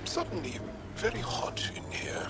suddenly very hot in here.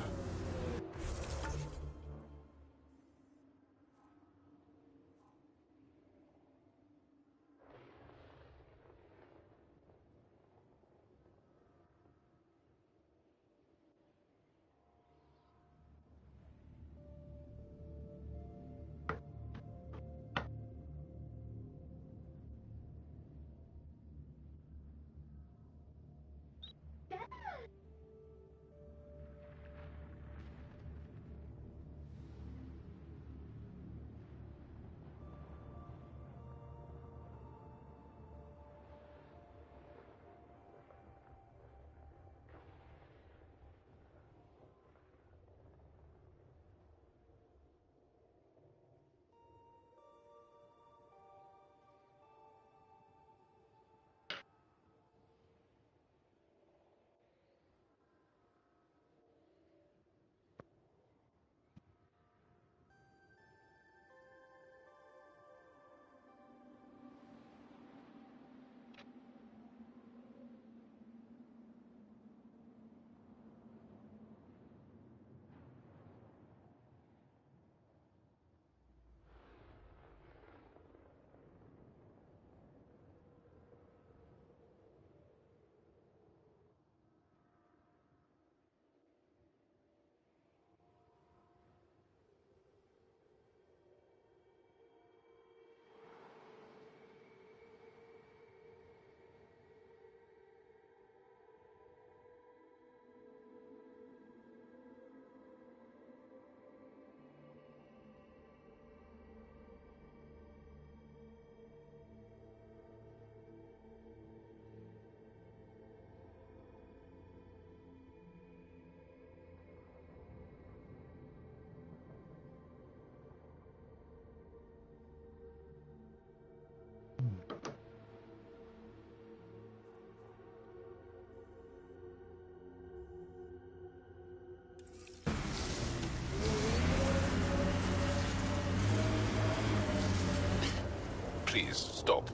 Please stop.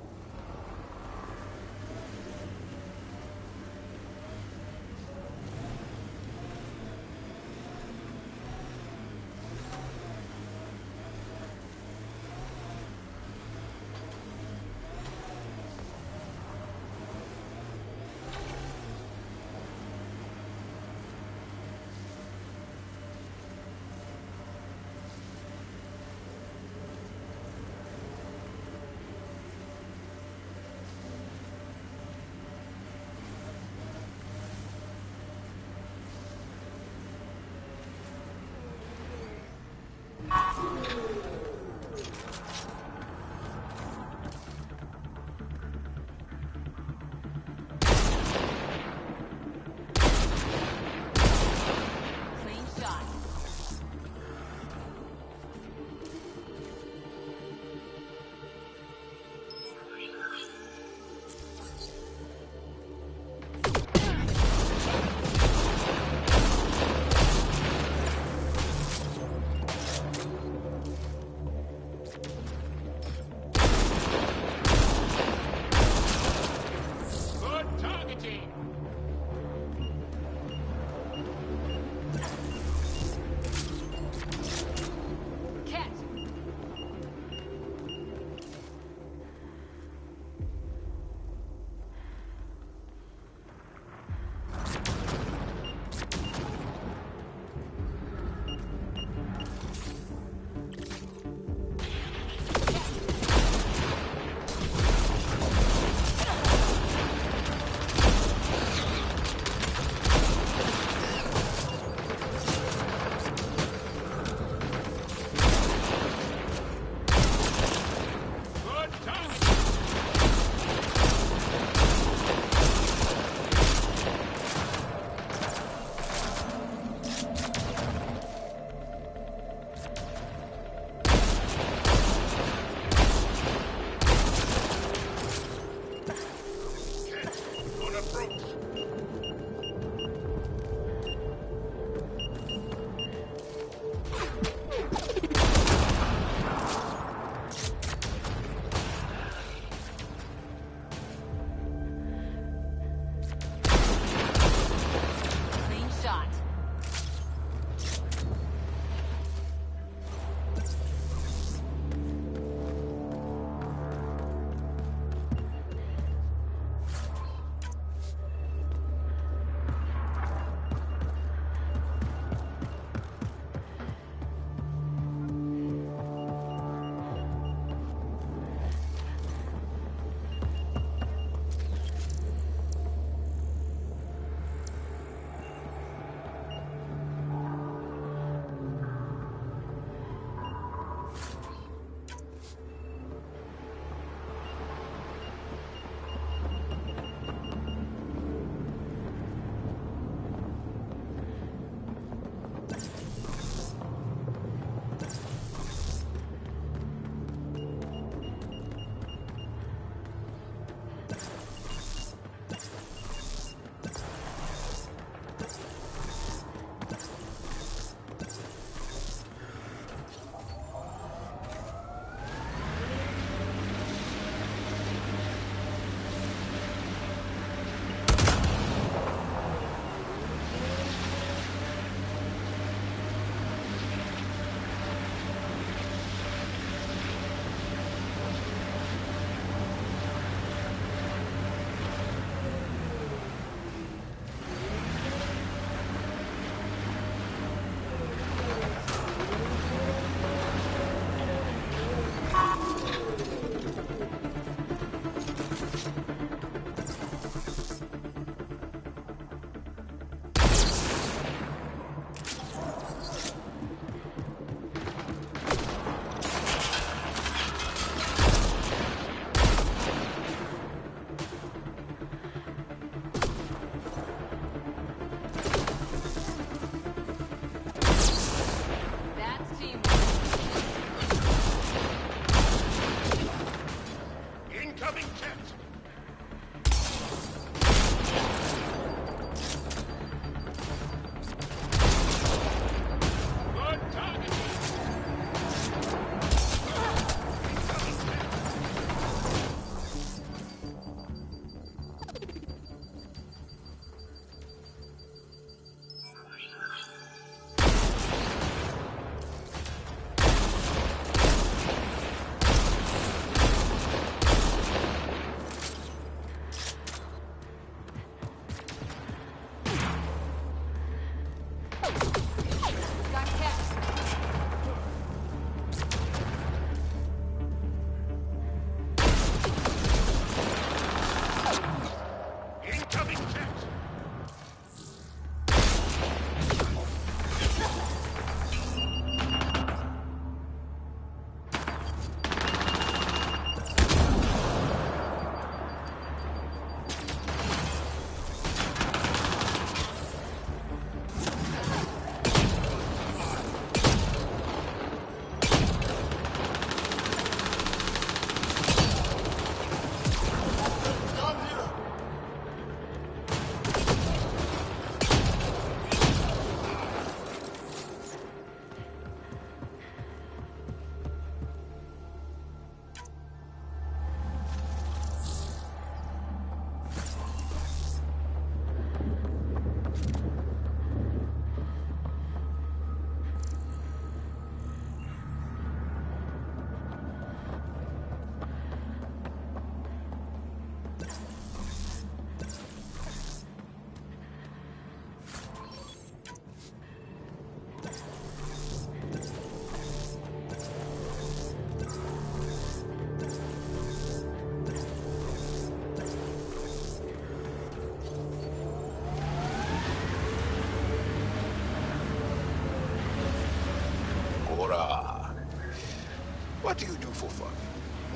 for fun.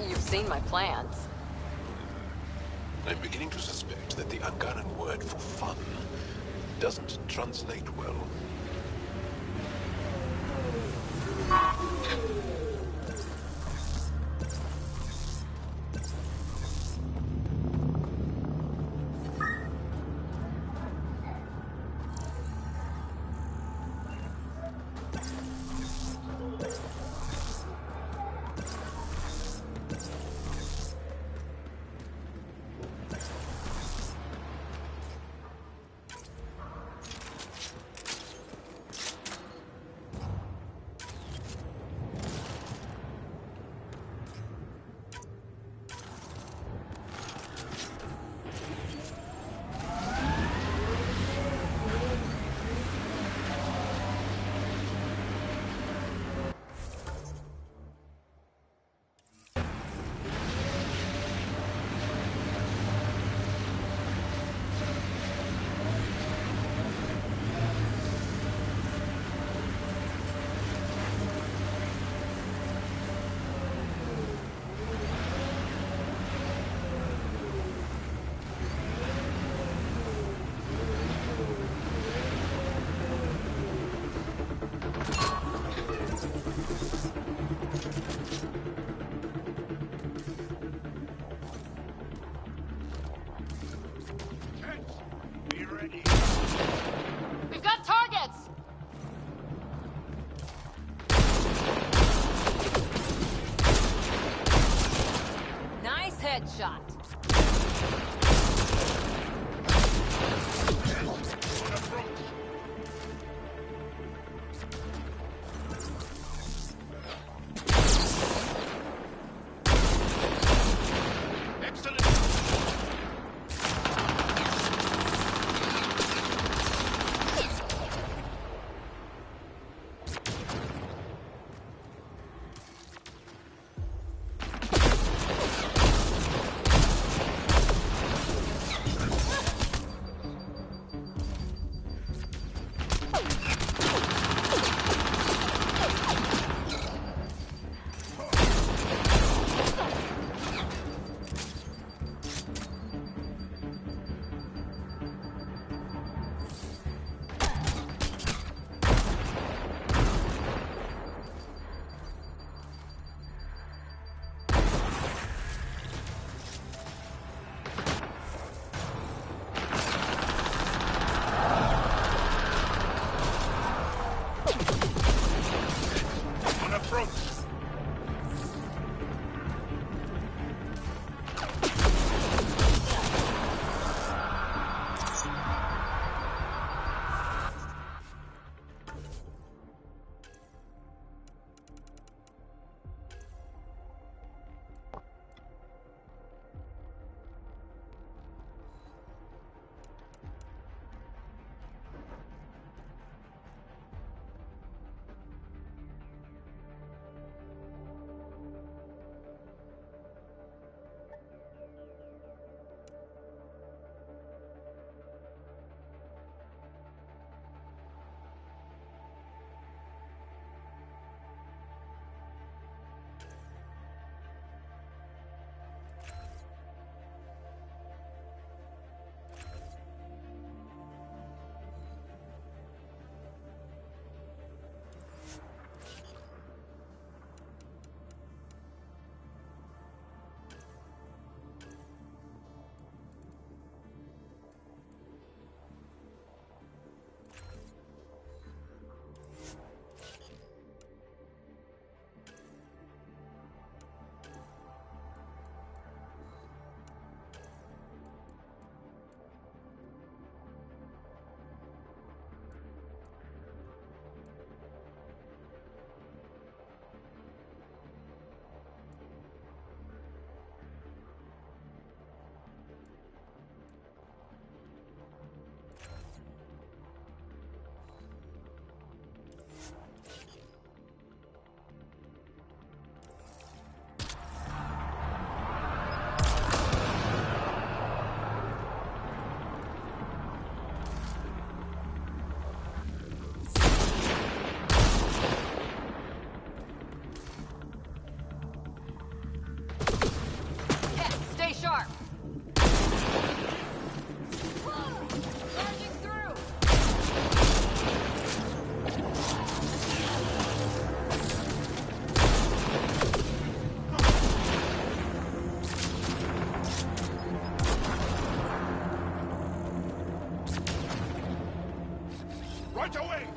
You've seen my plans. I'm beginning to suspect that the Angaran word for fun doesn't translate well. We've got targets! Nice headshot. Right away!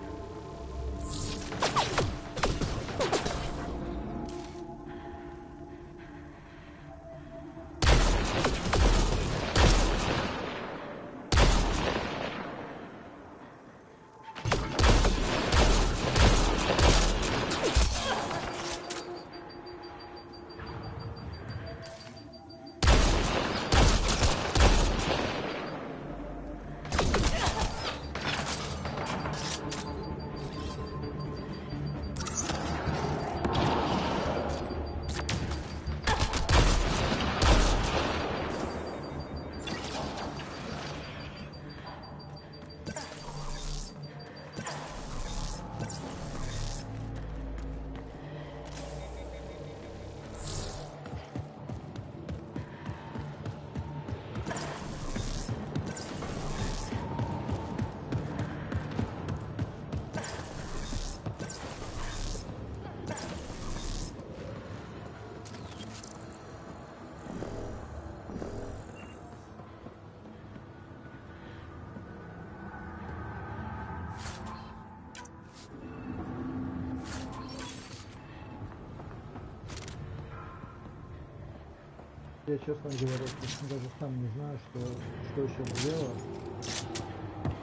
Я, честно говоря, даже сам не знаю, что еще делать.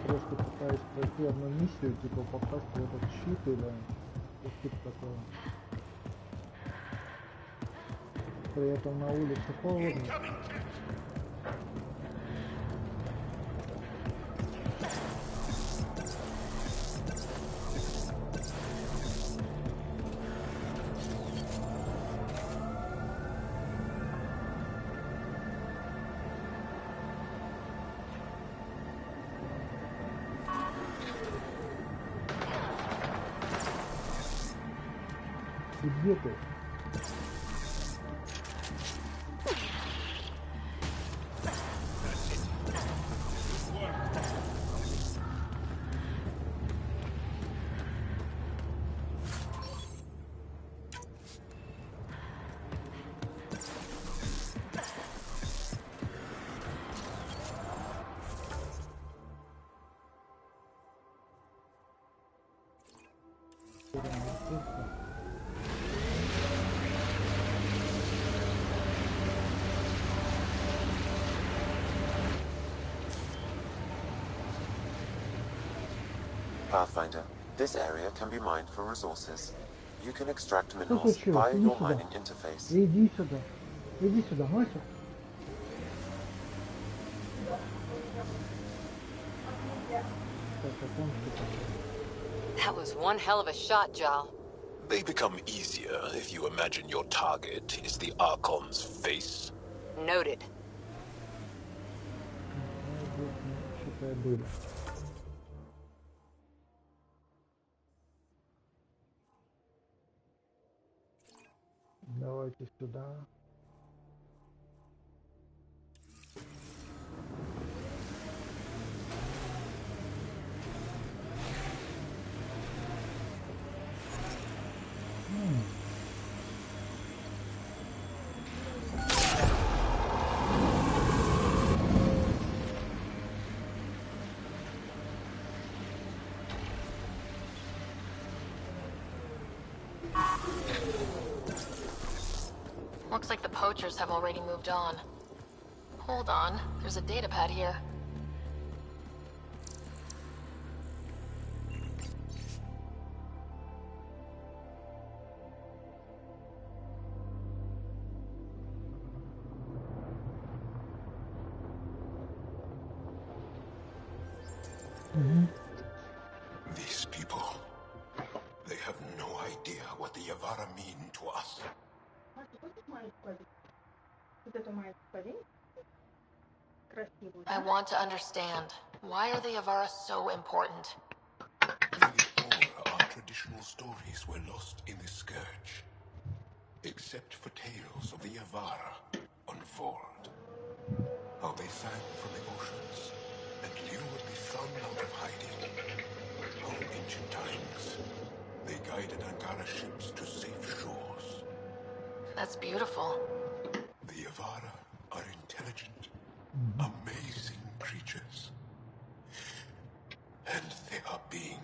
Просто пытаюсь пройти одну миссию, типа попасть в этот щит или что-то такое. При этом на улице холодно. Где ты? Pathfinder, this area can be mined for resources. You can extract Что minerals случилось? via Иди your сюда. mining interface. Иди сюда. Иди сюда, мальчик. That was one hell of a shot, Jal. They become easier if you imagine your target is the Archon's face. Noted. Что-то было. Давайте сюда. Looks like the poachers have already moved on. Hold on, there's a datapad here. These people, they have no idea what the Yavara mean to us. I want to understand. Why are the Yavara so important? Nearly all our traditional stories were lost in the Scourge. Except for tales of the Yavara unfold. How they sang from the oceans and lured the sun out of hiding. How in ancient times they guided Angara ships to safe shores. That's beautiful. The Yavara are intelligent, amazing creatures. And they are being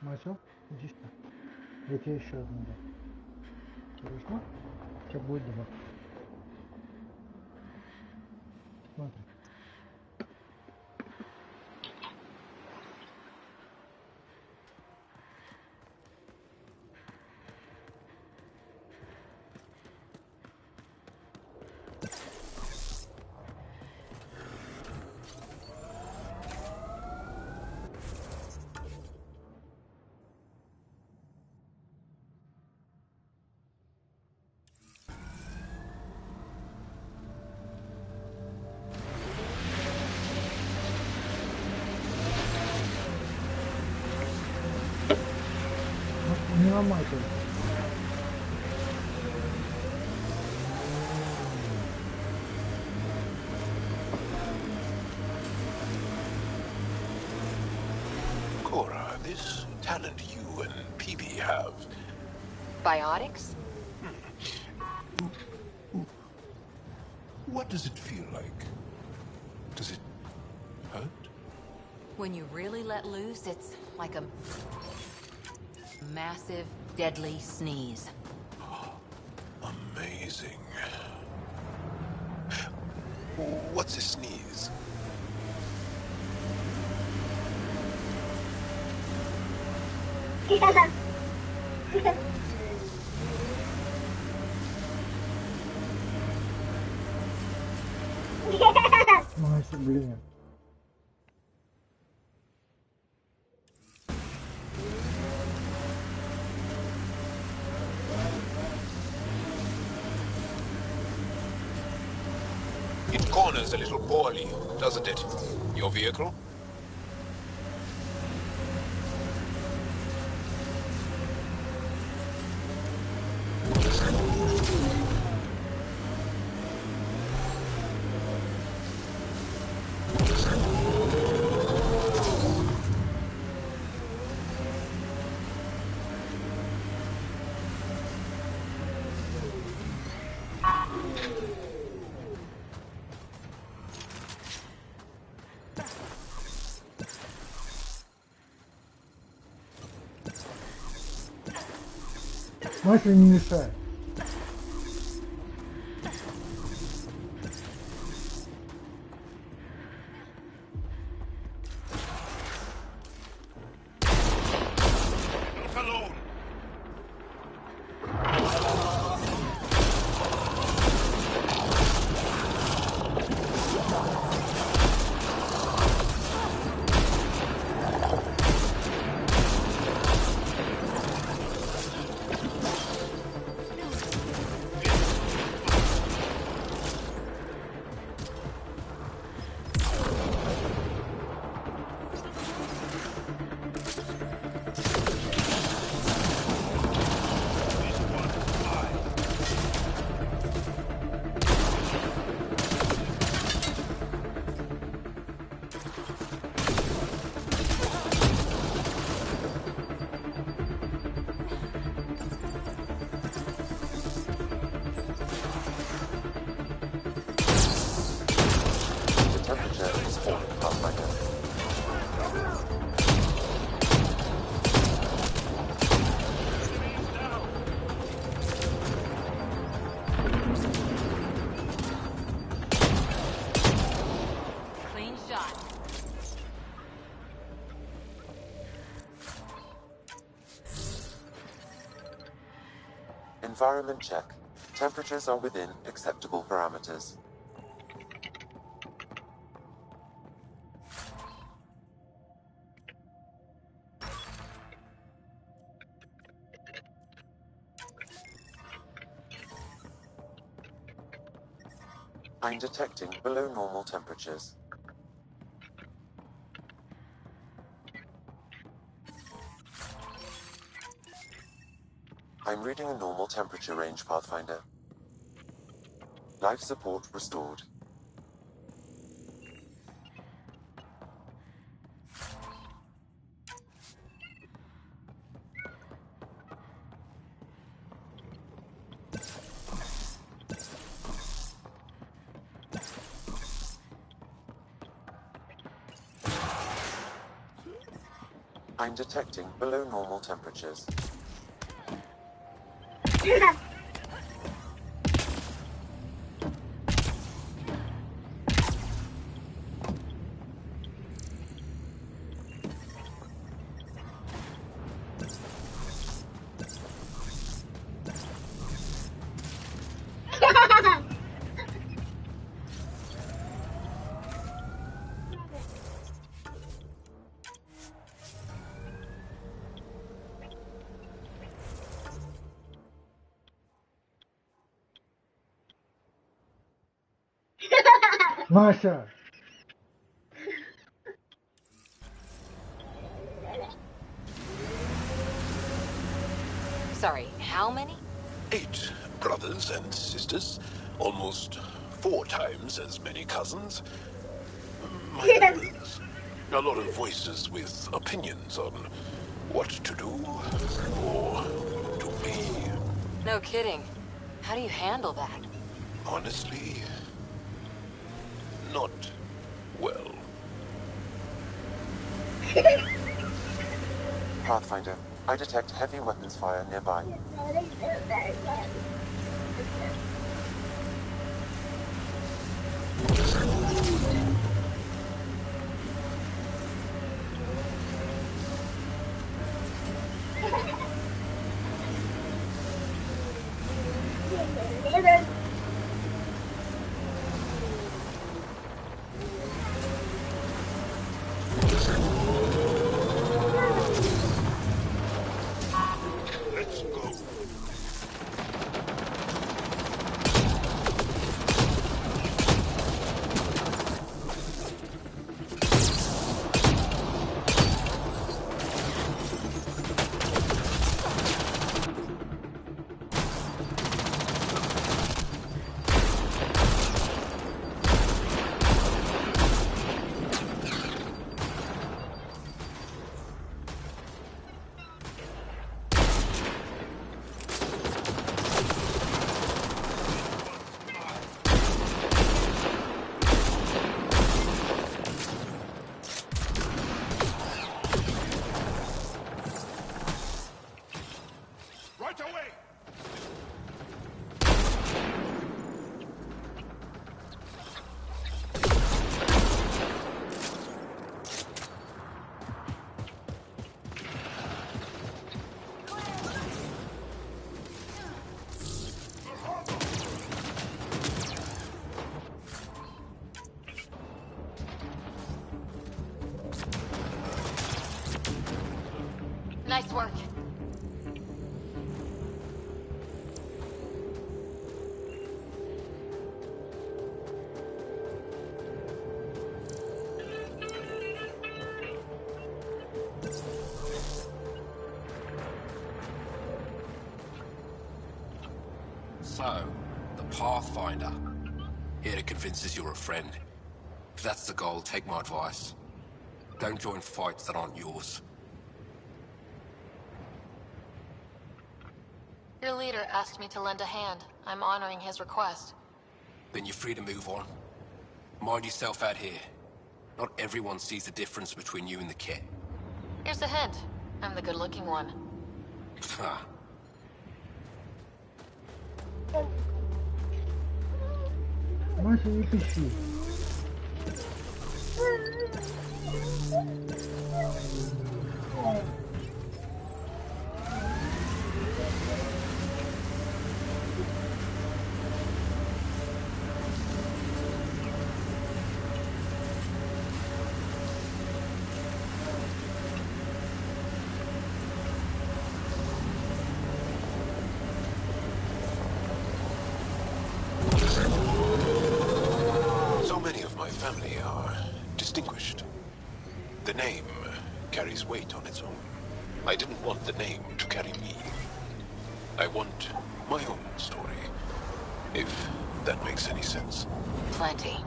Начал? Иди сюда. Я тебе еще одну дам. Хорошо? У тебя будет два. Смотри. Не ломай только. Cora, this talent you and PB have. Biotics? What does it feel like? Does it hurt? When you really let loose, it's like a massive, deadly sneeze. Amazing. What's a sneeze? Мася, блин. It corners a little poorly, doesn't it? Your vehicle? Мася, не мешай. Alone! Temperature is falling, Pathfinder. Clean shot. Environment check. Temperatures are within acceptable parameters. I'm detecting below normal temperatures. I'm reading a normal temperature range, Pathfinder. Life support restored. I'm detecting below normal temperatures. Masha! Sorry, how many? 8 brothers and sisters, almost 4 times as many cousins. My neighbors. A lot of voices with opinions on what to do or to be. No kidding. How do you handle that? Honestly, not well. Pathfinder, I detect heavy weapons fire nearby. Let's go. Right away! Nice work. So, the Pathfinder. Here to convince us you're a friend. If that's the goal, take my advice. Don't join fights that aren't yours. Your leader asked me to lend a hand. I'm honoring his request. Then you're free to move on. Mind yourself out here. Not everyone sees the difference between you and the kit. Here's a hint. I'm the good-looking one. Ha. Masha, не пищи. So many of my family are distinguished. The name carries weight on its own. I didn't want the name to carry me. I want my own story, if that makes any sense. Plenty.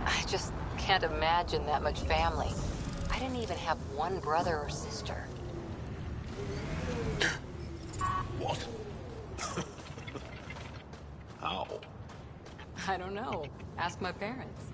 I just can't imagine that much family. I didn't even have one brother or sister. What? How? I don't know. Ask my parents.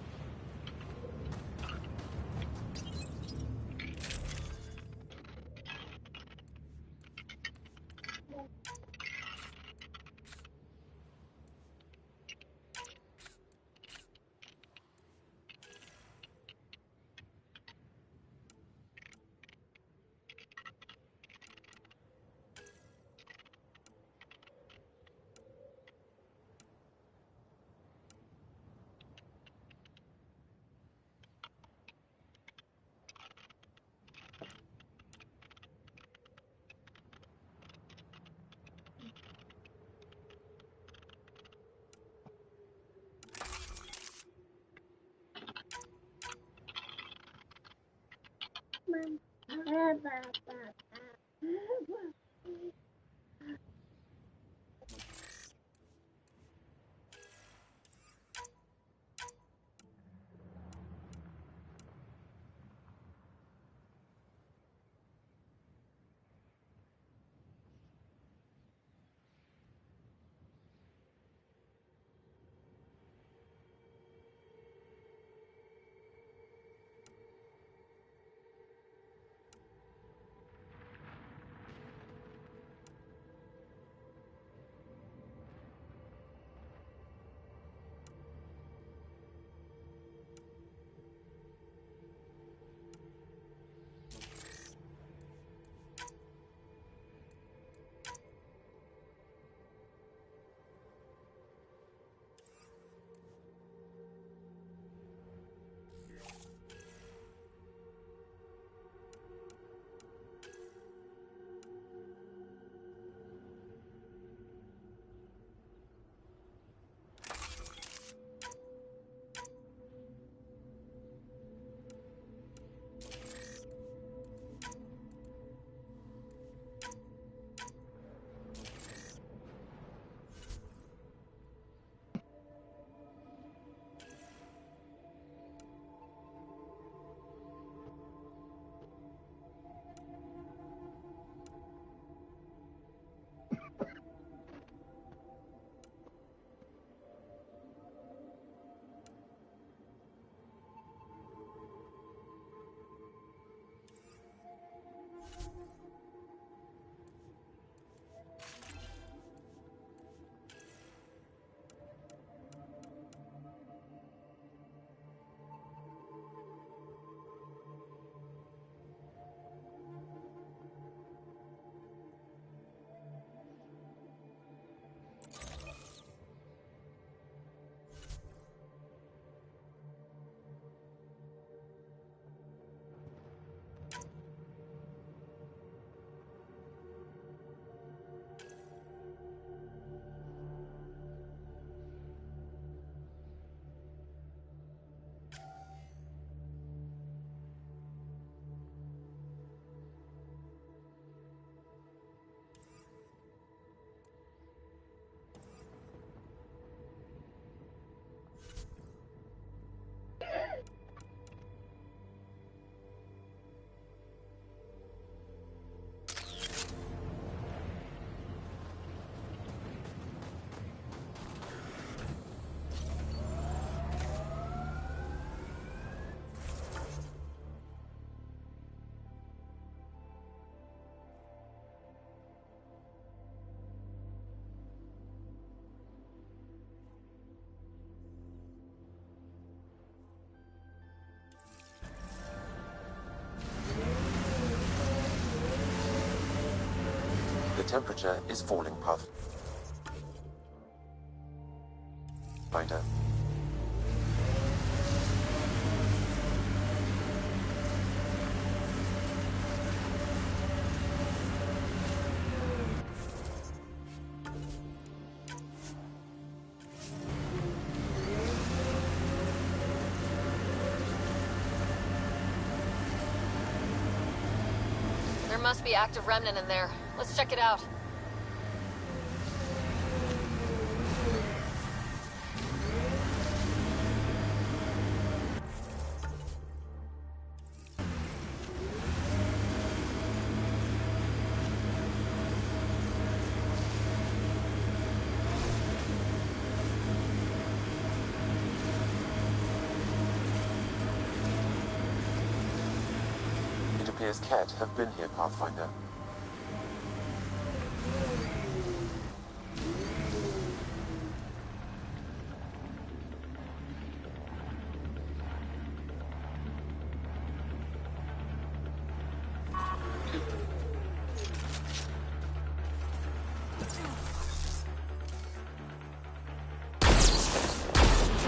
The temperature is falling, Pathfinder. There must be active remnant in there. Let's check it out. It appears Ket have been here, Pathfinder.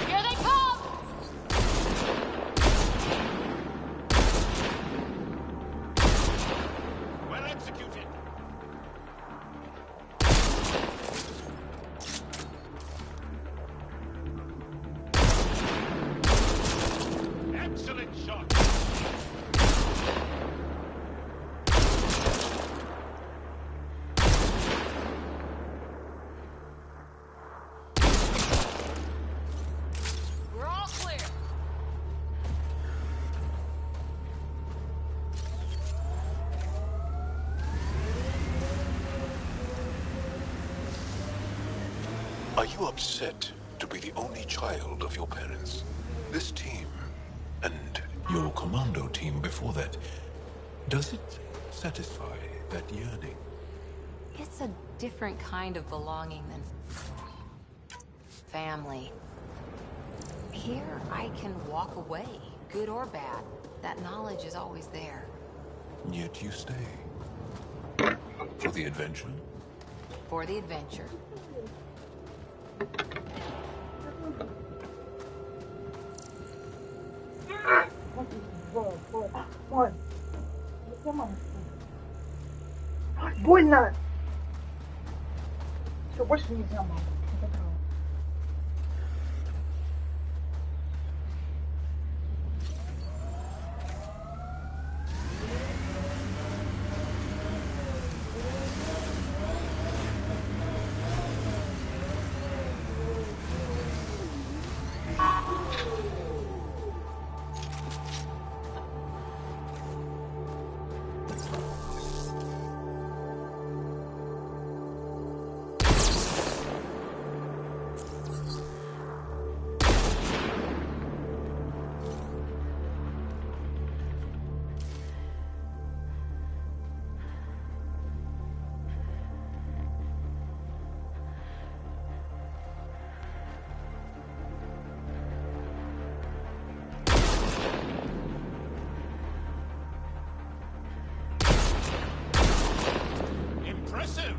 Here they come! Well, let's Are you upset to be the only child of your parents? This team, and your commando team before that, does it satisfy that yearning? It's a different kind of belonging than family. Here, I can walk away, good or bad. That knowledge is always there. Yet you stay. For the adventure? For the adventure. Больно! Все, больше нельзя, мама. Impressive!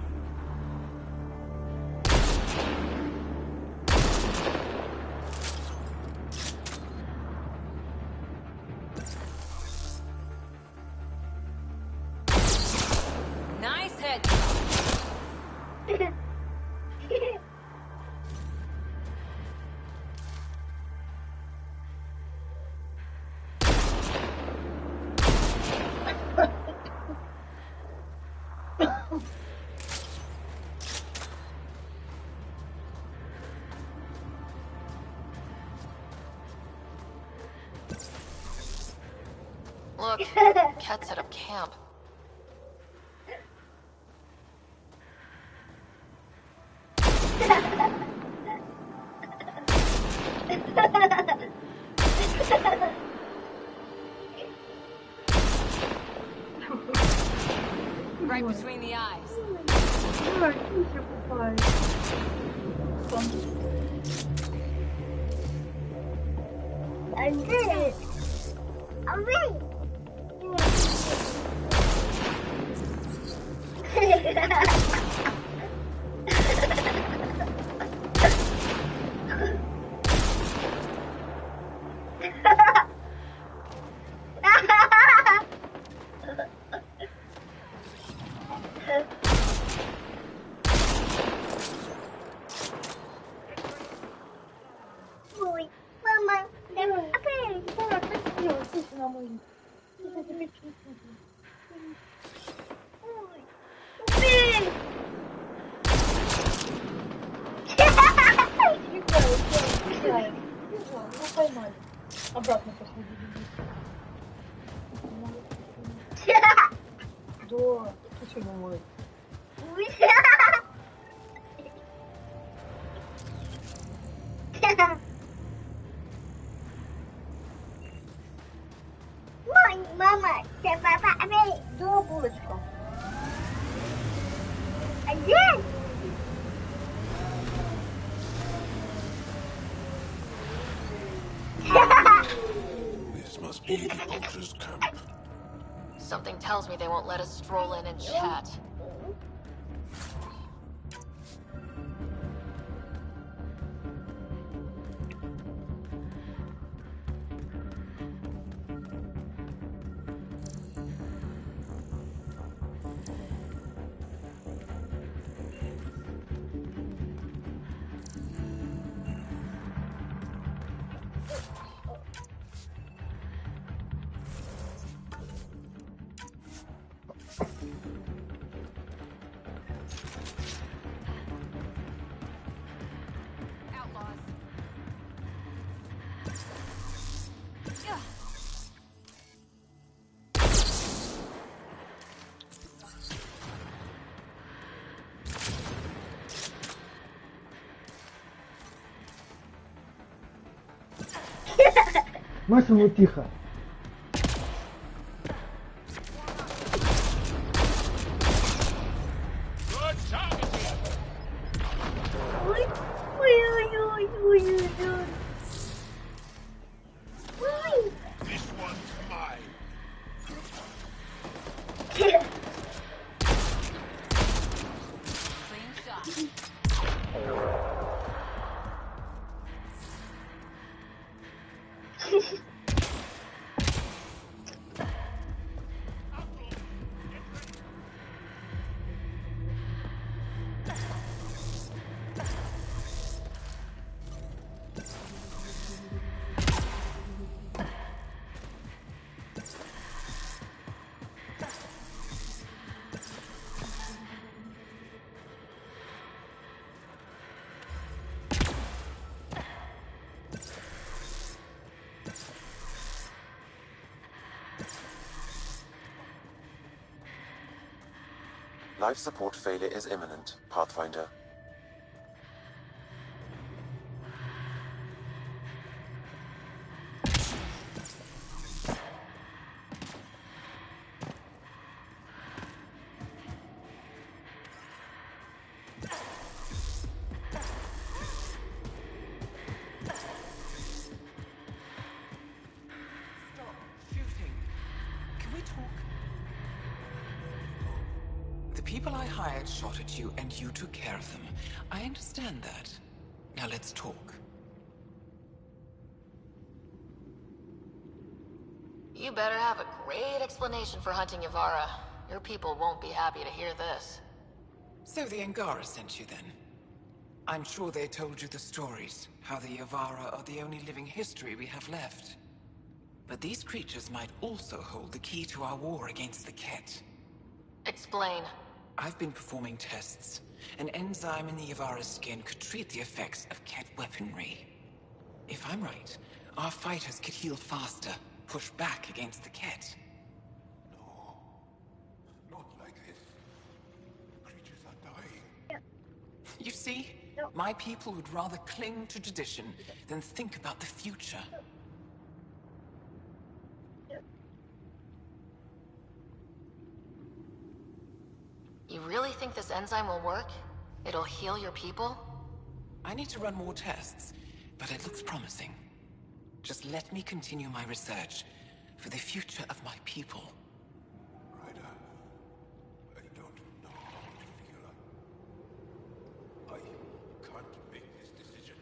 Nice head. Look, Cat set up camp. Right between the eyes. I did it! Alright! Ой, мама, да, какая была красивая, слушай, на мой. Я тебя чувствую. Ой, блин! Ну поймали. Обратно пошли. Да, ты что думаешь? Мама, ты папа, да, булочка. Один. This must be the Ultra's camp. Something tells me they won't let us stroll in and chat. Максим, ну тихо. Ой, ой-ой-ой-ой-ой-ой. Ой. This one's mine. Clean shot. Life support failure is imminent, Pathfinder. Stop shooting. Can we talk? The people I hired shot at you, and you took care of them. I understand that. Now let's talk. You better have a great explanation for hunting Yavara. Your people won't be happy to hear this. So the Angara sent you then? I'm sure they told you the stories, how the Yavara are the only living history we have left. But these creatures might also hold the key to our war against the Ket. Explain. I've been performing tests. An enzyme in the Yavara's skin could treat the effects of Ket weaponry. If I'm right, our fighters could heal faster, push back against the Ket. No. Not like this. The creatures are dying. You see, No. my people would rather cling to tradition than think about the future. You really think this enzyme will work? It'll heal your people? I need to run more tests, but it looks promising. Just let me continue my research for the future of my people. Ryder, I don't know how to feel. I can't make this decision.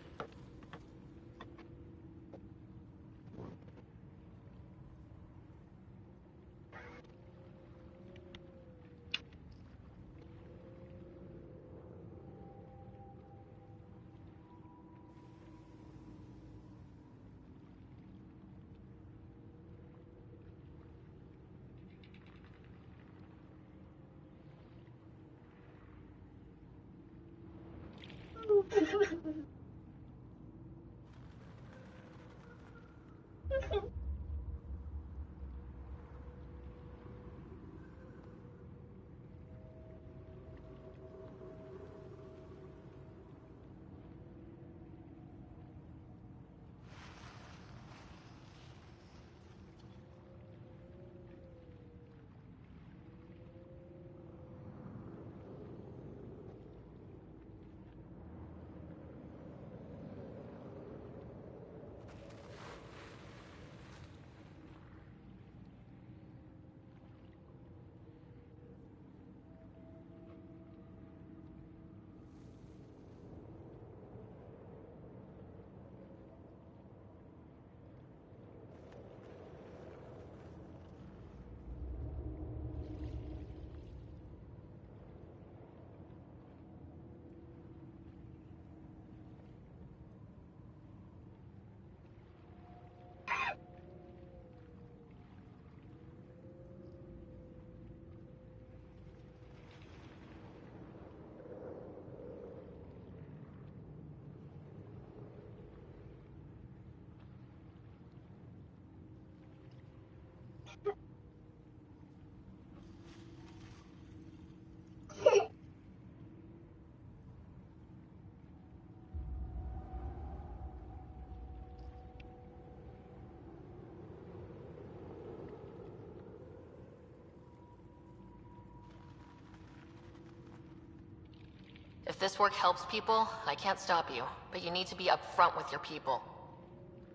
If this work helps people, I can't stop you. But you need to be upfront with your people.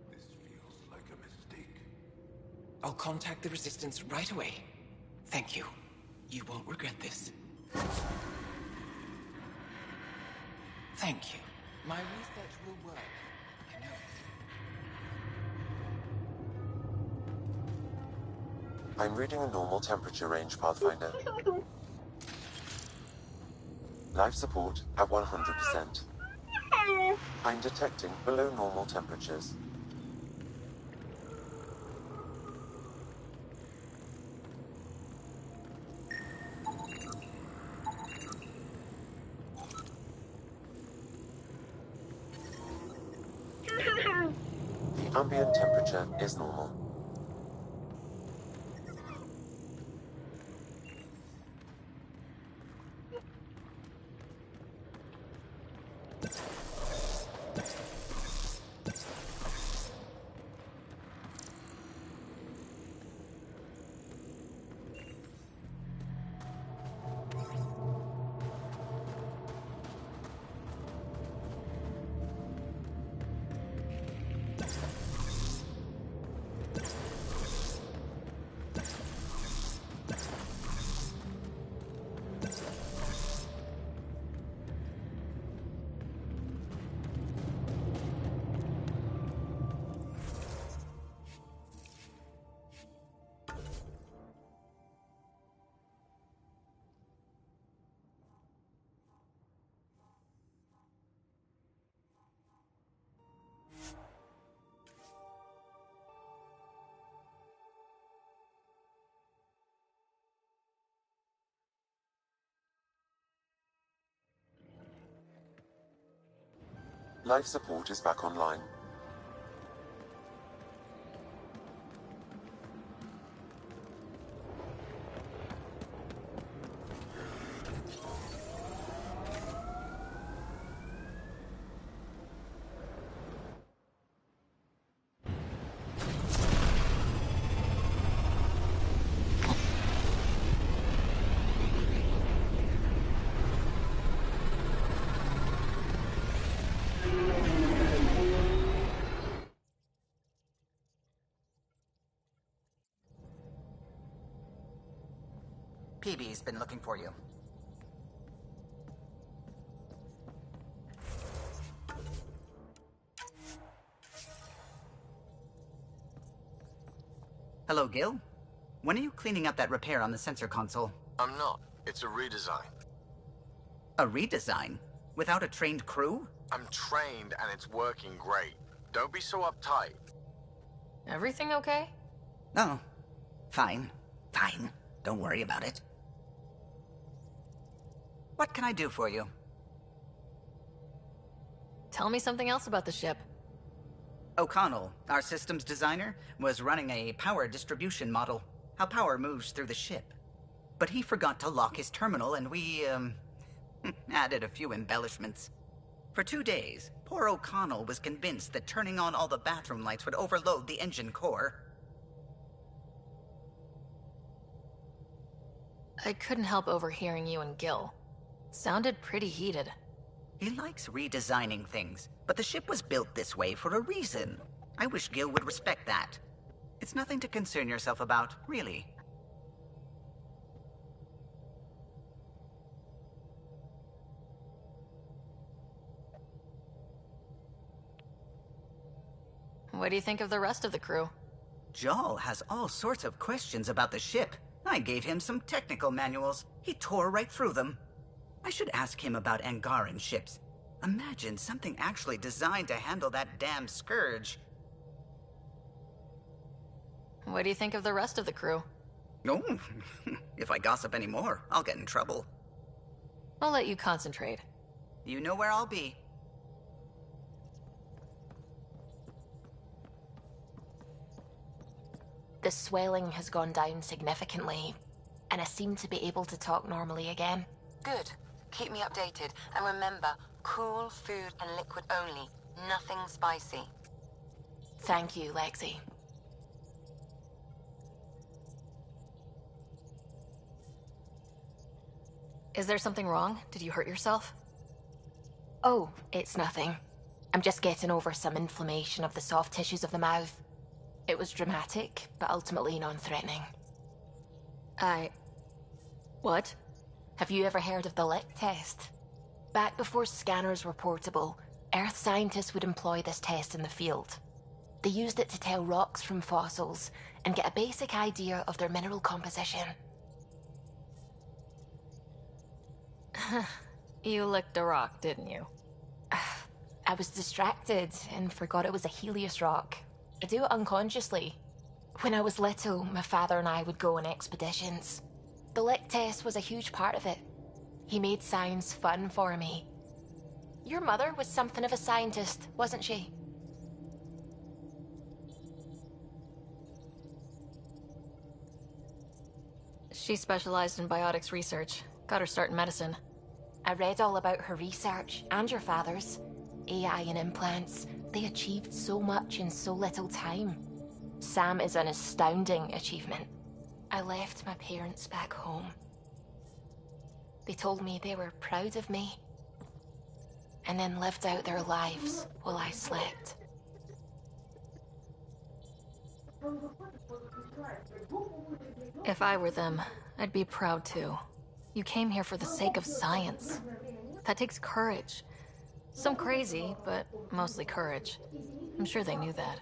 This feels like a mistake. I'll contact the Resistance right away. Thank you. You won't regret this. Thank you. My research will work. I know it. I'm reading a normal temperature range, Pathfinder. Life support at 100%. I'm detecting below normal temperatures. The ambient temperature is normal. Life support is back online. PB's been looking for you. Hello, Gil. When are you cleaning up that repair on the sensor console? I'm not. It's a redesign. A redesign? Without a trained crew? I'm trained and it's working great. Don't be so uptight. Everything okay? Oh, fine. Fine. Don't worry about it. What can I do for you? Tell me something else about the ship. O'Connell, our systems designer, was running a power distribution model, how power moves through the ship. But he forgot to lock his terminal and we, added a few embellishments. For 2 days, poor O'Connell was convinced that turning on all the bathroom lights would overload the engine core. I couldn't help overhearing you and Gil. Sounded pretty heated. He likes redesigning things, but the ship was built this way for a reason. I wish Gil would respect that. It's nothing to concern yourself about, really. What do you think of the rest of the crew? Jal has all sorts of questions about the ship. I gave him some technical manuals. He tore right through them. I should ask him about Angaran ships. Imagine something actually designed to handle that damn scourge. What do you think of the rest of the crew? Oh, if I gossip anymore, I'll get in trouble. I'll let you concentrate. You know where I'll be. The swelling has gone down significantly, and I seem to be able to talk normally again. Good. Keep me updated. And remember, cool food and liquid only. Nothing spicy. Thank you, Lexi. Is there something wrong? Did you hurt yourself? Oh, it's nothing. I'm just getting over some inflammation of the soft tissues of the mouth. It was dramatic, but ultimately non-threatening. What? Have you ever heard of the lick test? Back before scanners were portable, Earth scientists would employ this test in the field. They used it to tell rocks from fossils and get a basic idea of their mineral composition. You licked a rock, didn't you? I was distracted and forgot it was a Helios rock. I do it unconsciously. When I was little, my father and I would go on expeditions. The lick test was a huge part of it. He made science fun for me. Your mother was something of a scientist, wasn't she? She specialized in biotics research. Got her start in medicine. I read all about her research, and your father's. AI and implants. They achieved so much in so little time. Sam is an astounding achievement. I left my parents back home. They told me they were proud of me, and then lived out their lives while I slept. If I were them, I'd be proud too. You came here for the sake of science. That takes courage. Some crazy, but mostly courage. I'm sure they knew that.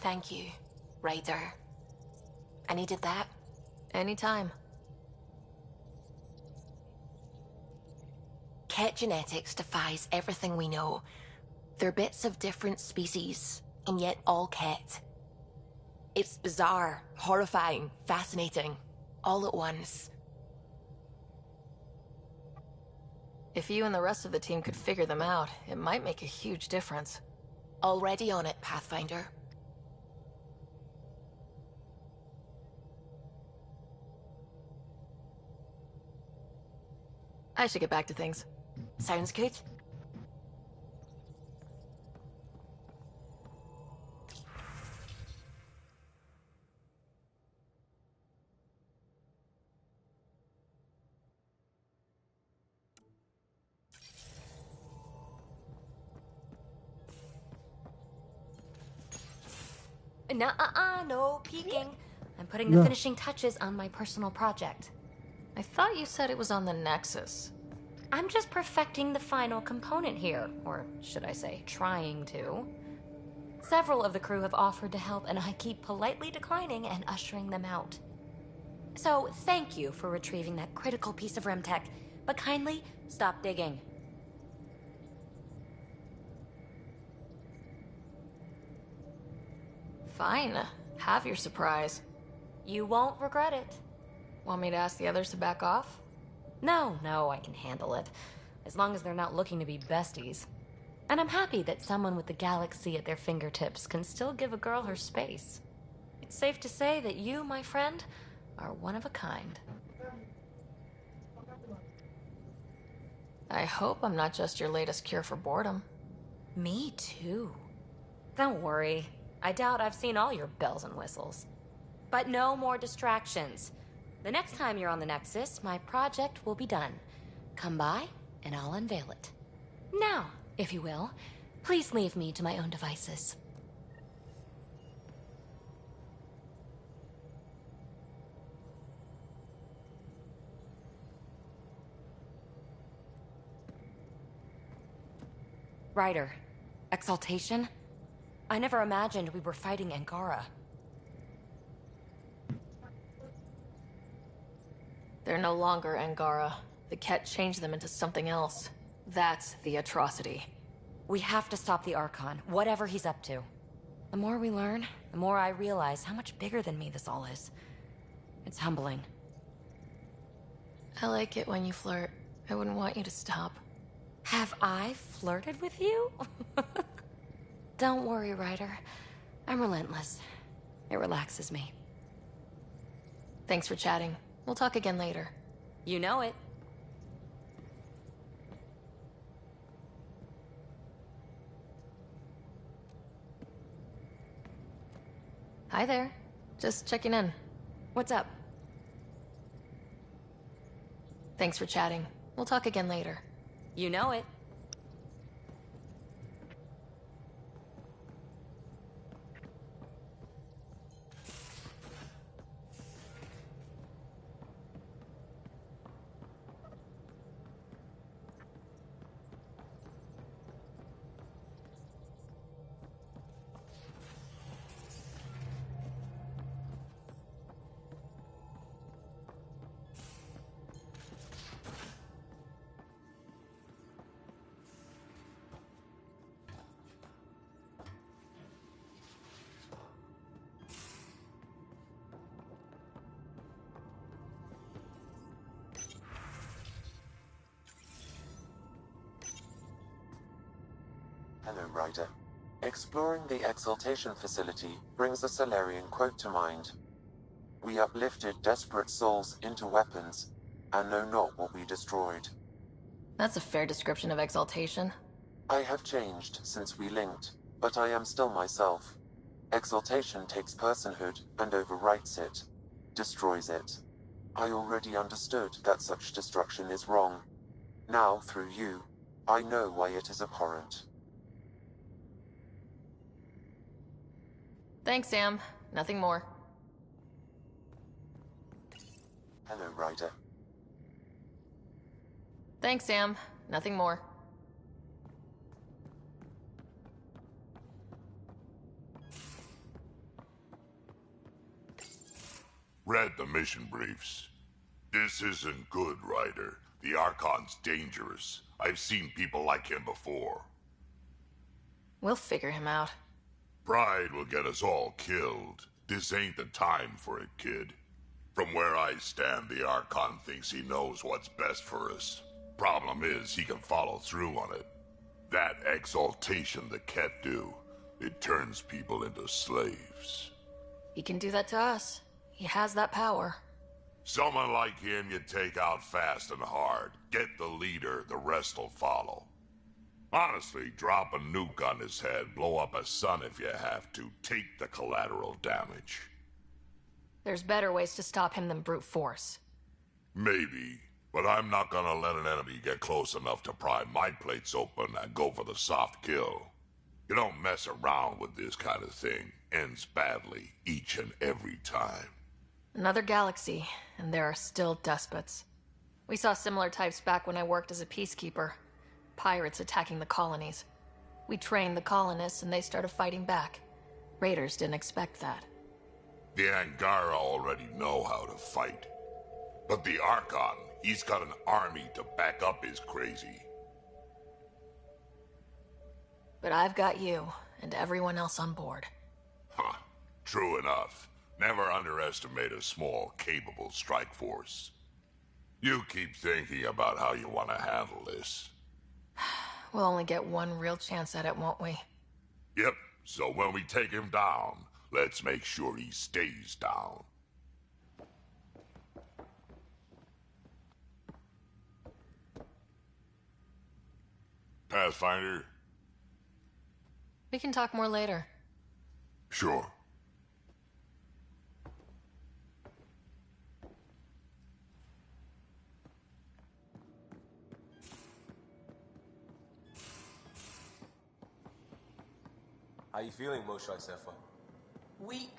Thank you, Ryder. I needed that. Anytime. Ket genetics defies everything we know. They're bits of different species, and yet all Ket. It's bizarre, horrifying, fascinating, all at once. If you and the rest of the team could figure them out, it might make a huge difference. Already on it, Pathfinder. I should get back to things. Sounds good. No peeking. I'm putting the finishing touches on my personal project. I thought you said it was on the Nexus. I'm just perfecting the final component here, or should I say, trying to. Several of the crew have offered to help, and I keep politely declining and ushering them out. So, thank you for retrieving that critical piece of Remtech, but kindly stop digging. Fine. Have your surprise. You won't regret it. Want me to ask the others to back off? No, I can handle it. As long as they're not looking to be besties. And I'm happy that someone with the galaxy at their fingertips can still give a girl her space. It's safe to say that you, my friend, are one of a kind. I hope I'm not just your latest cure for boredom. Me too. Don't worry. I doubt I've seen all your bells and whistles. But no more distractions. The next time you're on the Nexus, my project will be done. Come by, and I'll unveil it. Now, if you will, please leave me to my own devices. Ryder, Exaltation? I never imagined we were fighting Angara. They're no longer Angara. The Ket changed them into something else. That's the atrocity. We have to stop the Archon, whatever he's up to. The more we learn, the more I realize how much bigger than me this all is. It's humbling. I like it when you flirt. I wouldn't want you to stop. Have I flirted with you? Don't worry, Ryder. I'm relentless. It relaxes me. Thanks for chatting. We'll talk again later. You know it. Hi there. Just checking in. What's up? Thanks for chatting. We'll talk again later. You know it. Hello, Ryder. Exploring the Exaltation facility brings a Solarian quote to mind. We uplifted desperate souls into weapons, and know not what we destroyed. That's a fair description of Exaltation. I have changed since we linked, but I am still myself. Exaltation takes personhood and overwrites it, destroys it. I already understood that such destruction is wrong. Now, through you, I know why it is abhorrent. Thanks, Sam. Nothing more. Hello, Ryder. Thanks, Sam. Nothing more. Read the mission briefs. This isn't good, Ryder. The Archon's dangerous. I've seen people like him before. We'll figure him out. Pride will get us all killed. This ain't the time for it, kid. From where I stand, the Archon thinks he knows what's best for us. Problem is, he can follow through on it. That exaltation the Ket do, it turns people into slaves. He can do that to us. He has that power. Someone like him you take out fast and hard. Get the leader, the rest will follow. Honestly, drop a nuke on his head, blow up a sun if you have to. Take the collateral damage. There's better ways to stop him than brute force. Maybe, but I'm not gonna let an enemy get close enough to pry my plates open and go for the soft kill. You don't mess around with this kind of thing. Ends badly, each and every time. Another galaxy, and there are still despots. We saw similar types back when I worked as a peacekeeper. Pirates attacking the colonies. We trained the colonists and they started fighting back. Raiders didn't expect that. The Angara already know how to fight. But the Archon, he's got an army to back up his crazy. But I've got you, and everyone else on board. Huh. True enough. Never underestimate a small, capable strike force. You keep thinking about how you want to handle this. We'll only get one real chance at it, won't we? Yep, so when we take him down, let's make sure he stays down. Pathfinder? We can talk more later. Sure. How you feeling, Moshae Sefa? Weak.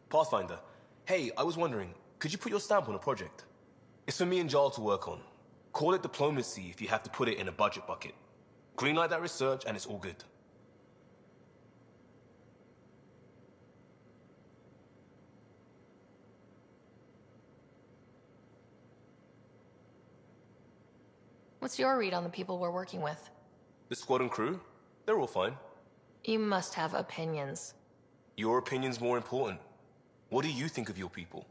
Pathfinder, hey, I was wondering, could you put your stamp on a project? It's for me and Jarl to work on. Call it diplomacy if you have to put it in a budget bucket. Greenlight that research and it's all good. What's your read on the people we're working with? The squad and crew? They're all fine. You must have opinions. Your opinion's more important. What do you think of your people?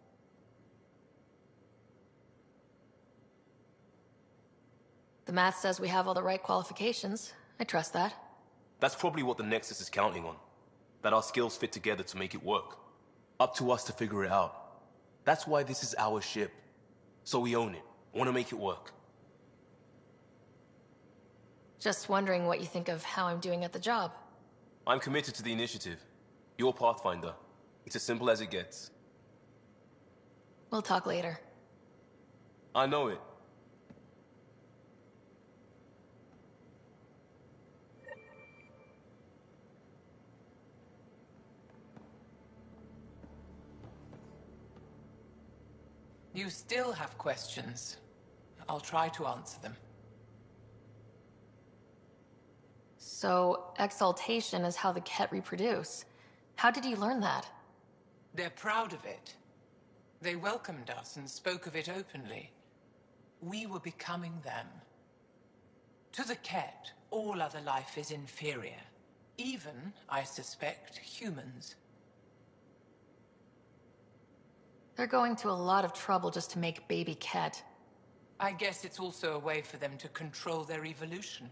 The math says we have all the right qualifications. I trust that. That's probably what the Nexus is counting on. That our skills fit together to make it work. Up to us to figure it out. That's why this is our ship. So we own it. Want to make it work. Just wondering what you think of how I'm doing at the job. I'm committed to the initiative. You're Pathfinder. It's as simple as it gets. We'll talk later. I know it. You still have questions. I'll try to answer them. So, exaltation is how the Ket reproduce. How did you learn that? They're proud of it. They welcomed us and spoke of it openly. We were becoming them. To the Ket, all other life is inferior. Even, I suspect, humans. They're going to a lot of trouble just to make baby Ket. I guess it's also a way for them to control their evolution.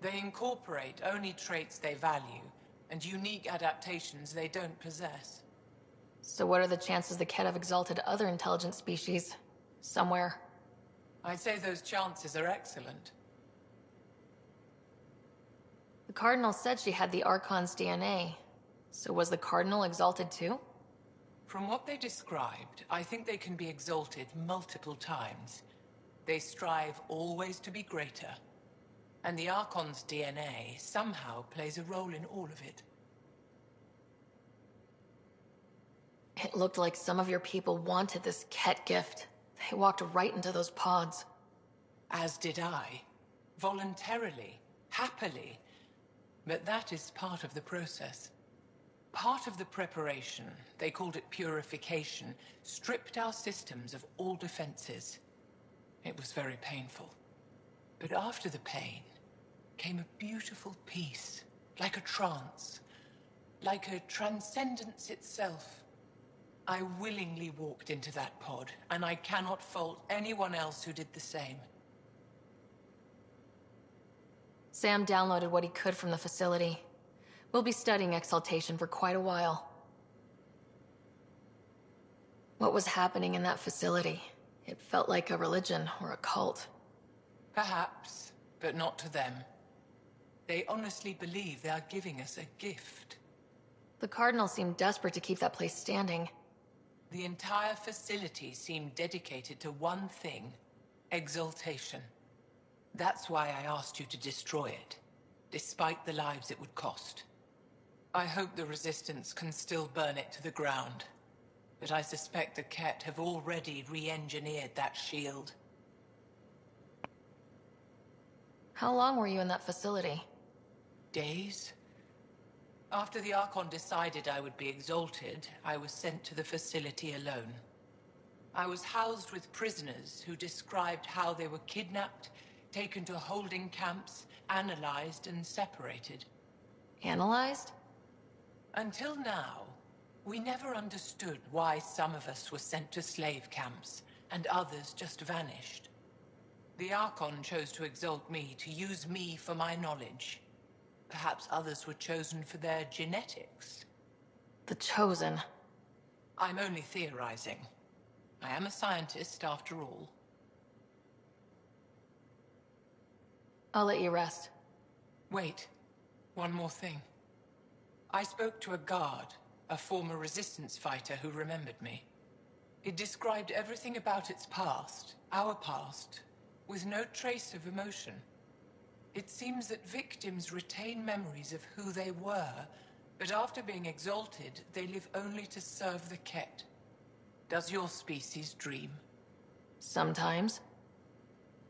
They incorporate only traits they value, and unique adaptations they don't possess. So what are the chances the Ket have exalted other intelligent species? Somewhere. I'd say those chances are excellent. The Cardinal said she had the Archon's DNA. So was the Cardinal exalted too? From what they described, I think they can be exalted multiple times. They strive always to be greater. And the Archon's DNA somehow plays a role in all of it. It looked like some of your people wanted this Ket gift. They walked right into those pods. As did I. Voluntarily. Happily. But that is part of the process. Part of the preparation, they called it purification, stripped our systems of all defenses. It was very painful. But after the pain came a beautiful peace, like a trance, like a transcendence itself. I willingly walked into that pod, and I cannot fault anyone else who did the same. Sam downloaded what he could from the facility. We'll be studying exaltation for quite a while. What was happening in that facility? It felt like a religion or a cult. Perhaps, but not to them. They honestly believe they are giving us a gift. The Cardinal seemed desperate to keep that place standing. The entire facility seemed dedicated to one thing: exaltation. That's why I asked you to destroy it, despite the lives it would cost. I hope the Resistance can still burn it to the ground, but I suspect the Ket have already re-engineered that shield. How long were you in that facility? Days? After the Archon decided I would be exalted, I was sent to the facility alone. I was housed with prisoners who described how they were kidnapped, taken to holding camps, analyzed and separated. Analyzed? Until now, we never understood why some of us were sent to slave camps and others just vanished. The Archon chose to exalt me, to use me for my knowledge. Perhaps others were chosen for their genetics. The Chosen. I'm only theorizing. I am a scientist, after all. I'll let you rest. Wait. One more thing. I spoke to a guard, a former Resistance fighter who remembered me. It described everything about its past, our past, with no trace of emotion. It seems that victims retain memories of who they were, but after being exalted, they live only to serve the Ket. Does your species dream? Sometimes.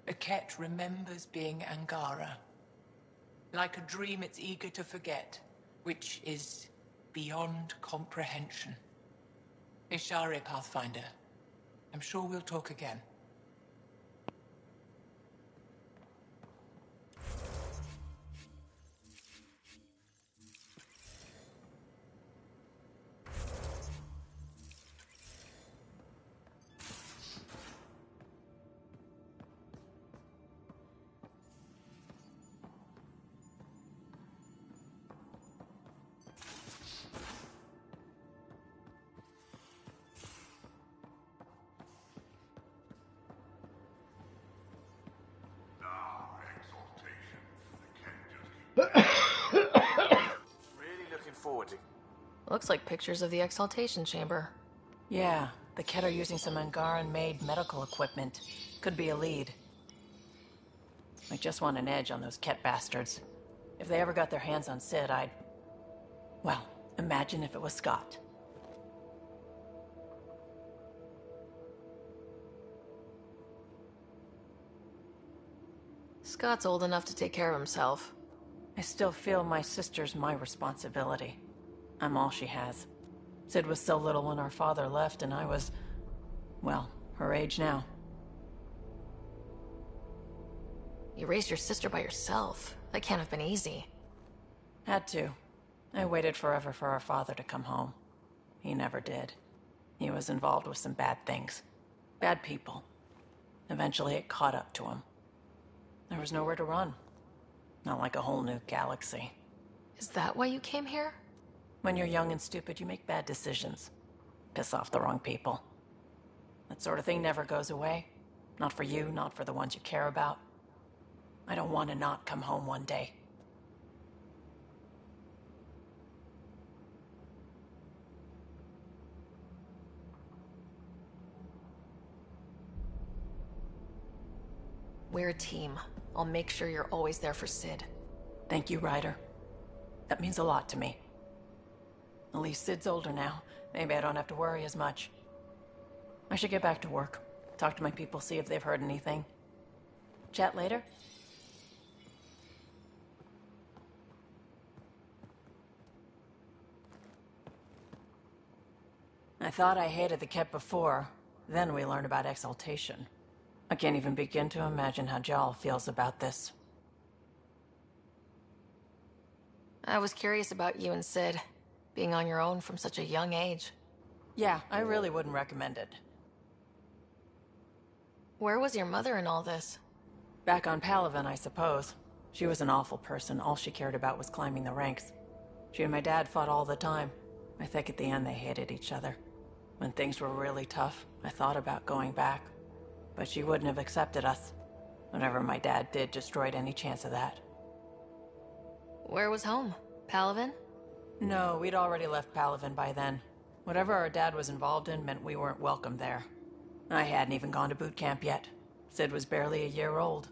A Ket remembers being Angara. Like a dream it's eager to forget, which is beyond comprehension. Ishare, Pathfinder. I'm sure we'll talk again. Really looking forward to... Looks like pictures of the exaltation chamber. Yeah, The Ket are using some Angaran-made medical equipment. Could be a lead. I just want an edge on those Ket bastards. If they ever got their hands on Sid, I'd... Well, imagine if it was Scott. Scott's old enough to take care of himself. I still feel my sister's my responsibility. I'm all she has. Sid was so little when our father left, and I was... well, her age now. You raised your sister by yourself. That can't have been easy. Had to. I waited forever for our father to come home. He never did. He was involved with some bad things. Bad people. Eventually it caught up to him. There was nowhere to run. Not like a whole new galaxy. Is that why you came here? When you're young and stupid, you make bad decisions. Piss off the wrong people. That sort of thing never goes away. Not for you, not for the ones you care about. I don't want to not come home one day. We're a team. I'll make sure you're always there for Sid. Thank you, Ryder. That means a lot to me. At least Sid's older now. Maybe I don't have to worry as much. I should get back to work. Talk to my people, see if they've heard anything. Chat later? I thought I hated the Ket before. Then we learned about exaltation. I can't even begin to imagine how Jal feels about this. I was curious about you and Sid, being on your own from such a young age. Yeah, I really wouldn't recommend it. Where was your mother in all this? Back on Palaven, I suppose. She was an awful person. All she cared about was climbing the ranks. She and my dad fought all the time. I think at the end they hated each other. When things were really tough, I thought about going back. But she wouldn't have accepted us. Whatever my dad did destroyed any chance of that. Where was home? Palaven? No, we'd already left Palaven by then. Whatever our dad was involved in meant we weren't welcome there. I hadn't even gone to boot camp yet. Sid was barely a year old.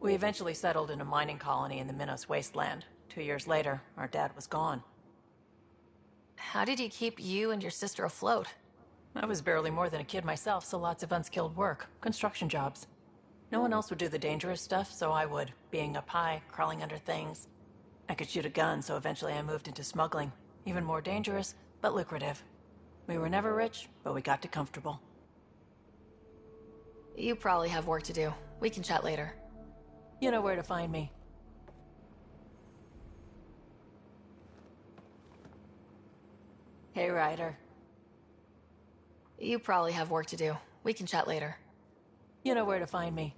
We eventually settled in a mining colony in the Minos wasteland. 2 years later, our dad was gone. How did he keep you and your sister afloat? I was barely more than a kid myself, so lots of unskilled work. Construction jobs. No one else would do the dangerous stuff, so I would. Being up high, crawling under things. I could shoot a gun, so eventually I moved into smuggling. Even more dangerous, but lucrative. We were never rich, but we got to comfortable. You probably have work to do. We can chat later. You know where to find me. Hey, Ryder. You probably have work to do. We can chat later. You know where to find me.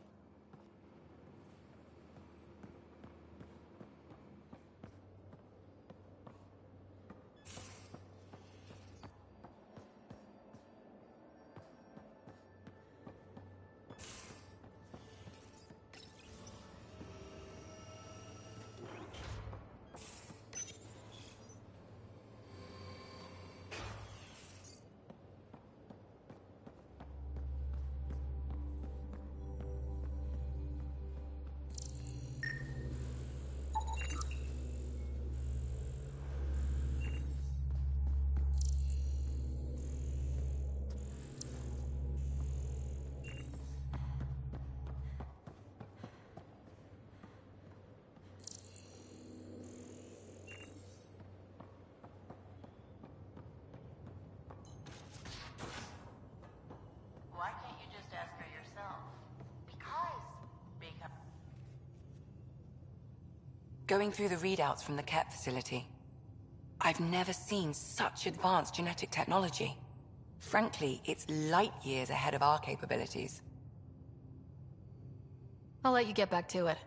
Going through the readouts from the Ket facility, I've never seen such advanced genetic technology. Frankly, it's light years ahead of our capabilities. I'll let you get back to it.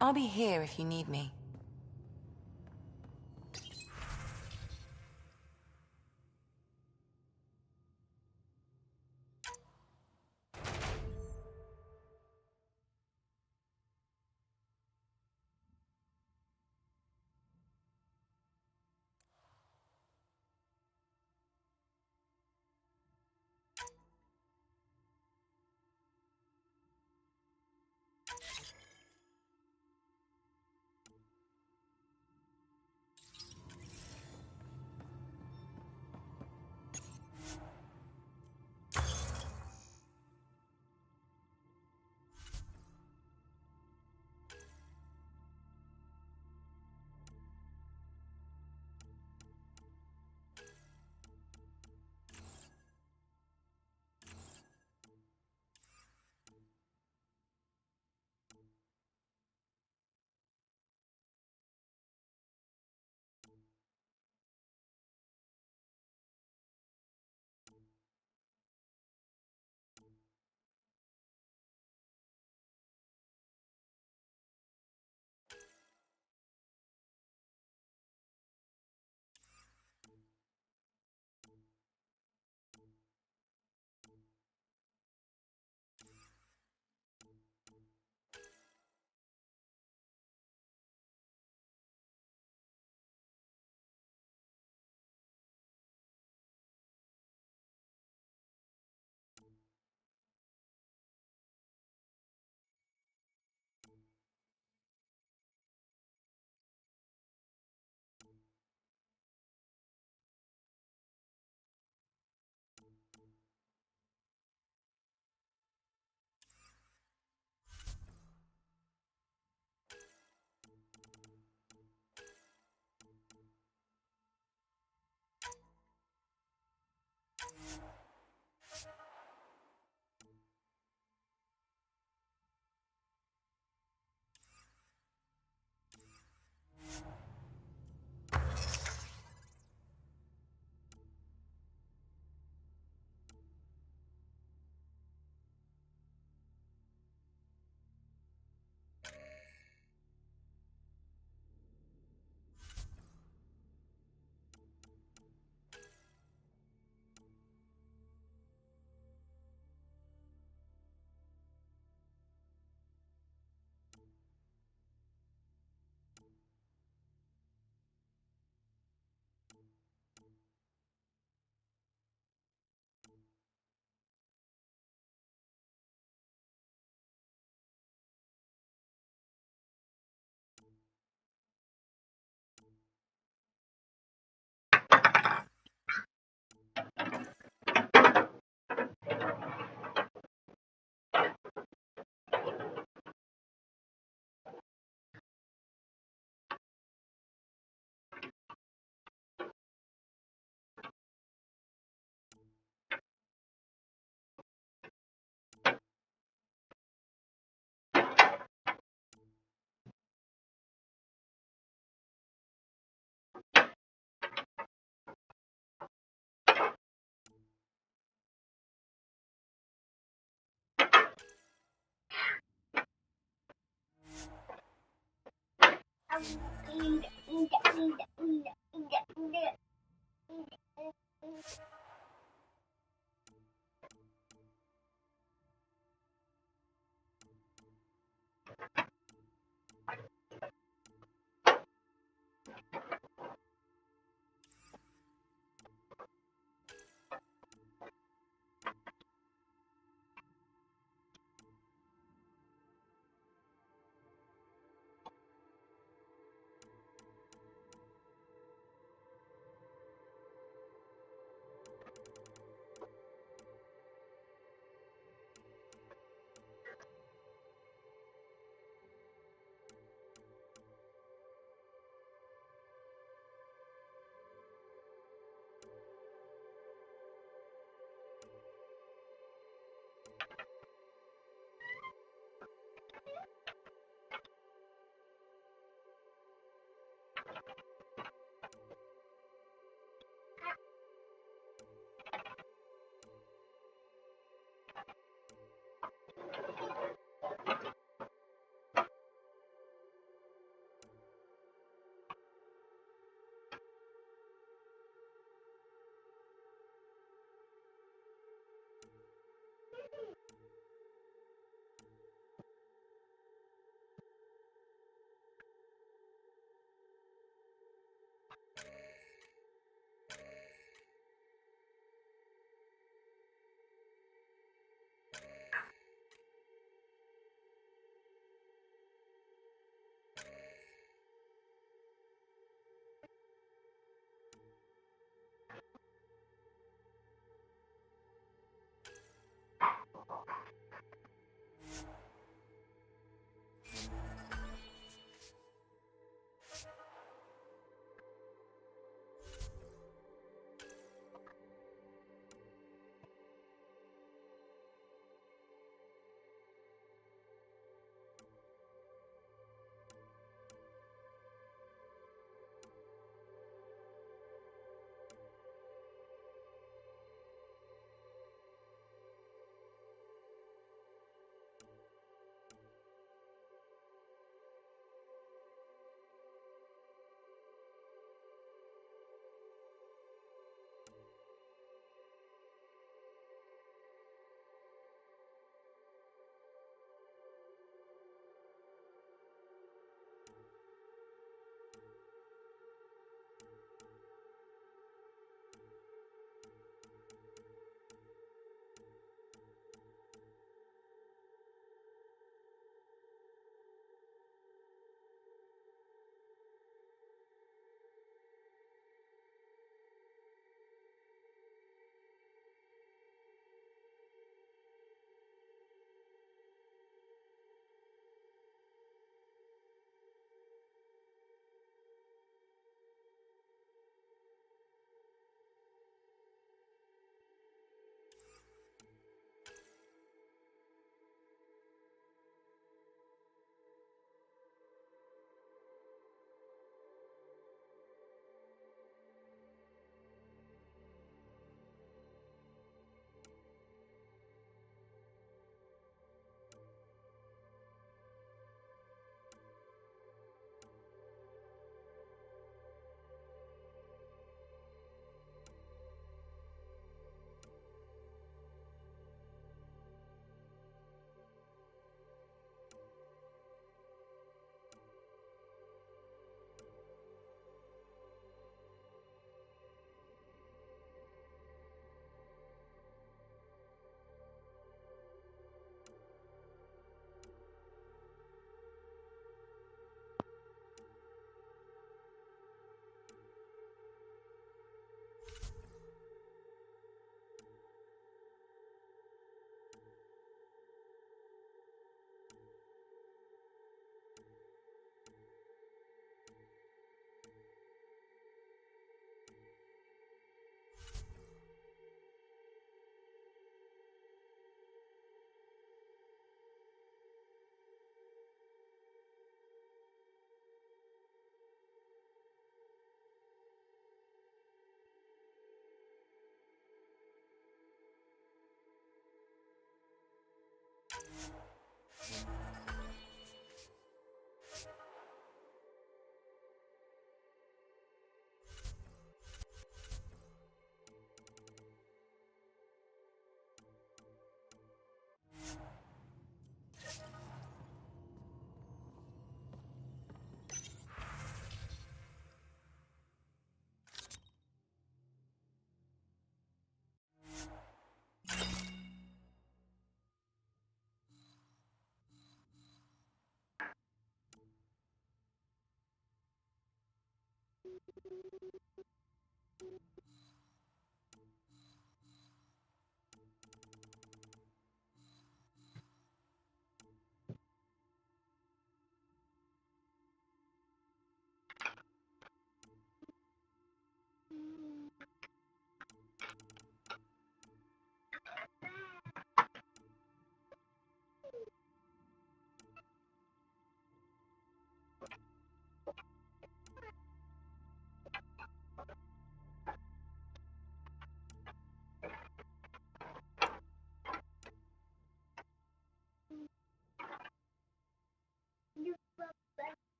I'll be here if you need me.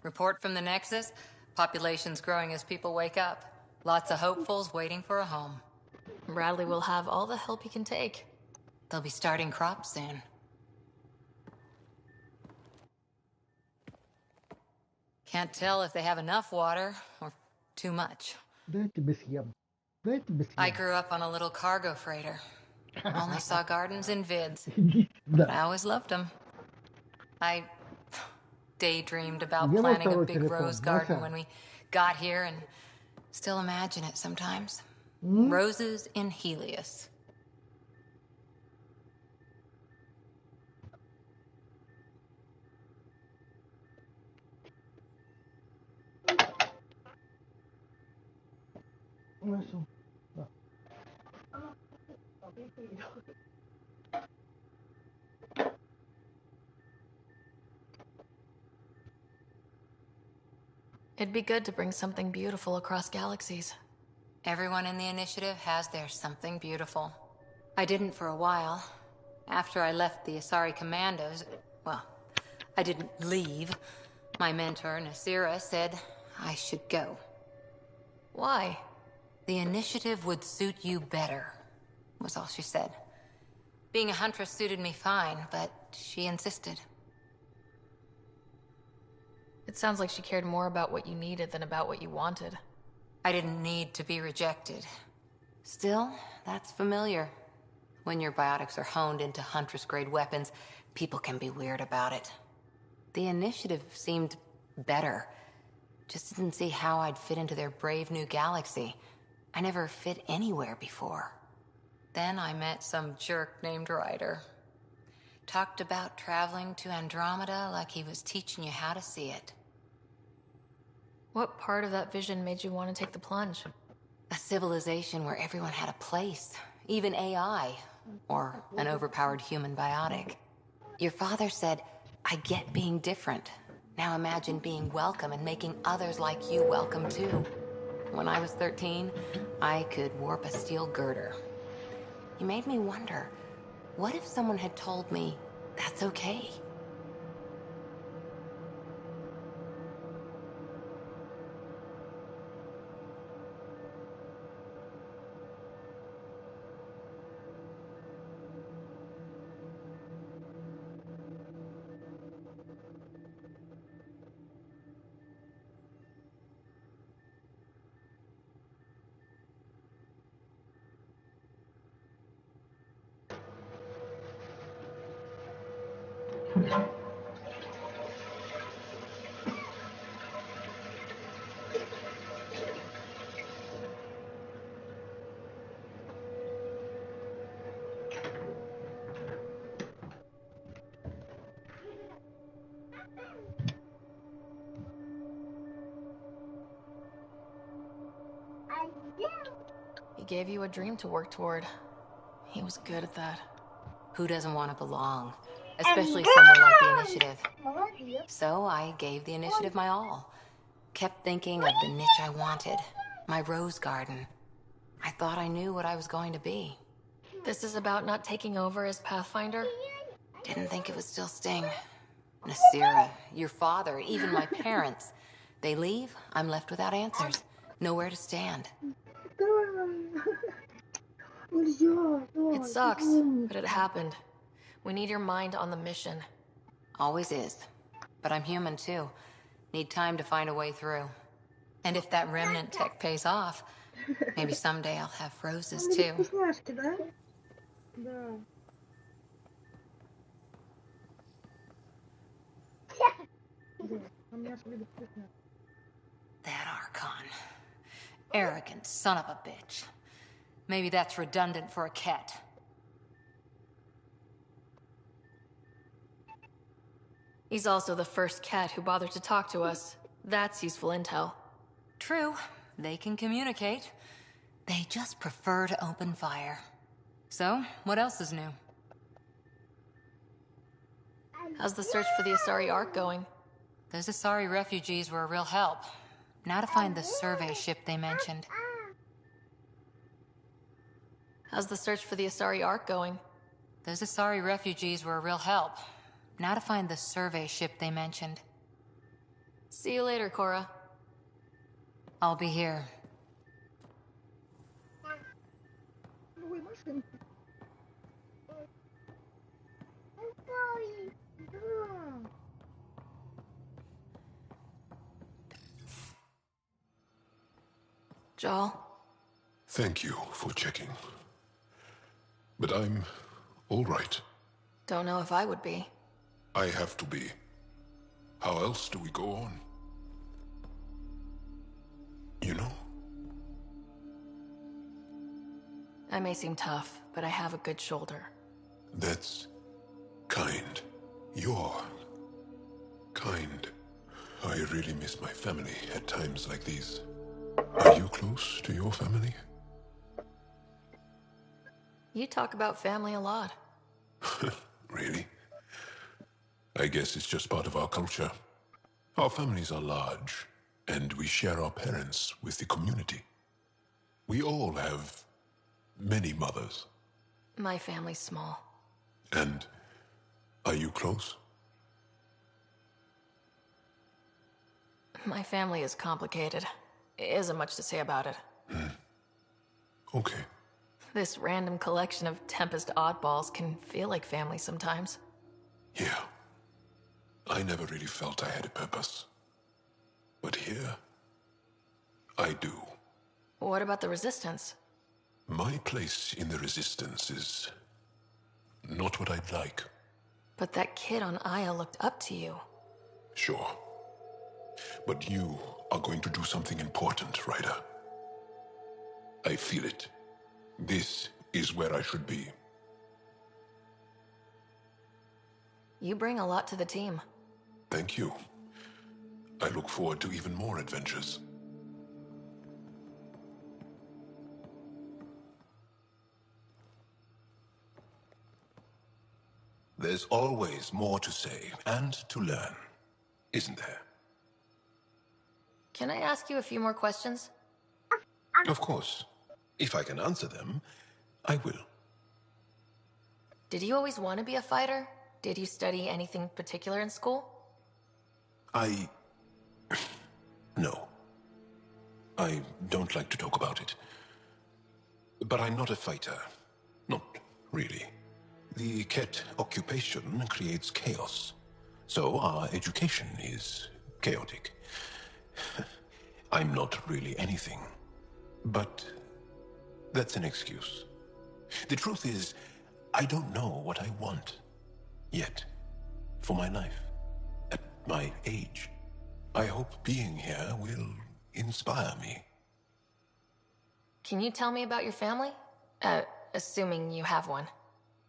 Report from the Nexus. Population's growing as people wake up. Lots of hopefuls waiting for a home. Bradley will have all the help he can take. They'll be starting crops soon. Can't tell if they have enough water or too much. Дай тебе съем. Дай тебе съем. I grew up on a little cargo freighter. Only saw gardens in vids. Да. But I always loved them. I daydreamed about Где мой planting a второй big телефон? rose garden Маша? when we got here and still imagine it sometimes. М? Roses in Helios. Маша. Да. It'd be good to bring something beautiful across galaxies. Everyone in the initiative has their something beautiful. I didn't for a while. After I left the Asari Commandos, well, I didn't leave. My mentor, Nasira, said I should go. Why? The initiative would suit you better, was all she said. Being a huntress suited me fine, but she insisted. It sounds like she cared more about what you needed than about what you wanted. I didn't need to be rejected. Still, that's familiar. When your biotics are honed into Huntress-grade weapons, people can be weird about it. The initiative seemed better. Just didn't see how I'd fit into their brave new galaxy. I never fit anywhere before. Then I met some jerk named Ryder. Talked about traveling to Andromeda like he was teaching you how to see it. What part of that vision made you want to take the plunge? A civilization where everyone had a place, even AI, or an overpowered human biotic. Your father said, I get being different. Now imagine being welcome and making others like you welcome too. When I was 13, I could warp a steel girder. You made me wonder, what if someone had told me that's okay? He gave you a dream to work toward. He was good at that. Who doesn't want to belong? Especially somewhere like the initiative. So I gave the initiative my all. Kept thinking of the niche I wanted. My rose garden. I thought I knew what I was going to be. This is about not taking over as Pathfinder? Didn't think it would still sting. Nasira, your father, even my parents. They leave, I'm left without answers. Nowhere to stand. It sucks, but it happened. We need your mind on the mission. Always is. But I'm human too. Need time to find a way through. And if that remnant tech pays off, maybe someday I'll have roses too. That Archon. Arrogant son of a bitch. Maybe that's redundant for a cat. He's also the first cat who bothered to talk to us. That's useful intel. True. They can communicate. They just prefer to open fire. So, what else is new? How's the search for the Asari Ark going? Those Asari refugees were a real help. Now to find the survey ship they mentioned. How's the search for the Asari Ark going? Those Asari refugees were a real help. Now to find the survey ship they mentioned. See you later, Cora. I'll be here. Новые машинки. Да. Joel? Thank you for checking. But I'm all right. Don't know if I would be. I have to be. How else do we go on? You know? I may seem tough, but I have a good shoulder. That's kind. You're kind. I really miss my family at times like these. Are you close to your family? You talk about family a lot. Really? I guess it's just part of our culture. Our families are large, and we share our parents with the community. We all have many mothers. My family's small. And are you close? My family is complicated. Isn't much to say about it. Okay. This random collection of Tempest oddballs can feel like family sometimes. Yeah. I never really felt I had a purpose. But here, I do. What about the Resistance? My place in the Resistance is not what I'd like. But that kid on Aya looked up to you. Sure. But you are going to do something important, Ryder. I feel it. This is where I should be. You bring a lot to the team. Thank you. I look forward to even more adventures. There's always more to say and to learn, isn't there? Can I ask you a few more questions? Of course. If I can answer them, I will. Did you always want to be a fighter? Did you study anything particular in school? No. I don't like to talk about it. But I'm not a fighter. Not really. The Ket occupation creates chaos. So our education is chaotic. I'm not really anything. But that's an excuse. The truth is, I don't know what I want. Yet. For my life. At my age. I hope being here will inspire me. Can you tell me about your family? Assuming you have one.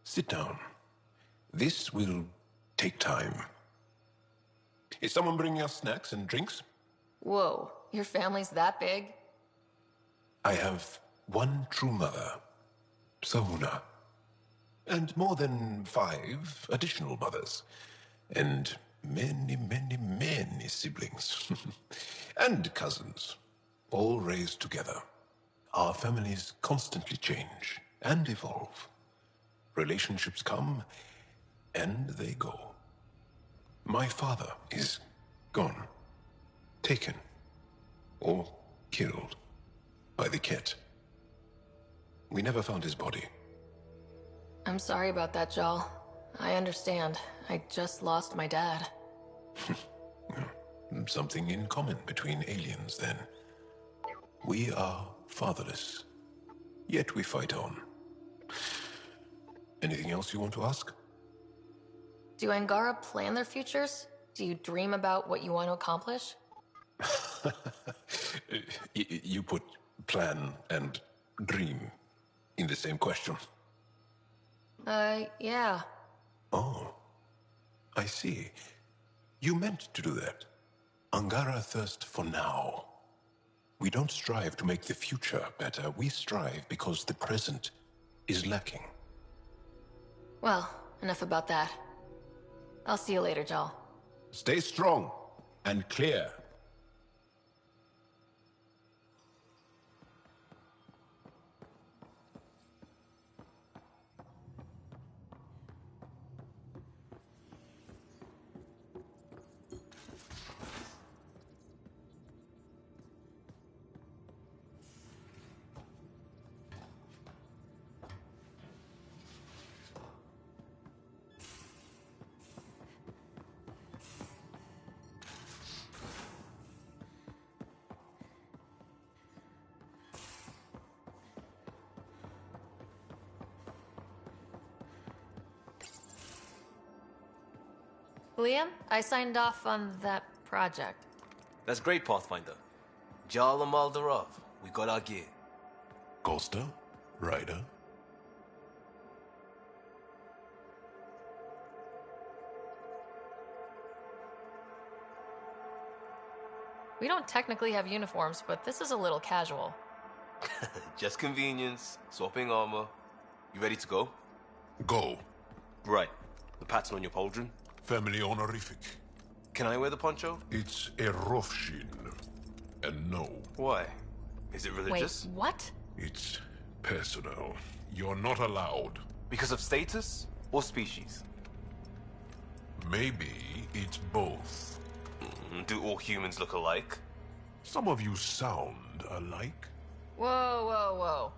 Sit down. This will take time. Is someone bringing us snacks and drinks? Whoa, your family's that big? I have one true mother, Sahuna, and more than 5 additional mothers, and many, many, many siblings, and cousins, all raised together. Our families constantly change and evolve. Relationships come and they go. My father is gone, taken, or killed by the Ket. We never found his body. I'm sorry about that, Joel. I understand. I just lost my dad. Something in common between aliens, then. We are fatherless, yet we fight on. Anything else you want to ask? Do Angara plan their futures? Do you dream about what you want to accomplish? You put plan and dream in the same question. Yeah. Oh, I see. You meant to do that. Angara thirst for now. We don't strive to make the future better. We strive because the present is lacking. Well, enough about that. I'll see you later, Joel. Stay strong and clear. Liam, I signed off on that project. That's great, Pathfinder. Jal Maldarov, we got our gear. Costa? Ryder? We don't technically have uniforms, but this is a little casual. Just convenience, swapping armor. You ready to go? Go. Right. The pattern on your pauldron? Family honorific. Can I wear the poncho? It's a Rofshin. And no. Why? Is it religious? Wait, what? It's personal. You're not allowed. Because of status or species? Maybe it's both. Do all humans look alike? Some of you sound alike. Whoa, whoa, whoa.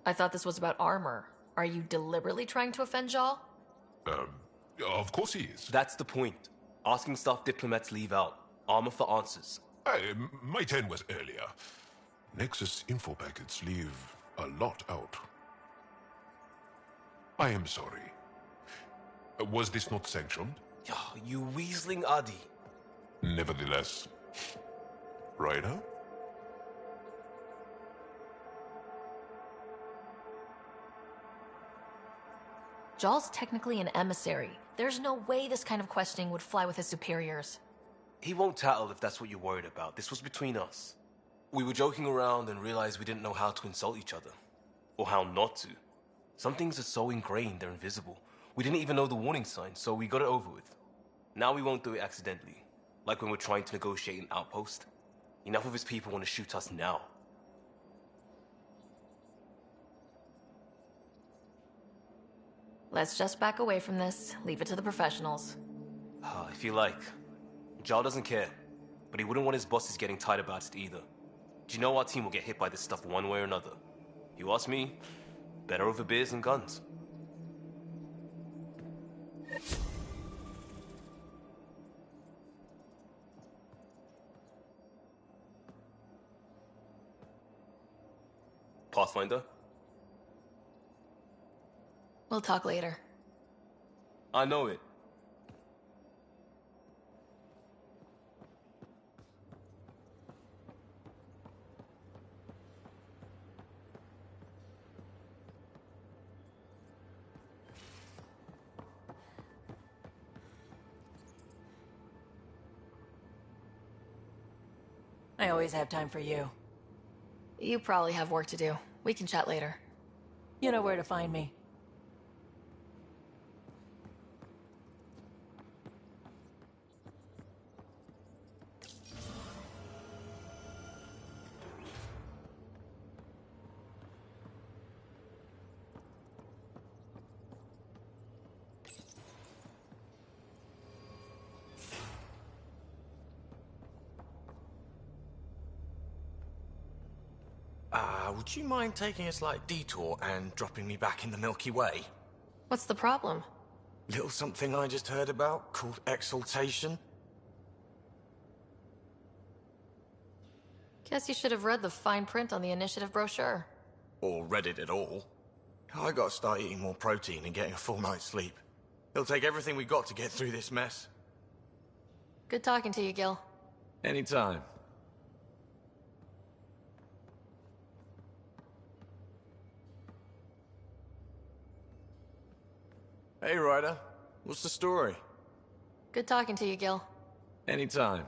I thought this was about armor. Are you deliberately trying to offend Jal? Of course he is. That's the point. Asking stuff diplomats leave out. Armor for answers. My turn was earlier. Nexus info packets leave a lot out. I am sorry. Was this not sanctioned? You weaseling Adi. Nevertheless. Ryder? Jal's technically an emissary. There's no way this kind of questioning would fly with his superiors. He won't tattle if that's what you're worried about. This was between us. We were joking around and realized we didn't know how to insult each other. Or how not to. Some things are so ingrained they're invisible. We didn't even know the warning signs, so we got it over with. Now we won't do it accidentally. Like when we're trying to negotiate an outpost. Enough of his people want to shoot us now. Let's just back away from this. Leave it to the professionals. If you like. Jal doesn't care. But he wouldn't want his bosses getting tight about it either. Do you know our team will get hit by this stuff one way or another? You ask me, better over beers and guns. Pathfinder? We'll talk later. I know it. I always have time for you. You probably have work to do. We can chat later. You know where to find me. Would you mind taking a slight detour and dropping me back in the Milky Way? What's the problem? Little something I just heard about called exaltation. Guess you should have read the fine print on the initiative brochure. Or read it at all. I gotta start eating more protein and getting a full night's sleep. It'll take everything we got to get through this mess. Good talking to you, Gil. Anytime. Hey, Ryder. What's the story? Good talking to you, Gil. Anytime.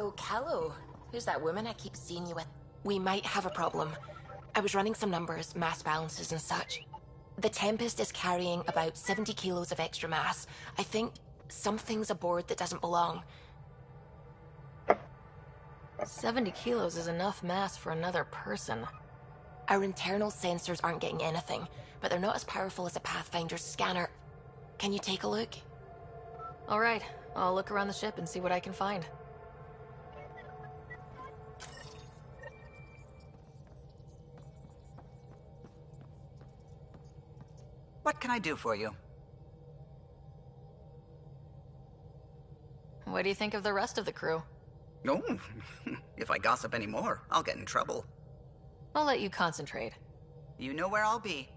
So, Callow, who's that woman I keep seeing you with? We might have a problem. I was running some numbers, mass balances and such. The Tempest is carrying about 70 kilos of extra mass. I think something's aboard that doesn't belong. 70 kilos is enough mass for another person. Our internal sensors aren't getting anything, but they're not as powerful as a Pathfinder's scanner. Can you take a look? All right, I'll look around the ship and see what I can find. What can I do for you? What do you think of the rest of the crew? Oh, if I gossip anymore, I'll get in trouble. I'll let you concentrate. You know where I'll be.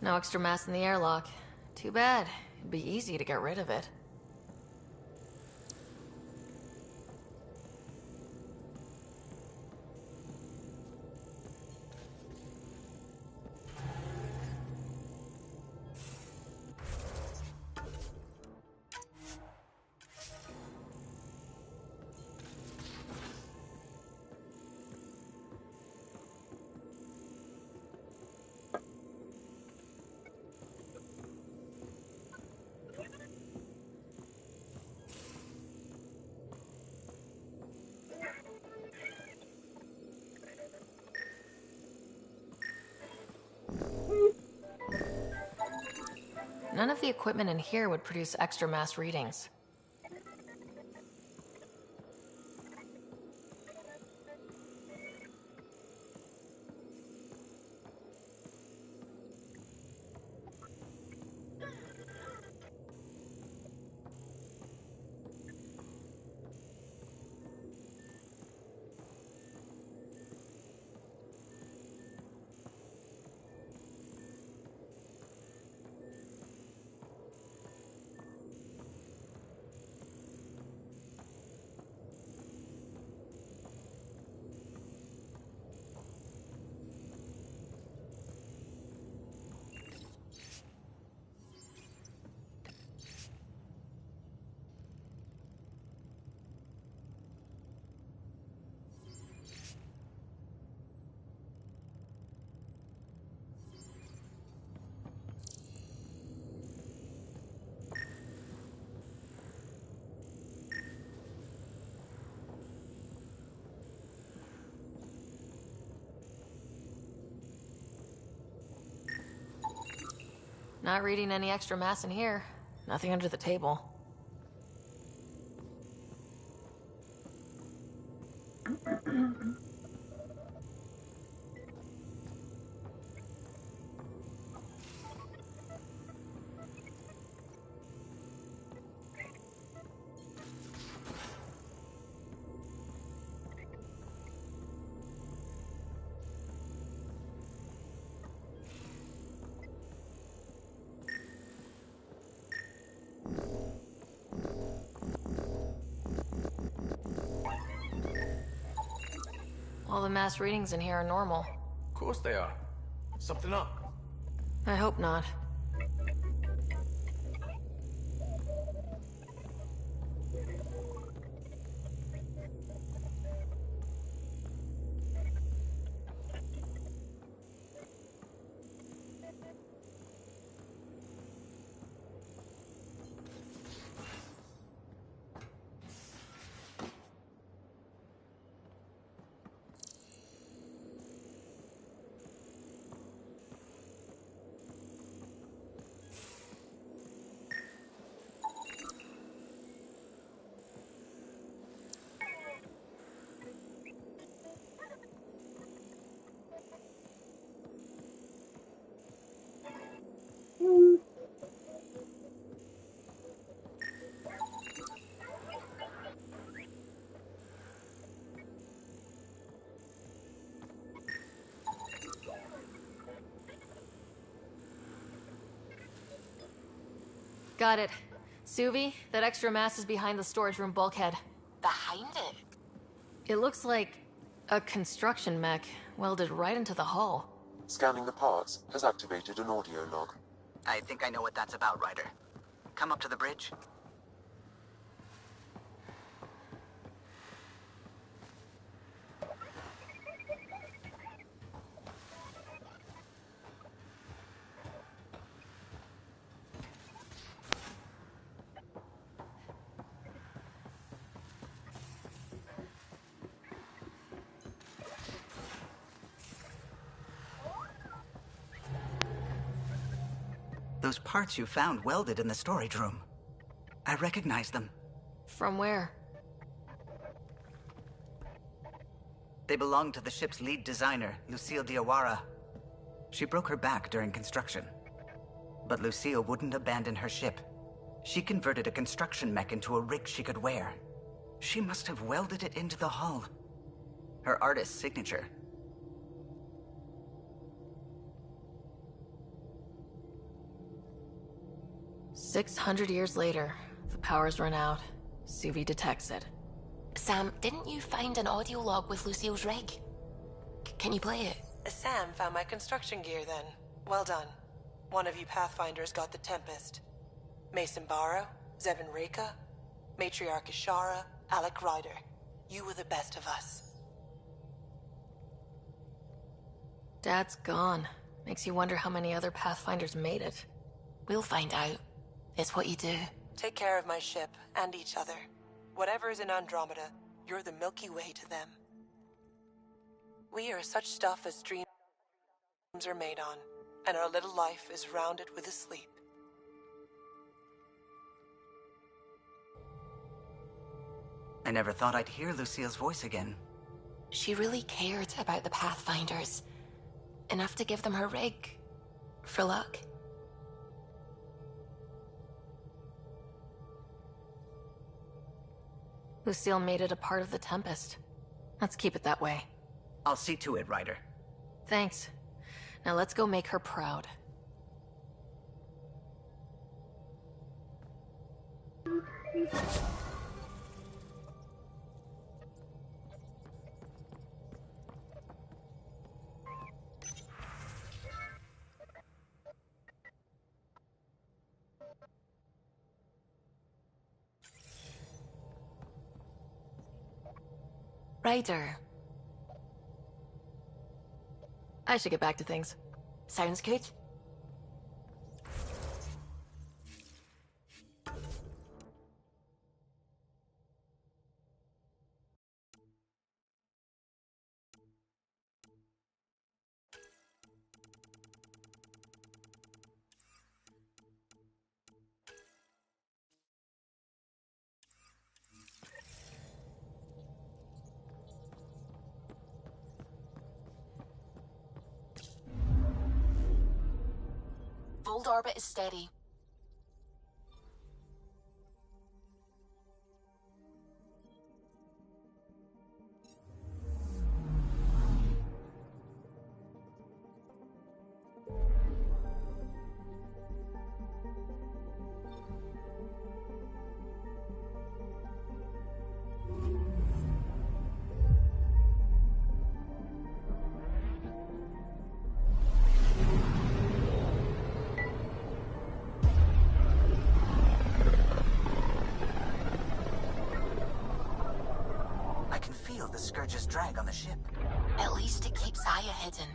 No extra mass in the airlock. Too bad. It'd be easy to get rid of it. None of the equipment in here would produce extra mass readings. Not reading any extra mass in here. Nothing under the table. All the mass readings in here are normal. Of course they are. Something up. I hope not. Got it. Suvi, that extra mass is behind the storage room bulkhead. Behind it? It looks like a construction mech welded right into the hull. Scanning the parts has activated an audio log. I think I know what that's about, Ryder. Come up to the bridge. Those parts you found welded in the storage room. I recognize them. From where? They belong to the ship's lead designer, Lucille Diawara. She broke her back during construction. But Lucille wouldn't abandon her ship. She converted a construction mech into a rig she could wear. She must have welded it into the hull. Her artist's signature. "600 years later, the power's run out. Suvi detects it." Sam, didn't you find an audio log with Lucille's rig? Can you play it? Sam found my construction gear then. Well done. One of you Pathfinders got the Tempest. Mason Barrow, Zevin Reka, Matriarch Ishara, Alec Ryder. You were the best of us. Dad's gone. Makes you wonder how many other Pathfinders made it. We'll find out. It's what you do. Take care of my ship and each other. Whatever is in Andromeda, you're the Milky Way to them. We are such stuff as dreams are made on, and our little life is rounded with a sleep. I never thought I'd hear Lucille's voice again. She really cared about the Pathfinders. Enough to give them her rig. For luck. Lucille made it a part of the Tempest. Let's keep it that way. I'll see to it, Ryder. Thanks. Now let's go make her proud. Ryder. I should get back to things. Sounds good. Hold orbit is steady. I can feel the Scourge's drag on the ship. At least it keeps Aya hidden.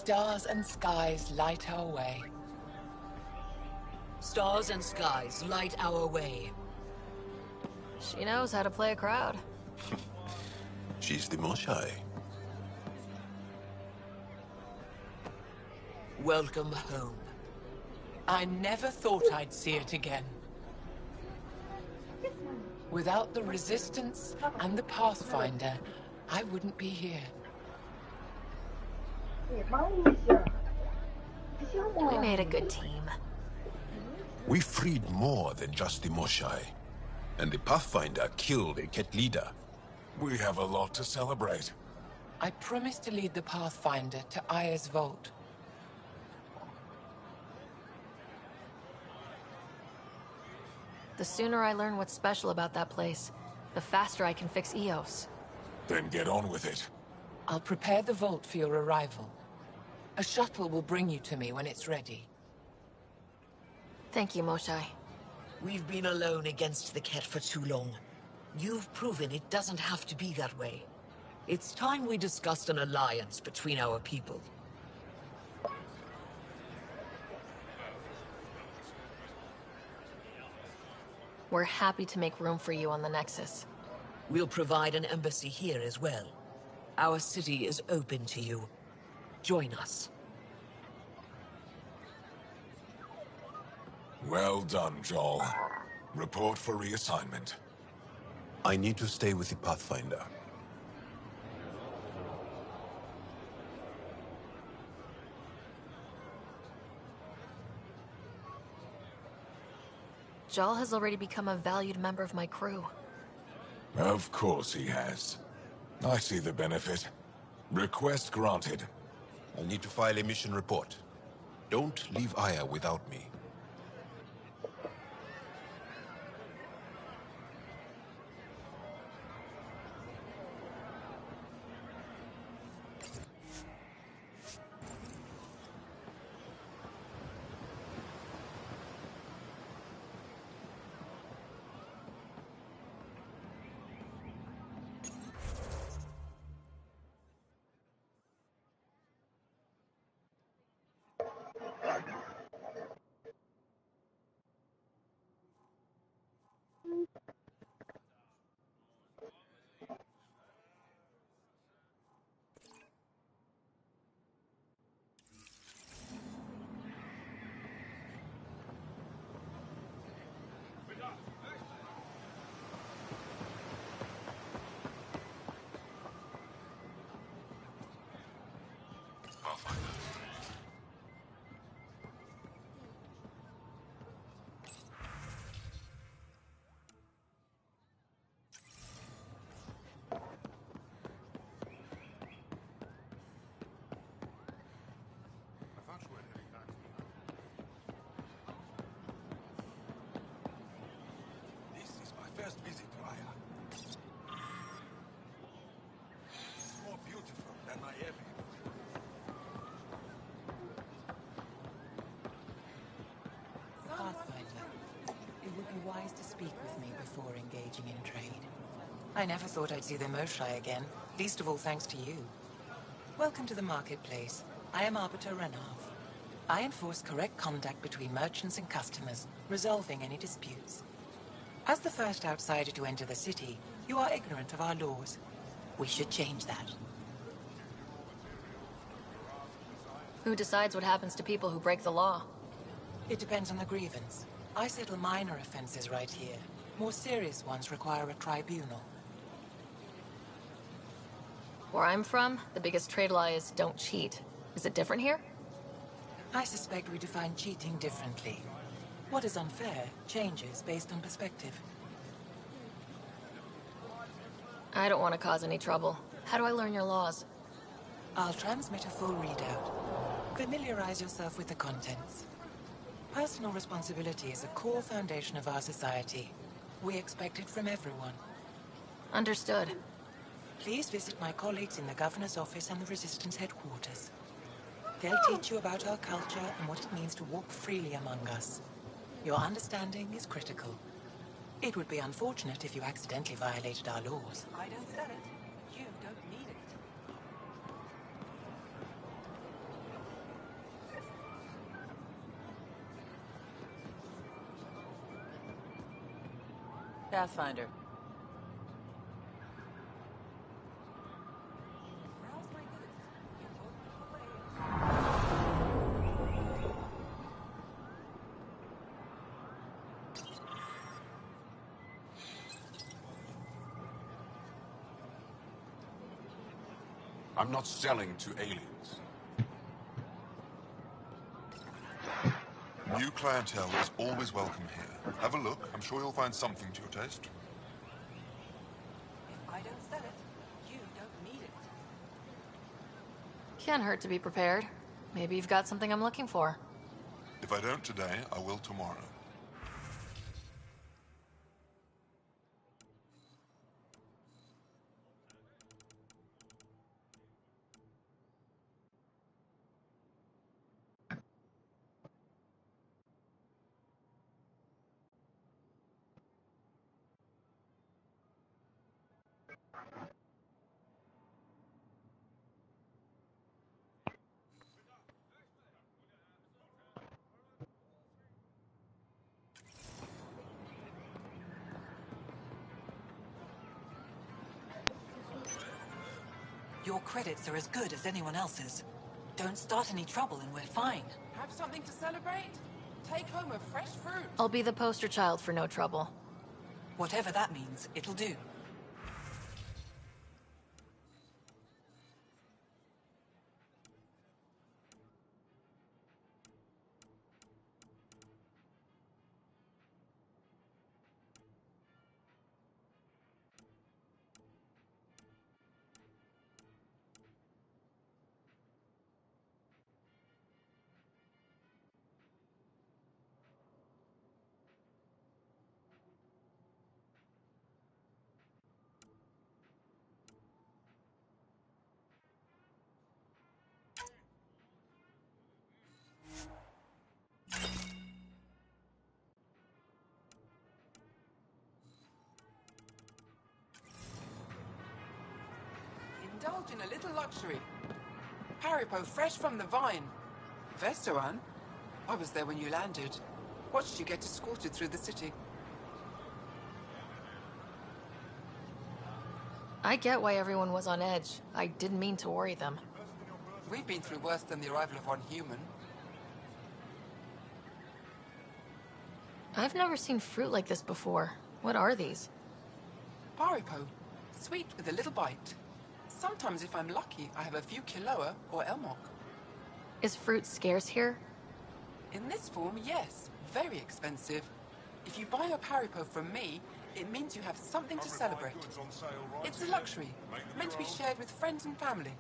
Stars and skies light our way. Stars and skies light our way. She knows how to play a crowd. She's the Moshai. Welcome home. I never thought I'd see it again. Without the Resistance and the Pathfinder, I wouldn't be here. We made a good team. We freed more than just the Moshai. And the Pathfinder killed a Ket leader. We have a lot to celebrate. I promised to lead the Pathfinder to Aya's vault. The sooner I learn what's special about that place, the faster I can fix Eos. Then get on with it. I'll prepare the vault for your arrival. A shuttle will bring you to me when it's ready. Thank you, Moshai. We've been alone against the Ket for too long. You've proven it doesn't have to be that way. It's time we discussed an alliance between our people. We're happy to make room for you on the Nexus. We'll provide an embassy here as well. Our city is open to you. Join us. Well done, Joel. Report for reassignment. I need to stay with the Pathfinder. Jal has already become a valued member of my crew. Of course he has. I see the benefit. Request granted. I'll need to file a mission report. Don't leave Aya without me. Pathfinder. I thought you were heading back to the This is my first visit to Aya. It's more beautiful than I ever imagined. Pathfinder, it would be wise to speak with me before engaging in trade. I never thought I'd see the Moshlai again, least of all thanks to you. Welcome to the marketplace. I am Arbiter Renav. I enforce correct conduct between merchants and customers, resolving any disputes. As the first outsider to enter the city, you are ignorant of our laws. We should change that. Who decides what happens to people who break the law? It depends on the grievance. I settle minor offenses right here. More serious ones require a tribunal. Where I'm from, the biggest trade law is don't cheat. Is it different here? I suspect we define cheating differently. What is unfair changes based on perspective. I don't want to cause any trouble. How do I learn your laws? I'll transmit a full readout. Familiarize yourself with the contents. Personal responsibility is a core foundation of our society. We expect it from everyone. Understood. Please visit my colleagues in the Governor's office and the Resistance headquarters. They'll teach you about our culture and what it means to walk freely among us. Your understanding is critical. It would be unfortunate if you accidentally violated our laws. I don't sell it. You don't need it. Pathfinder. I'm not selling to aliens. New clientele is always welcome here. Have a look. I'm sure you'll find something to your taste. If I don't sell it, you don't need it. Can't hurt to be prepared. Maybe you've got something I'm looking for. If I don't today, I will tomorrow. Your credits are as good as anyone else's. Don't start any trouble and we're fine. Have something to celebrate? Take home a fresh fruit. I'll be the poster child for no trouble. Whatever that means, it'll do. Indulge in a little luxury. Haribo fresh from the vine. Vestoran? I was there when you landed. Watched you get escorted through the city. I get why everyone was on edge. I didn't mean to worry them. We've been through worse than the arrival of one human. I've never seen fruit like this before. What are these? Haribo. Sweet with a little bite. Sometimes if I'm lucky, I have a few Kiloa or Elmok. Is fruit scarce here? In this form, yes. Very expensive. If you buy a Haribo from me, it means you have something to celebrate. It's a luxury, meant to be shared with friends and family.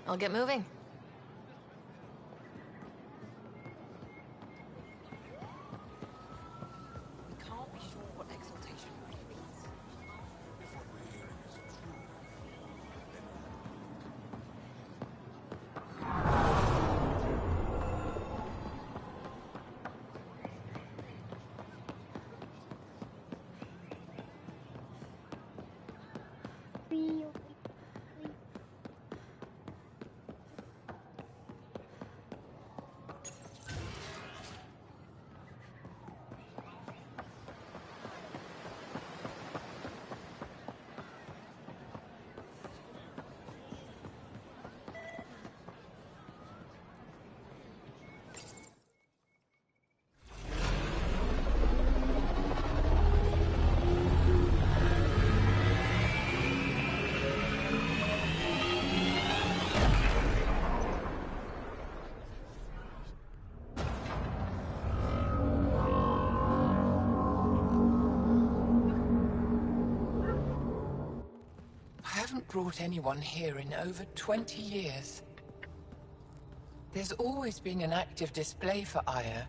I'll get moving. We can't be sure what exaltation really means. If what we're hearing is true, I haven't brought anyone here in over 20 years. There's always been an active display for Aya,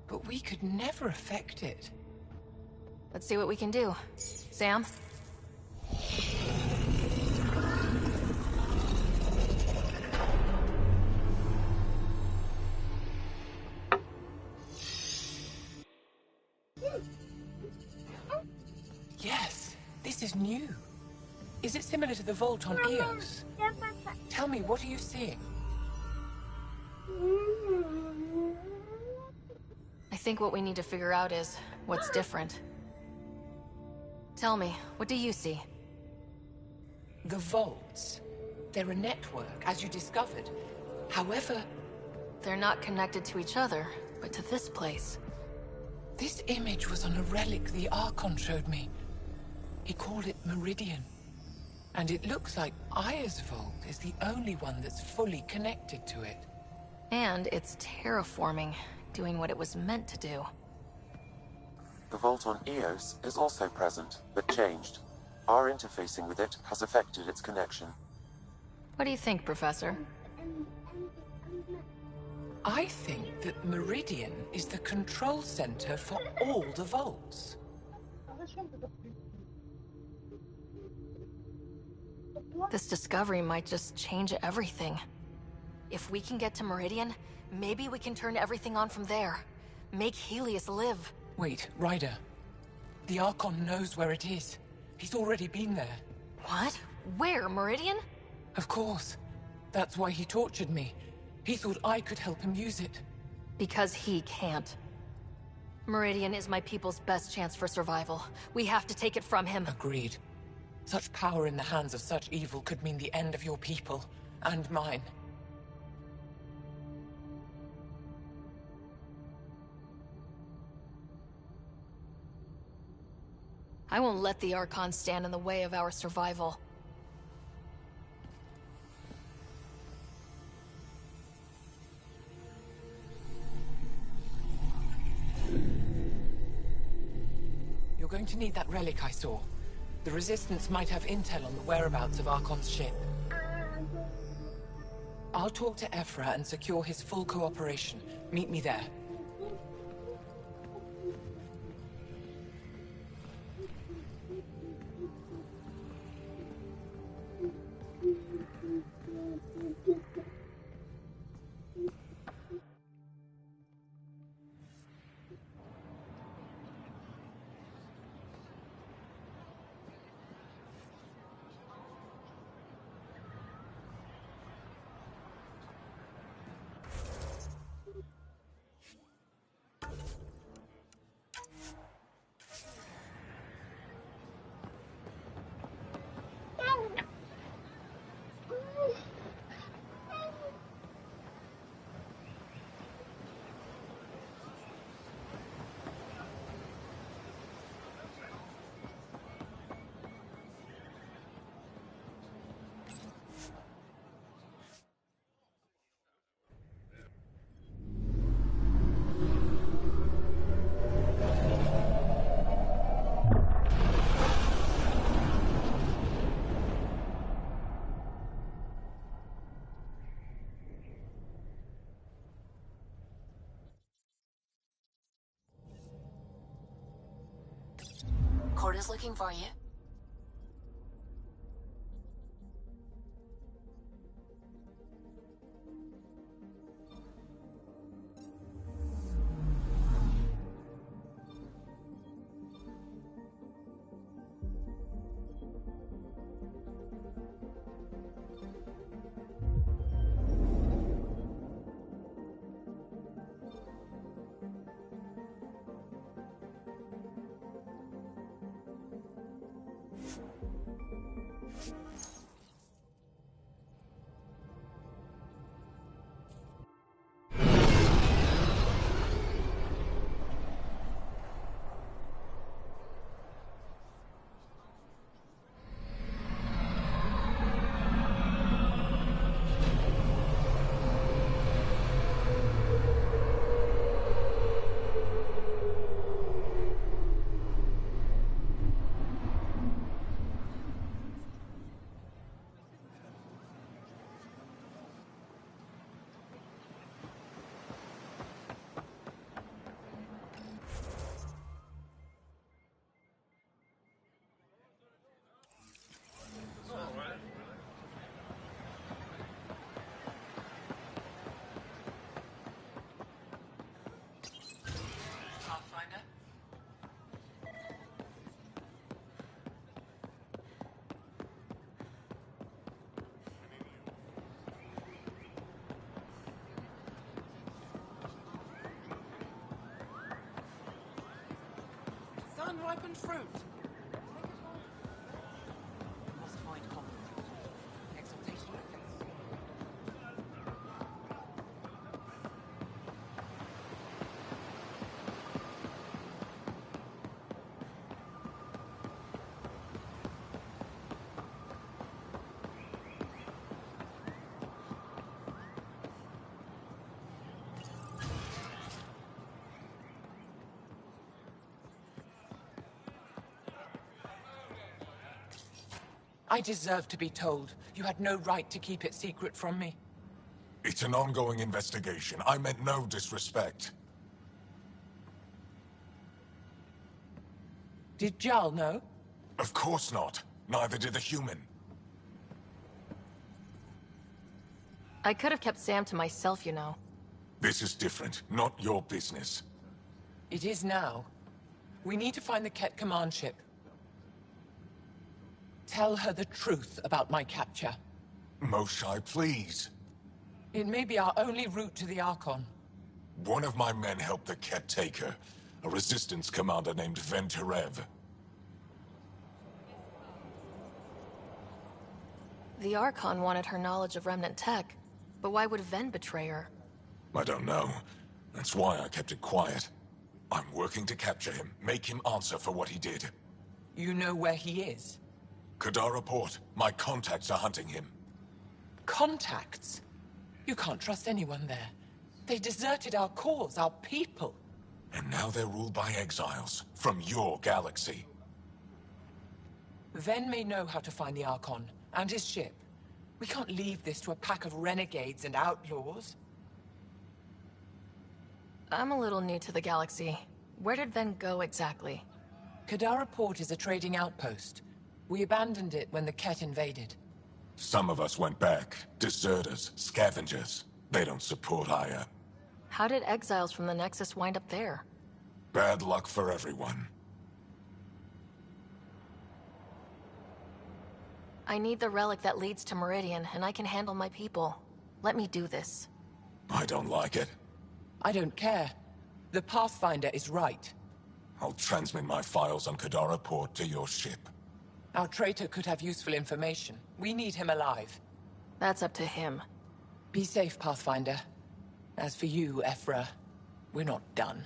but we could never affect it. Let's see what we can do. Sam? Yes, this is new. Is it similar to the vault on Eos? Tell me, what are you seeing? I think what we need to figure out is what's different. Tell me, what do you see? The vaults. They're a network, as you discovered. However... They're not connected to each other, but to this place. This image was on a relic the Archon showed me. He called it Meridian. And it looks like Aya's vault is the only one that's fully connected to it. And it's terraforming, doing what it was meant to do. The vault on Eos is also present, but changed. Our interfacing with it has affected its connection. What do you think, Professor? I think that Meridian is the control center for all the vaults. This discovery might just change everything. If we can get to Meridian, maybe we can turn everything on from there. Make Helios live. Wait, Ryder. The Archon knows where it is. He's already been there. What? Where? Meridian? Of course. That's why he tortured me. He thought I could help him use it. Because he can't. Meridian is my people's best chance for survival. We have to take it from him. Agreed. Such power in the hands of such evil could mean the end of your people, and mine. I won't let the Archon stand in the way of our survival. You're going to need that relic I saw. The Resistance might have intel on the whereabouts of Archon's ship. I'll talk to Ephra and secure his full cooperation. Meet me there. Cora's looking for you. Pathfinder? Sun-ripened fruit. Must find common. Exaltation effects. I deserve to be told. You had no right to keep it secret from me. It's an ongoing investigation. I meant no disrespect. Did Jarl know? Of course not. Neither did the human. I could have kept Sam to myself, you know. This is different. Not your business. It is now. We need to find the Ket command ship. Tell her the truth about my capture. Moshai, please. It may be our only route to the Archon. One of my men helped the Ket take her. A resistance commander named Venterev. The Archon wanted her knowledge of Remnant tech, but why would Ven betray her? I don't know. That's why I kept it quiet. I'm working to capture him, make him answer for what he did. You know where he is? Kadara Port. My contacts are hunting him. Contacts? You can't trust anyone there. They deserted our cause, our people. And now they're ruled by exiles from your galaxy. Ven may know how to find the Archon and his ship. We can't leave this to a pack of renegades and outlaws. I'm a little new to the galaxy. Where did Ven go exactly? Kadara Port is a trading outpost. We abandoned it when the Ket invaded. Some of us went back. Deserters, scavengers. They don't support Aya. How did exiles from the Nexus wind up there? Bad luck for everyone. I need the relic that leads to Meridian, and I can handle my people. Let me do this. I don't like it. I don't care. The Pathfinder is right. I'll transmit my files on Kadara Port to your ship. Our traitor could have useful information. We need him alive. That's up to him. Be safe, Pathfinder. As for you, Ephra, we're not done.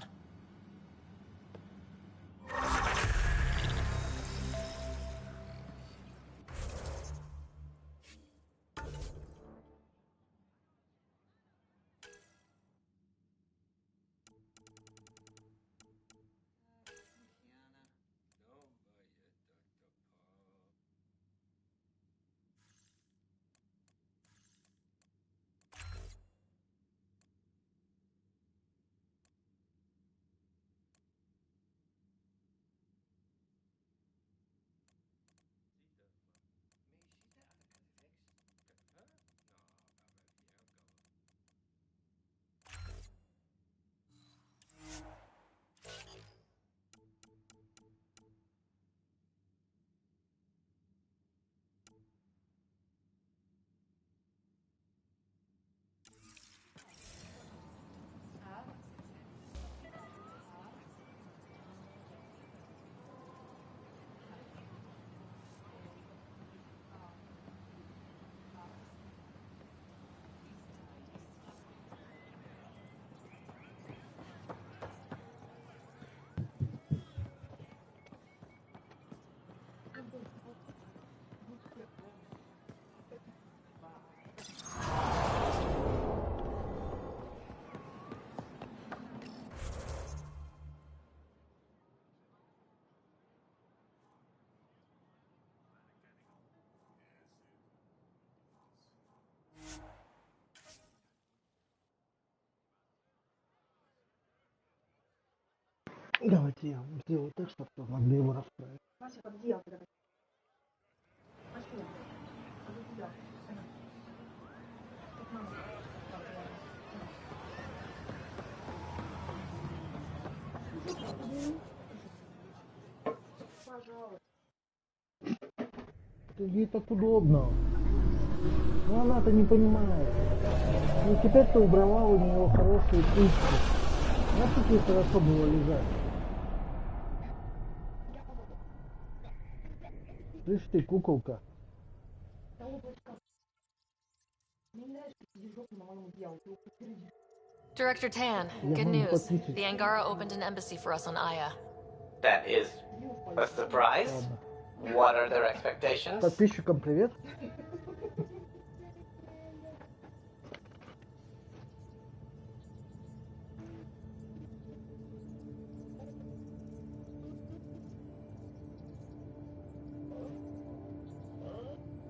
Давайте я сделаю так, чтобы могли его расправить. Ей так удобно. Но она-то не понимает. Ну теперь ты убрала у нее хорошие кучки. Нафиг ей хорошо было лежать. Слышь ты, куколка. Director Tan, good news. The Angara opened an embassy for us on Aya. That is a surprise. What are their expectations? Подписчикам привет.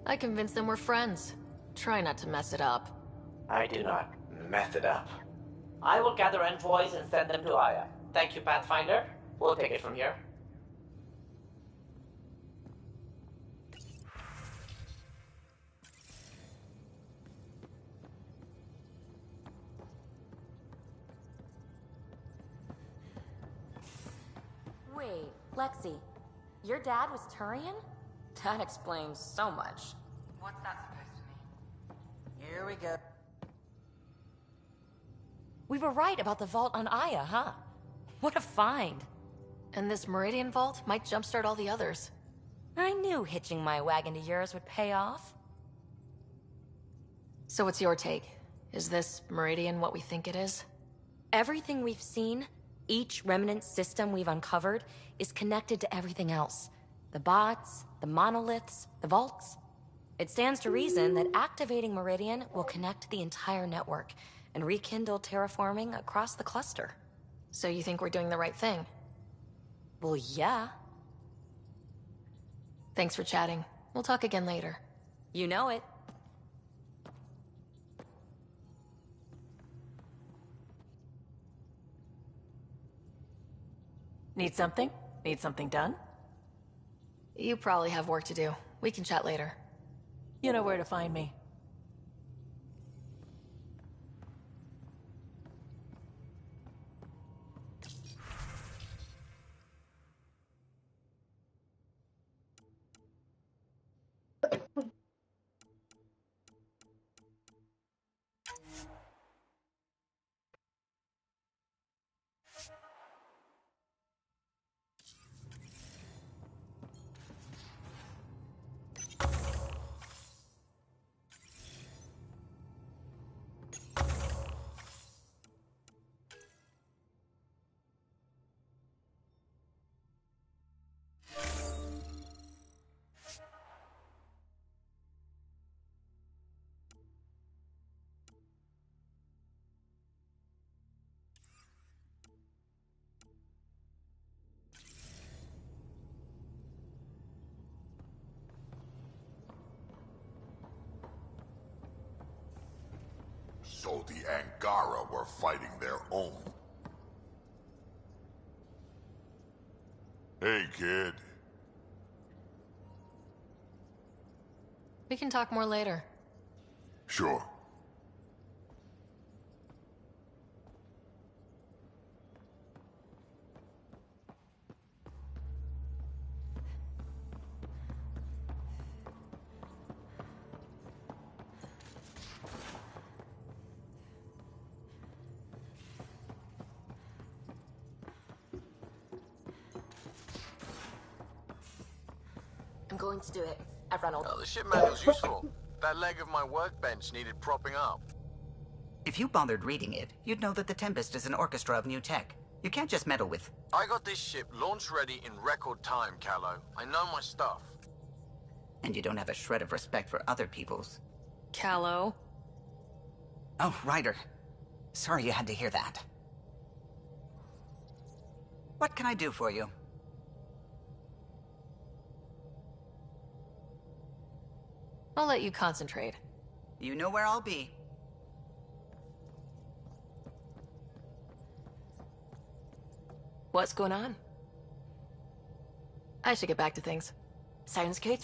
I convinced them we're friends. Try not to mess it up. I do not mess it up. I will gather envoys and send them to Aya. Thank you, Pathfinder. We'll take it from here. Wait, Lexi, your dad was Turian? That explains so much. What's that supposed to mean? Here we go. We were right about the vault on Aya, huh? What a find. And this Meridian vault might jumpstart all the others. I knew hitching my wagon to yours would pay off. So what's your take? Is this Meridian what we think it is? Everything we've seen, each remnant system we've uncovered, is connected to everything else. The bots, the monoliths, the vaults. It stands to reason that activating Meridian will connect the entire network and rekindle terraforming across the cluster. So you think we're doing the right thing? Well, yeah. Thanks for chatting. We'll talk again later. You know it. Need something? Need something done? You probably have work to do. We can chat later. You know where to find me. So the Angara were fighting their own. Hey, kid. We can talk more later. Sure. I'm going to do it. I've run all. Oh, the ship manual's useful. That leg of my workbench needed propping up. If you bothered reading it, you'd know that the Tempest is an orchestra of new tech. You can't just meddle with... I got this ship launch ready in record time, Callow. I know my stuff. And you don't have a shred of respect for other people's. Callow. Oh, Ryder. Sorry you had to hear that. What can I do for you? I'll let you concentrate. You know where I'll be. What's going on? I should get back to things. Sounds good.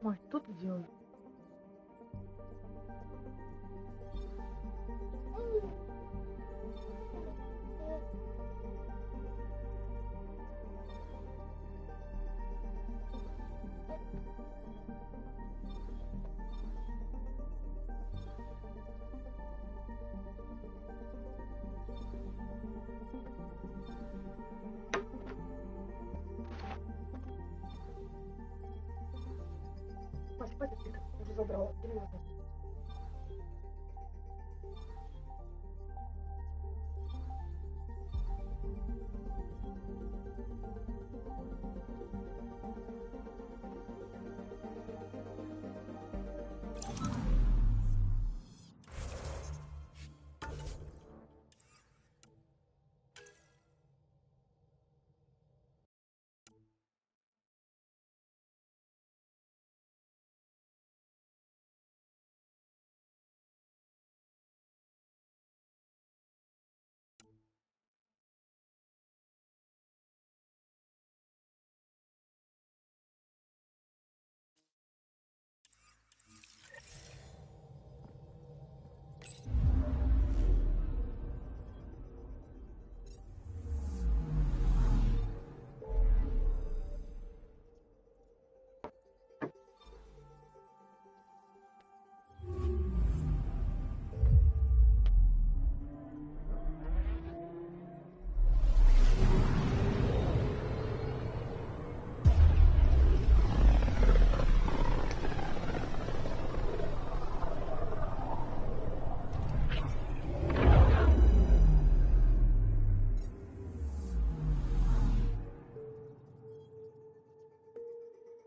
Ой, что ты делаешь? Господи, ты уже задрала. Серьезно.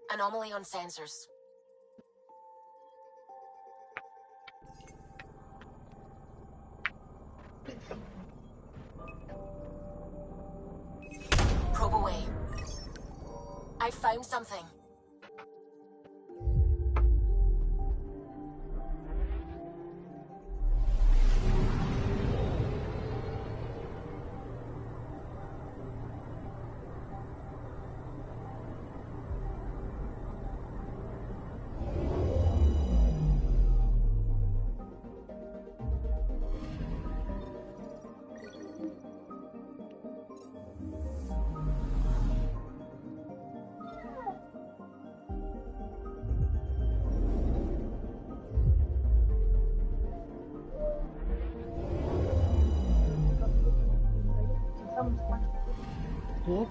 Anomaly on sensors. Probe away. I found something. Вот.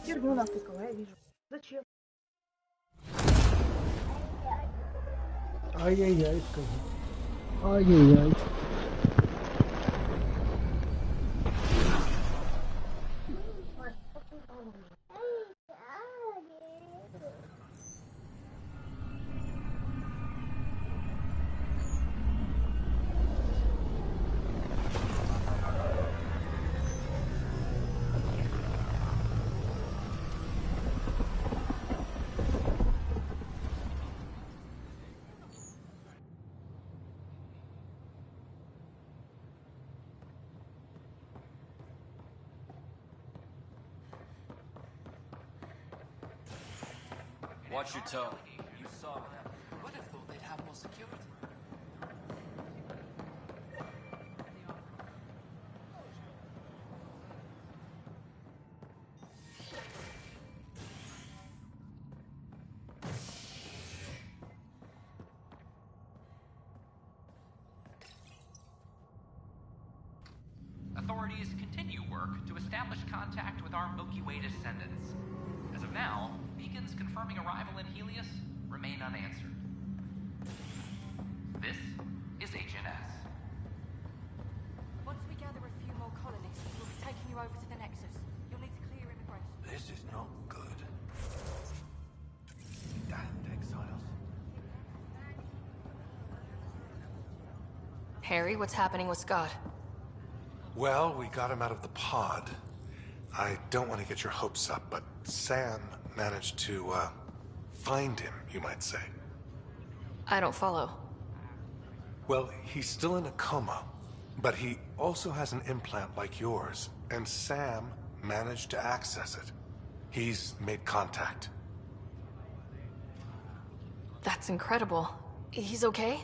Херню натыкала, я вижу. Зачем? Ай-яй-яй, скажи. Ай-яй-яй. Watch your tone. You saw that. I would have thought they'd have more security. Authorities continue work to establish contact with our Milky Way descendants. As of now, beacons confirming arrival in Helios remain unanswered. This is HNS. Once we gather a few more colonists, we'll be taking you over to the Nexus. You'll need to clear immigration. This is not good. Damned exiles. Harry, what's happening with Scott? Well, we got him out of the pod. I don't want to get your hopes up, but Sam managed to, find him, you might say. I don't follow. Well, he's still in a coma, but he also has an implant like yours, and Sam managed to access it. He's made contact. That's incredible. He's okay?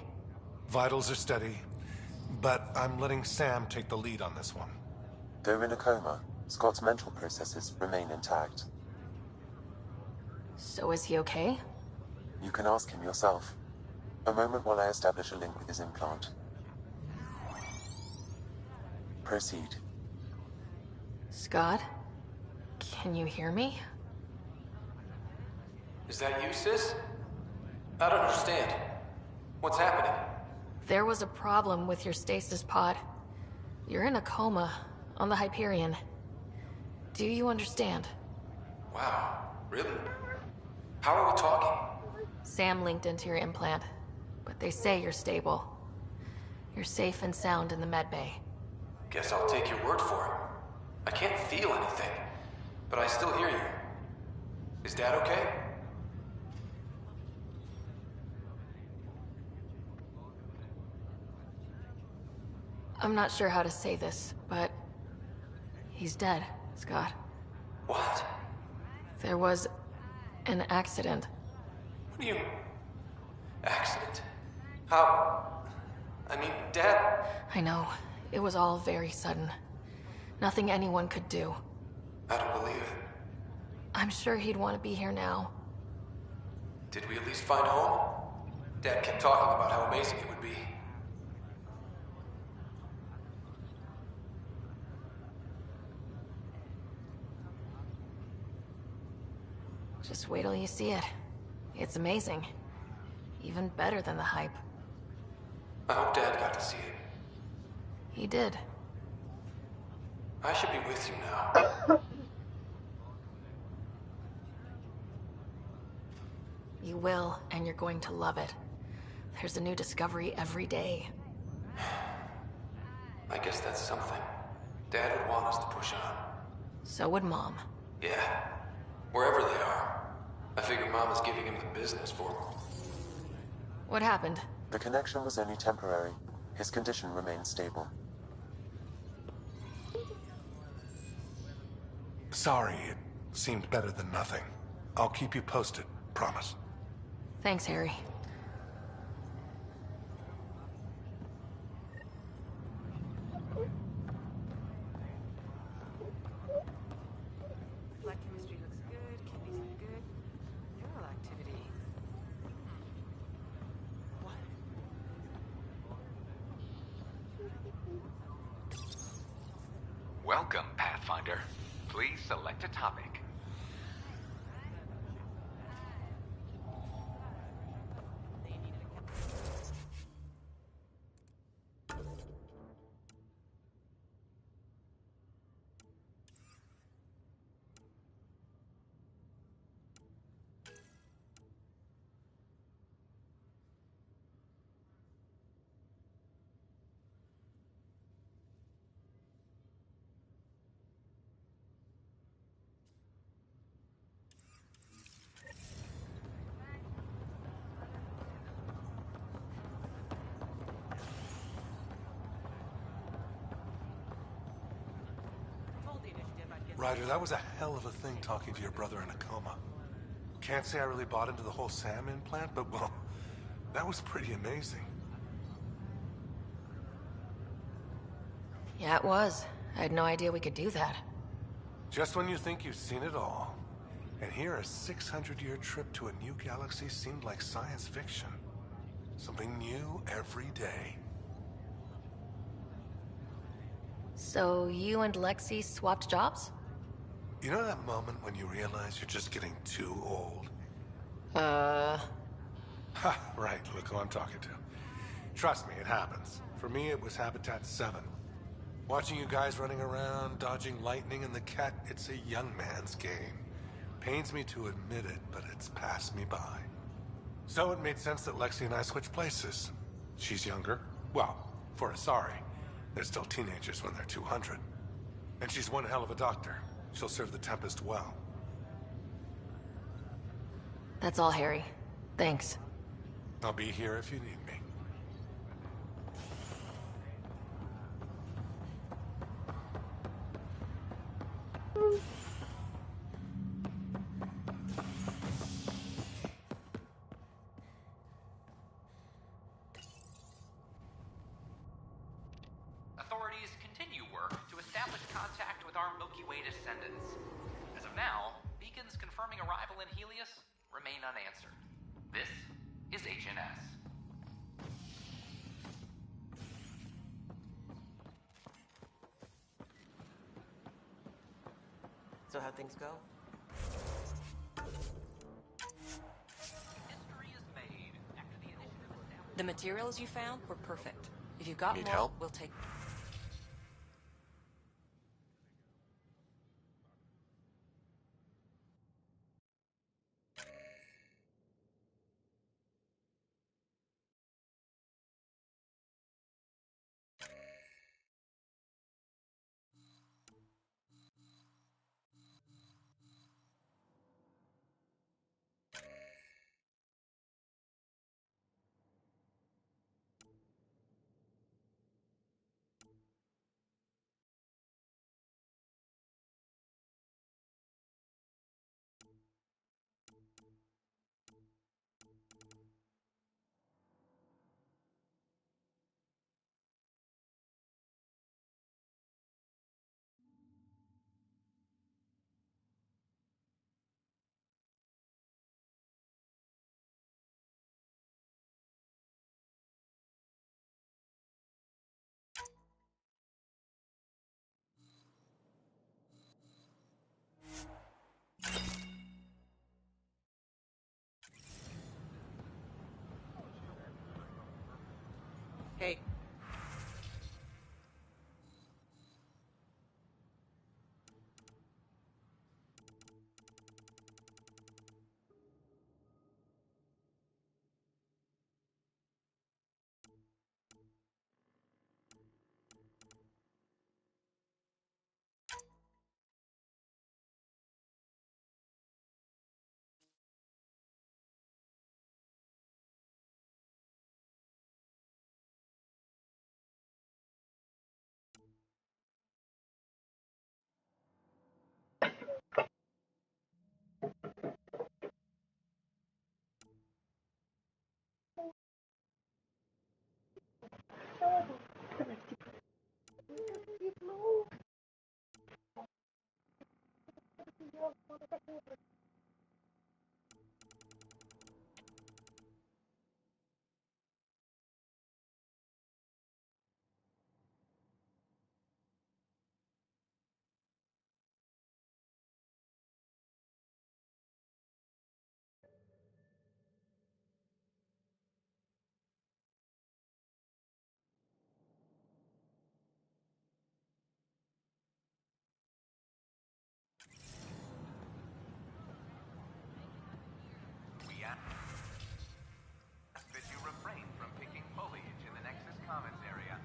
Vitals are steady, but I'm letting Sam take the lead on this one. Though in a coma, Scott's mental processes remain intact. So is he okay? You can ask him yourself. A moment while I establish a link with his implant. Proceed. Scott? Can you hear me? Is that you, sis? I don't understand. What's happening? There was a problem with your stasis pod. You're in a coma on the Hyperion. Do you understand? Wow, really? How are we talking? Sam linked into your implant, but they say you're stable. You're safe and sound in the medbay. Guess I'll take your word for it. I can't feel anything, but I still hear you. Is Dad okay? I'm not sure how to say this, but he's dead, Scott. What? There was an accident. What do you... Accident? How... I mean, Dad... I know. It was all very sudden. Nothing anyone could do. I don't believe it. I'm sure he'd want to be here now. Did we at least find home? Dad kept talking about how amazing it would be. Just wait till you see it. It's amazing. Even better than the hype. I hope Dad got to see it. He did. I should be with you now. You will, and you're going to love it. There's a new discovery every day. I guess that's something. Dad would want us to push on. So would Mom. Yeah. Wherever they are. I figure Mom is giving him the business for him. What happened? The connection was only temporary. His condition remains stable. Sorry, it seemed better than nothing. I'll keep you posted, promise. Thanks, Harry. Flight chemistry looks good, kidneys look good. Neural activity. What? Welcome, Pathfinder. Please select a topic. Ryder, that was a hell of a thing talking to your brother in a coma. Can't say I really bought into the whole Sam implant, but well, that was pretty amazing. Yeah, it was. I had no idea we could do that. Just when you think you've seen it all. And here a 600-year trip to a new galaxy seemed like science fiction. Something new every day. So you and Lexi swapped jobs? You know that moment when you realize you're just getting too old? Ha, right, look who I'm talking to. Trust me, it happens. For me, it was Habitat 7. Watching you guys running around, dodging lightning and the cat, it's a young man's game. Pains me to admit it, but it's passed me by. So it made sense that Lexi and I switched places. She's younger. Well, for Asari. They're still teenagers when they're 200. And she's one hell of a doctor. She'll serve the Tempest well. That's all, Harry. Thanks. I'll be here if you need me. Authorities continue work to establish contact with our Milky Way descendants. As of now, beacons confirming arrival in Helios remain unanswered. This is HNS. So how'd things go? The materials you found were perfect. If you've got Need more, help? we'll take... Hey. We ask that you refrain from picking foliage in the Nexus Commons area.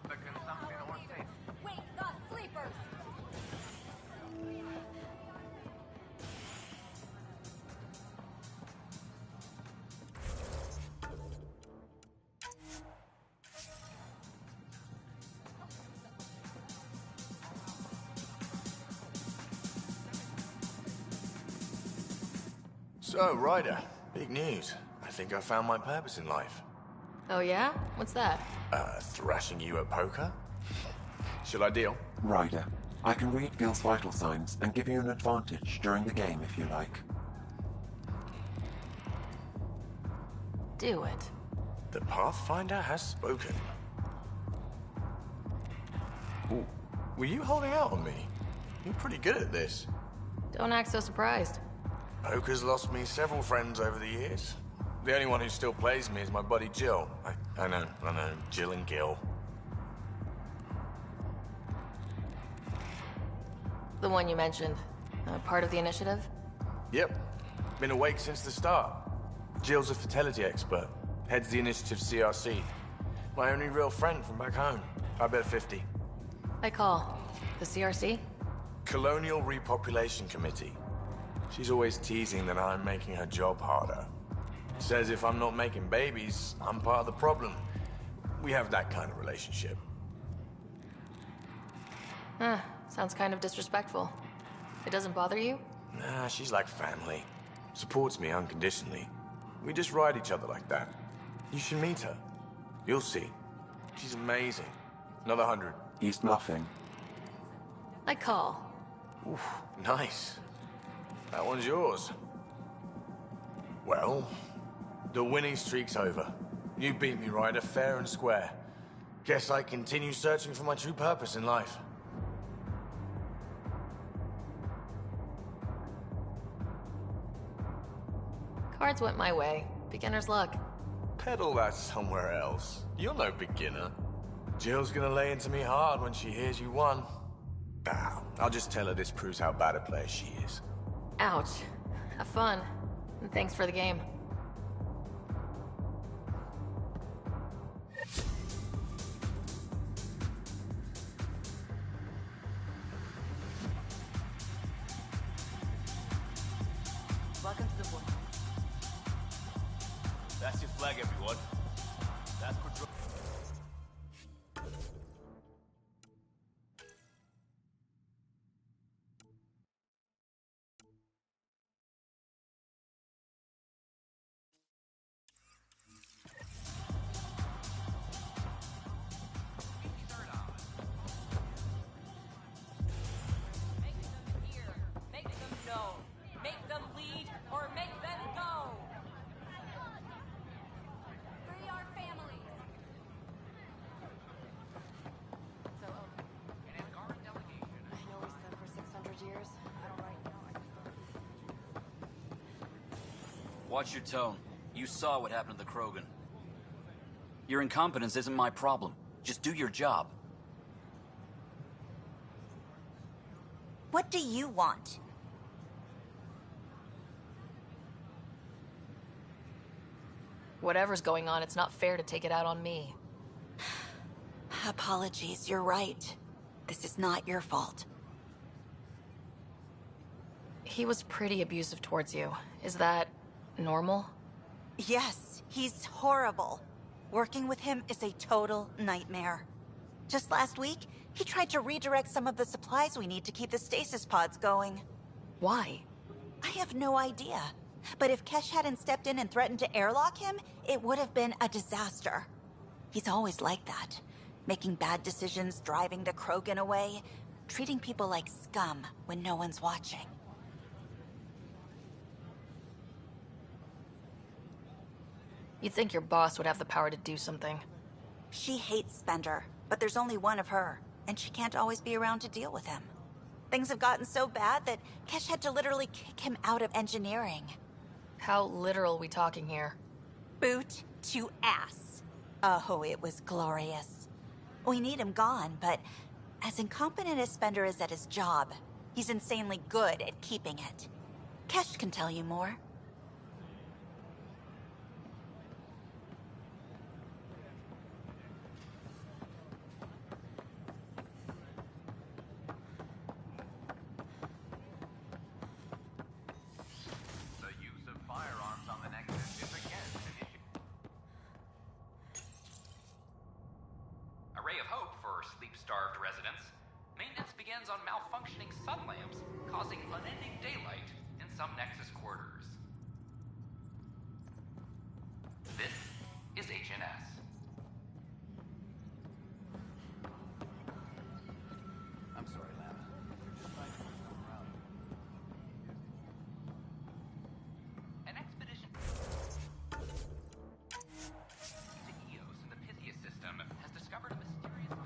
The consumption or sale. Wake the sleepers! So, Ryder, big news. I think I found my purpose in life. Oh yeah? What's that? Thrashing you at poker? Shall I deal? Ryder, I can read Gil's vital signs and give you an advantage during the game if you like. Do it. The Pathfinder has spoken. Ooh, were you holding out on me? You're pretty good at this. Don't act so surprised. Poker's lost me several friends over the years. The only one who still plays me is my buddy Jill. I know, Jill and Gil. The one you mentioned. Part of the initiative? Yep. Been awake since the start. Jill's a fertility expert. Heads the initiative CRC. My only real friend from back home. I bet 50. I call. The CRC? Colonial Repopulation Committee. She's always teasing that I'm making her job harder. Says if I'm not making babies, I'm part of the problem. We have that kind of relationship. Sounds kind of disrespectful. It doesn't bother you? Nah, she's like family. Supports me unconditionally. We just ride each other like that. You should meet her. You'll see. She's amazing. Another 100. He's bluffing. I call. Oof, nice. That one's yours. Well, the winning streak's over. You beat me, Ryder, fair and square. Guess I continue searching for my true purpose in life. Cards went my way. Beginner's luck. Peddle that somewhere else. You're no beginner. Jill's gonna lay into me hard when she hears you won. I'll just tell her this proves how bad a player she is. Ouch. Have fun. And thanks for the game. Welcome to the board. That's your flag, everyone. That's for... Watch your tone. You saw what happened to the Krogan. Your incompetence isn't my problem. Just do your job. What do you want? Whatever's going on, it's not fair to take it out on me. Apologies, you're right. This is not your fault. He was pretty abusive towards you. Is that normal? Yes, he's horrible. Working with him is a total nightmare. Just last week, he tried to redirect some of the supplies we need to keep the stasis pods going. Why? I have no idea. But if Kesh hadn't stepped in and threatened to airlock him, it would have been a disaster. He's always like that. Making bad decisions, driving the Krogan away, treating people like scum when no one's watching. You'd think your boss would have the power to do something. She hates Spender, but there's only one of her, and she can't always be around to deal with him. Things have gotten so bad that Kesh had to literally kick him out of engineering. How literal we talking here? Boot to ass. Oh, it was glorious. We need him gone, but as incompetent as Spender is at his job, he's insanely good at keeping it. Kesh can tell you more. Starved residents. Maintenance begins on malfunctioning sun lamps, causing unending daylight in some Nexus quarters. This is HNS. I'm sorry, Lana. You're just trying to move stuff around. An expedition to Eos in the Pythia system has discovered a mysterious...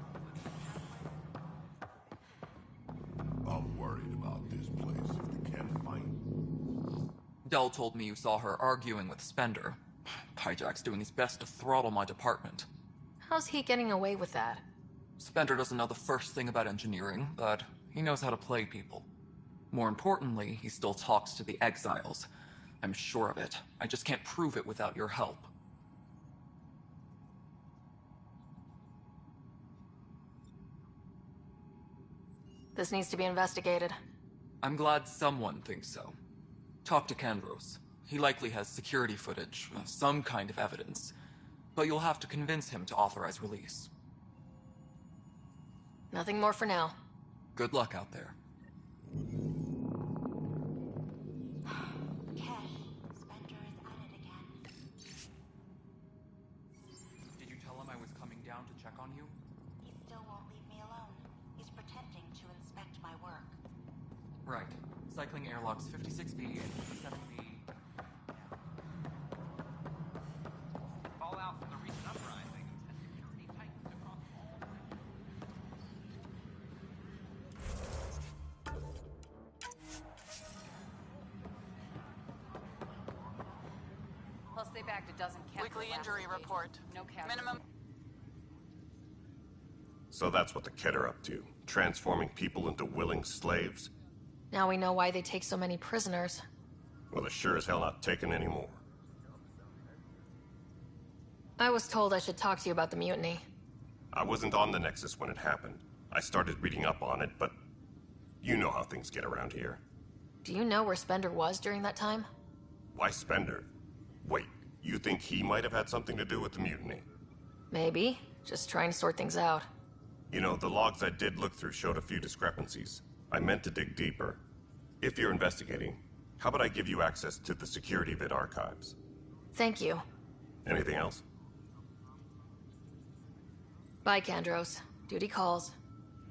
I'm worried about this place if they can't find me. Dell told me you saw her arguing with Spender. Hijack's doing his best to throttle my department. How's he getting away with that? Spender doesn't know the first thing about engineering, but he knows how to play people. More importantly, he still talks to the exiles. I'm sure of it. I just can't prove it without your help. This needs to be investigated. I'm glad someone thinks so. Talk to Kandros. He likely has security footage, some kind of evidence. But you'll have to convince him to authorize release. Nothing more for now. Good luck out there. Did you tell him I was coming down to check on you? He still won't leave me alone. He's pretending to inspect my work. Right. Cycling airlocks 56B and 57B. Fallout from the recent uprising has security tightened across all. Plus, they bagged a dozen cats. Weekly injury report. No cats. Minimum. So that's what the Kett are up to, transforming people into willing slaves. Now we know why they take so many prisoners. Well, they're sure as hell not taking any more. I was told I should talk to you about the mutiny. I wasn't on the Nexus when it happened. I started reading up on it, but you know how things get around here. Do you know where Spender was during that time? Why Spender? Wait, you think he might have had something to do with the mutiny? Maybe. Just trying to sort things out. You know, the logs I did look through showed a few discrepancies. I meant to dig deeper. If you're investigating, how about I give you access to the security vid archives? Thank you. Anything else? Bye, Kandros. Duty calls.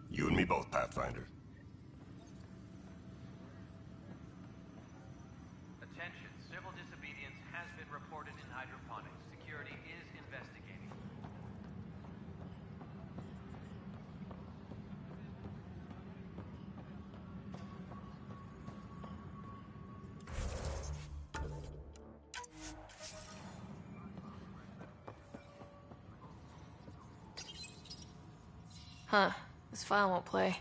You and me both, Pathfinder. Attention, civil disobedience has been reported in hydroponics. Security is investigating. Huh. This file won't play.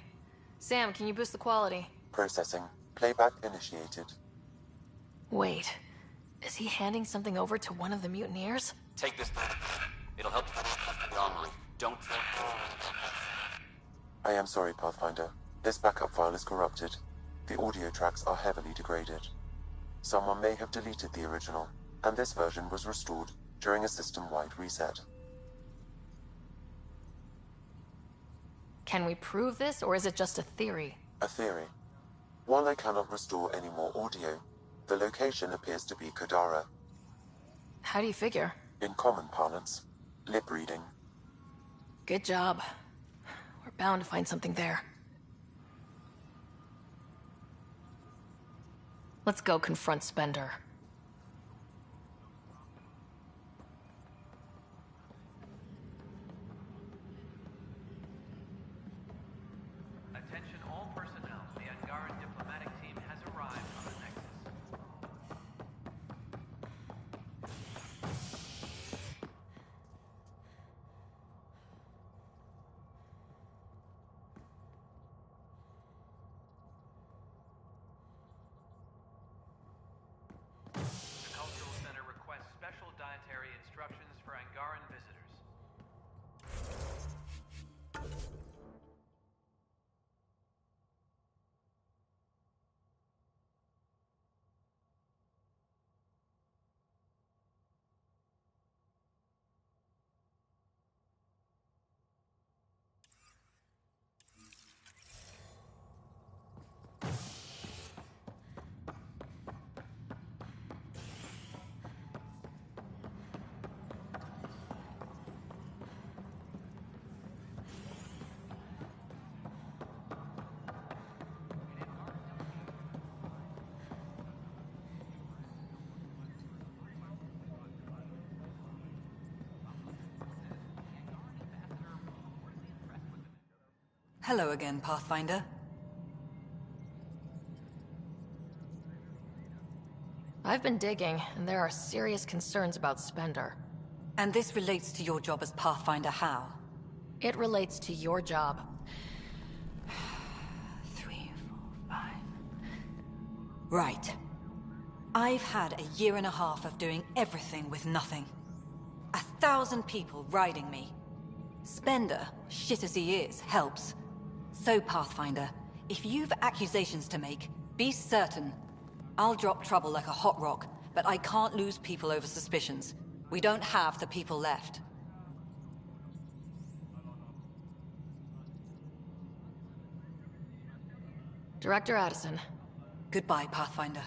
Sam, can you boost the quality? Processing. Playback initiated. Wait. Is he handing something over to one of the mutineers? Take this. It'll help the armory. Don't... I am sorry, Pathfinder. This backup file is corrupted. The audio tracks are heavily degraded. Someone may have deleted the original, and this version was restored during a system-wide reset. Can we prove this, or is it just a theory? A theory. While I cannot restore any more audio, the location appears to be Kadara. How do you figure? In common parlance, lip reading. Good job. We're bound to find something there. Let's go confront Spender. Attention all personnel. The Angaran diplomatic team has arrived on the Nexus. The Cultural Center requests special dietary instructions for Angaran visitors. Hello again, Pathfinder. I've been digging, and there are serious concerns about Spender. And this relates to your job as Pathfinder how? It relates to your job. 3, 4, 5... Right. I've had a year and a half of doing everything with nothing. 1,000 people riding me. Spender, shit as he is, helps. So, Pathfinder, if you've accusations to make, be certain. I'll drop trouble like a hot rock, but I can't lose people over suspicions. We don't have the people left. Director Addison. Goodbye, Pathfinder.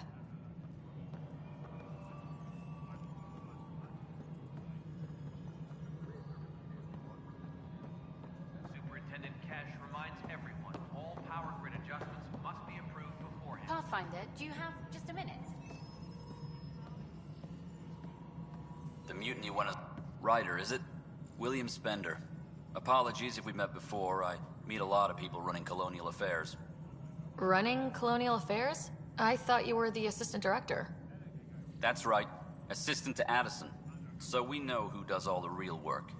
Superintendent Cash reminds everyone all power grid adjustments must be approved beforehand. Pathfinder, do you have just a minute? The mutiny one is... Ryder, is it? William Spender. Apologies if we met before. I meet a lot of people running colonial affairs. Running Colonial Affairs? I thought you were the assistant director. That's right. Assistant to Addison. So we know who does all the real work.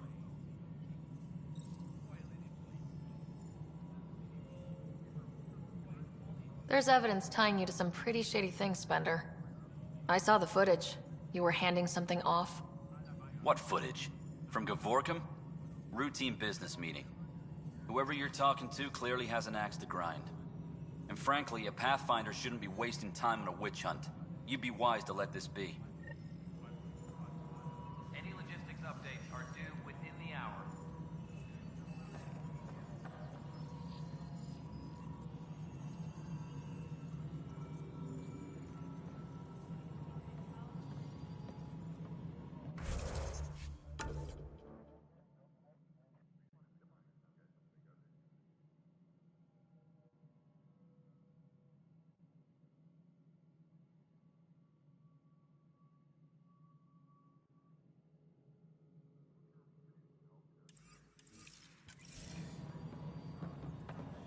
There's evidence tying you to some pretty shady things, Spender. I saw the footage. You were handing something off. What footage? From Gavorkum? Routine business meeting. Whoever you're talking to clearly has an axe to grind. And frankly, a Pathfinder shouldn't be wasting time on a witch hunt. You'd be wise to let this be. Any logistics updates are due within the hour.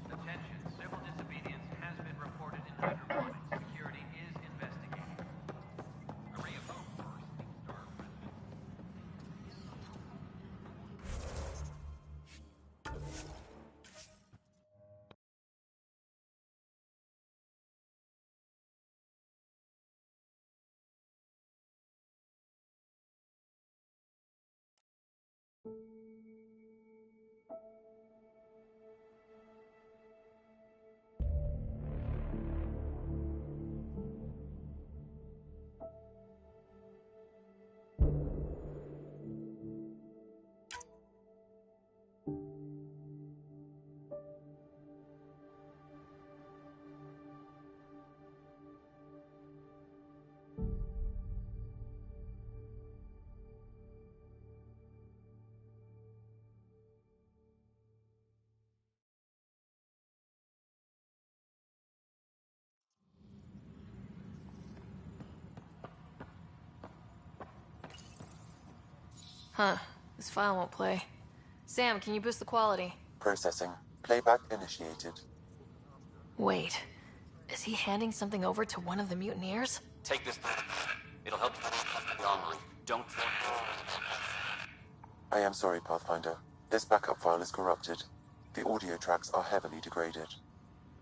Attention, civil disobedience has been reported in hydroponics. Security is investigating. A ray of hope for Star President. Huh. This file won't play. Sam, can you boost the quality? Processing. Playback initiated. Wait. Is he handing something over to one of the mutineers? Take this. It'll help the armory. Don't... I am sorry, Pathfinder. This backup file is corrupted. The audio tracks are heavily degraded.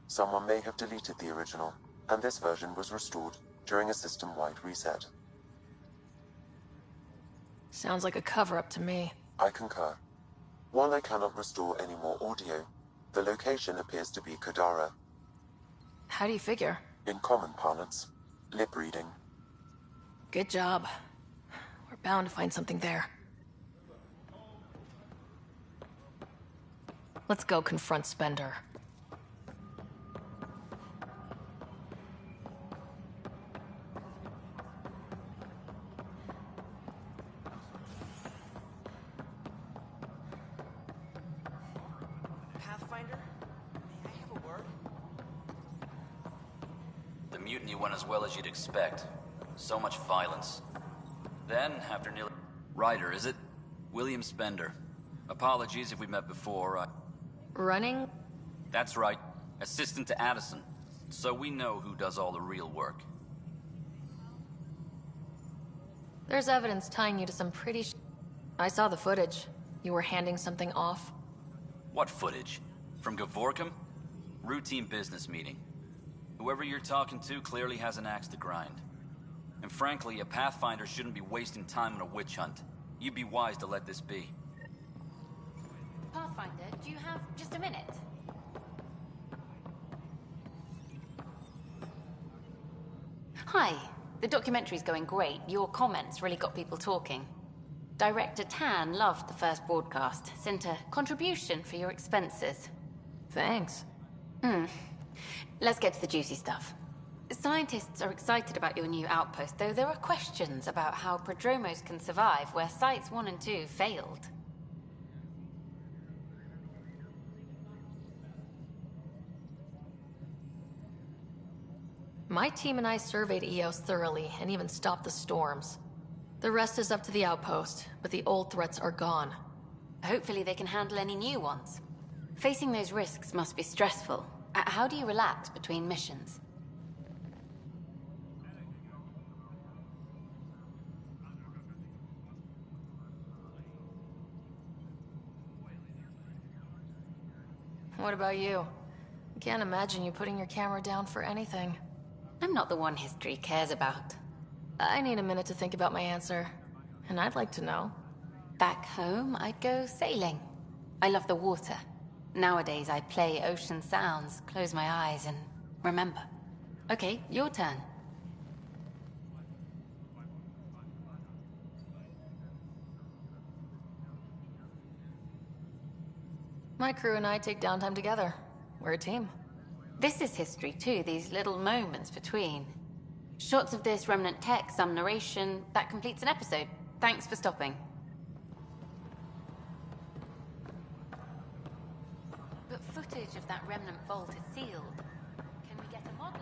Someone may have deleted the original, and this version was restored during a system-wide reset. Sounds like a cover-up to me. I concur. While I cannot restore any more audio, the location appears to be Kadara. How do you figure? In common parlance, lip reading. Good job. We're bound to find something there. Let's go confront Spender. Pathfinder? May I have a word? The mutiny went as well as you'd expect. So much violence. Then, after nearly... Ryder, is it? William Spender. Apologies if we met before. Running? That's right. Assistant to Addison. So we know who does all the real work. There's evidence tying you to some pretty I saw the footage. You were handing something off. What footage? From Gavorkum? Routine business meeting. Whoever you're talking to clearly has an axe to grind. And frankly, a Pathfinder shouldn't be wasting time on a witch hunt. You'd be wise to let this be. Pathfinder, do you have just a minute? Hi. The documentary's going great. Your comments really got people talking. Director Tan loved the first broadcast. Sent a contribution for your expenses. Thanks. Let's get to the juicy stuff. Scientists are excited about your new outpost, though there are questions about how prodromos can survive where Sites 1 and 2 failed. My team and I surveyed Eos thoroughly and even stopped the storms. The rest is up to the outpost, but the old threats are gone. Hopefully they can handle any new ones. Facing those risks must be stressful. How do you relax between missions? What about you? I can't imagine you putting your camera down for anything. I'm not the one history cares about. I need a minute to think about my answer. And I'd like to know. Back home, I'd go sailing. I love the water. Nowadays, I play ocean sounds, close my eyes, and remember. Okay, your turn. My crew and I take downtime together. We're a team. This is history too, these little moments between. Shots of this remnant tech, some narration, that completes an episode. Thanks for stopping. But footage of that remnant vault is sealed. Can we get a model?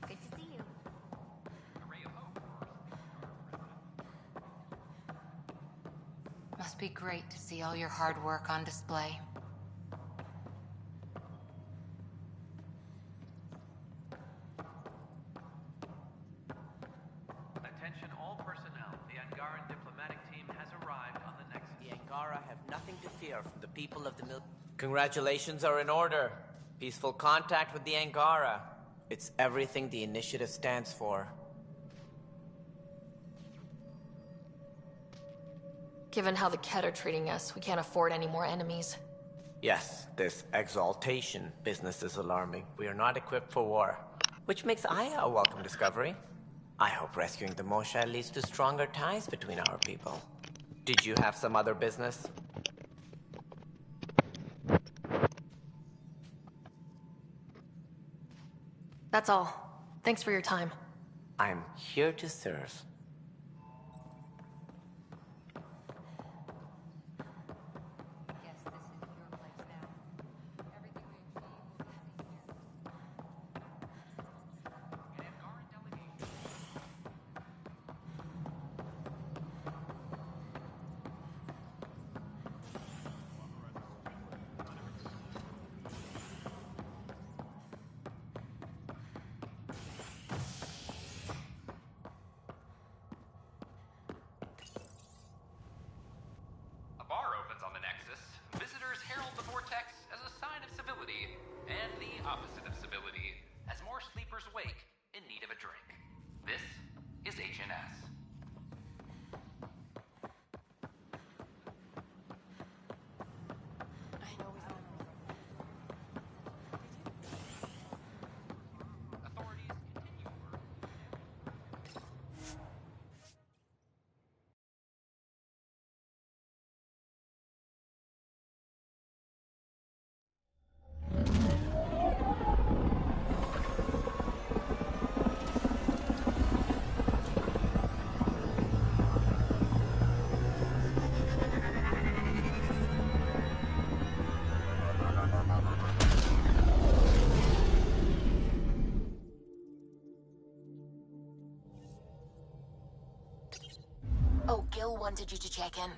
Good to see you. Must be great to see all your hard work on display. Attention all personnel. The Angaran diplomatic team has arrived on the Nexus. The Angara have nothing to fear from the people of the Congratulations are in order. Peaceful contact with the Angara. It's everything the initiative stands for. Given how the Ket are treating us, we can't afford any more enemies. Yes, this exaltation business is alarming. We are not equipped for war. Which makes Aya a welcome discovery. I hope rescuing the Moshae leads to stronger ties between our people. Did you have some other business? That's all. Thanks for your time. I'm here to serve. opposite of civility, as more sleepers wake in need of a drink. This is HNS. Oh, Gil wanted you to check in.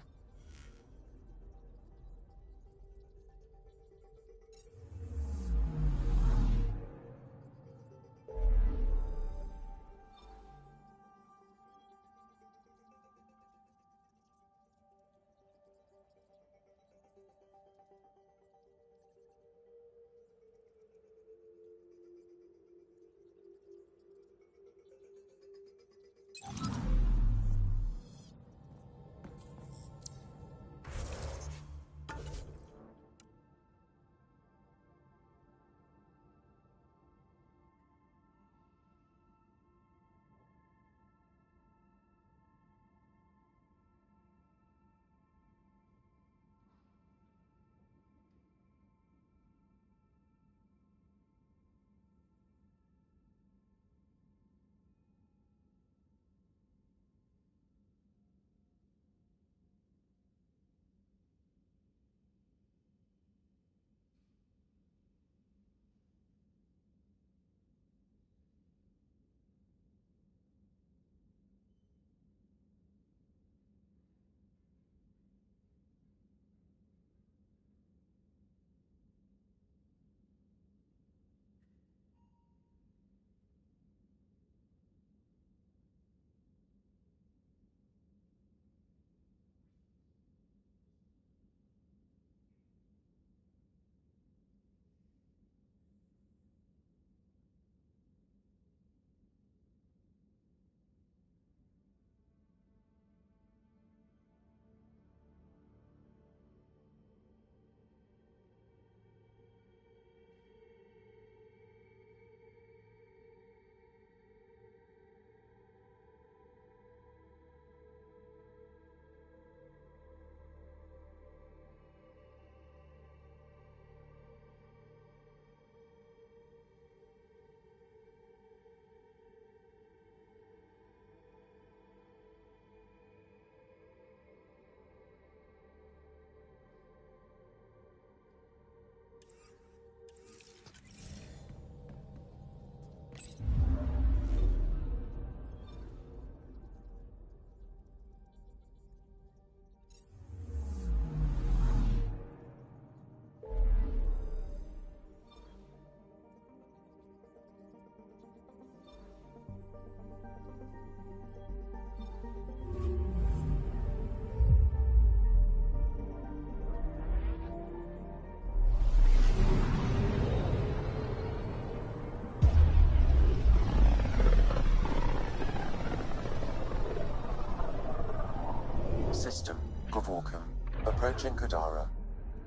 approaching Kadara.